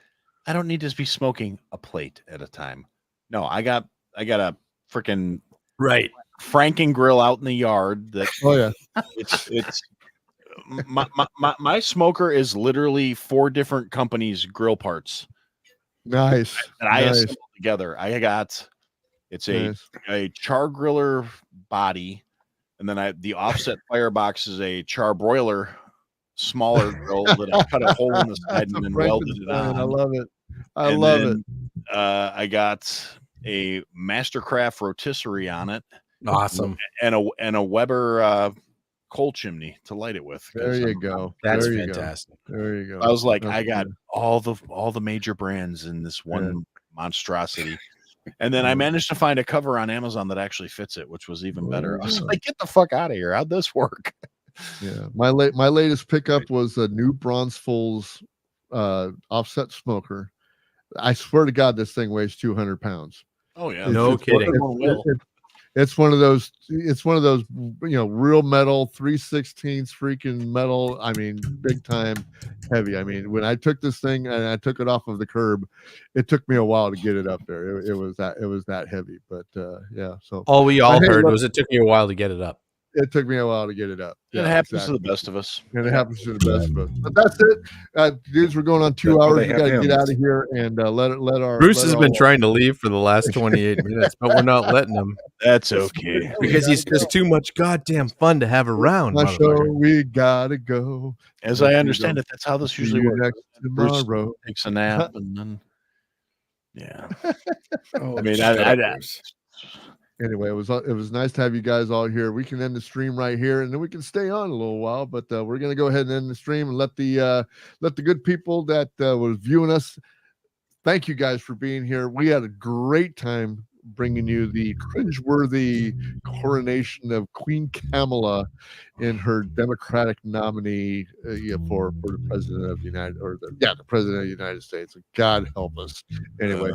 I don't need to be smoking a plate at a time. No, I got a freaking Right. Franken grill out in the yard. That Oh yeah. it's my smoker is literally 4 different companies' grill parts Nice. that I Nice. assembled together. It's Nice. a char griller body, and then the offset firebox is a char broiler smaller grill that I cut a hole in the side That's and a then welded it Frankenstein. on. I love it. I And love then, it. I got a Mastercraft rotisserie on it Awesome. and a Weber coal chimney to light it with. There you go. That's there you fantastic. Go. There you go. I was like, That's I got good. all the major brands in this one monstrosity. And then I managed to find a cover on Amazon that actually fits it, which was even better. I was like, get the fuck out of here. How'd this work? Yeah. My latest pickup was a new Bronzeful's offset smoker. I swear to God, this thing weighs 200 pounds. Oh yeah. No kidding. It's one of those real metal 3/16 freaking metal. I mean, big time heavy. I mean, when I took this thing and I took it off of the curb, it took me a while to get it up there. It was that heavy, but yeah. So All we all Hey, heard look- was it took me a while to get it up. it took me a while to get it up. It happens to the best of us. And it happens to the best of us. But that's it, dudes. We're going on 2 That's why hours. they We have got to get hymns. out of here and let our Bruce let has our- been trying to leave for the last 28 minutes, but we're not letting him That's okay. because he's just too much goddamn fun to have around. My show. motherfucker. We gotta go. As I understand it, that's how this See usually you works. next Bruce tomorrow. takes a nap and then yeah. Oh, I mean, shut I- up, Bruce. Anyway, it was nice to have you guys all here. We can end the stream right here, and then we can stay on a little while. But we're gonna go ahead and end the stream and let the good people that was viewing us. Thank you guys for being here. We had a great time bringing you the cringeworthy coronation of Queen Kamala in her Democratic nominee for the president of the the president of the United States. God help us. Anyway,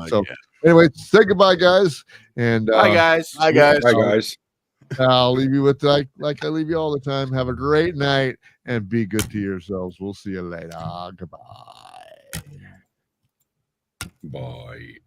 anyway, say goodbye, guys. And Bye, guys. Hi guys. Bye, guys. I'll leave you with like I leave you all the time. Have a great night and be good to yourselves. We'll see you later. Goodbye. Bye.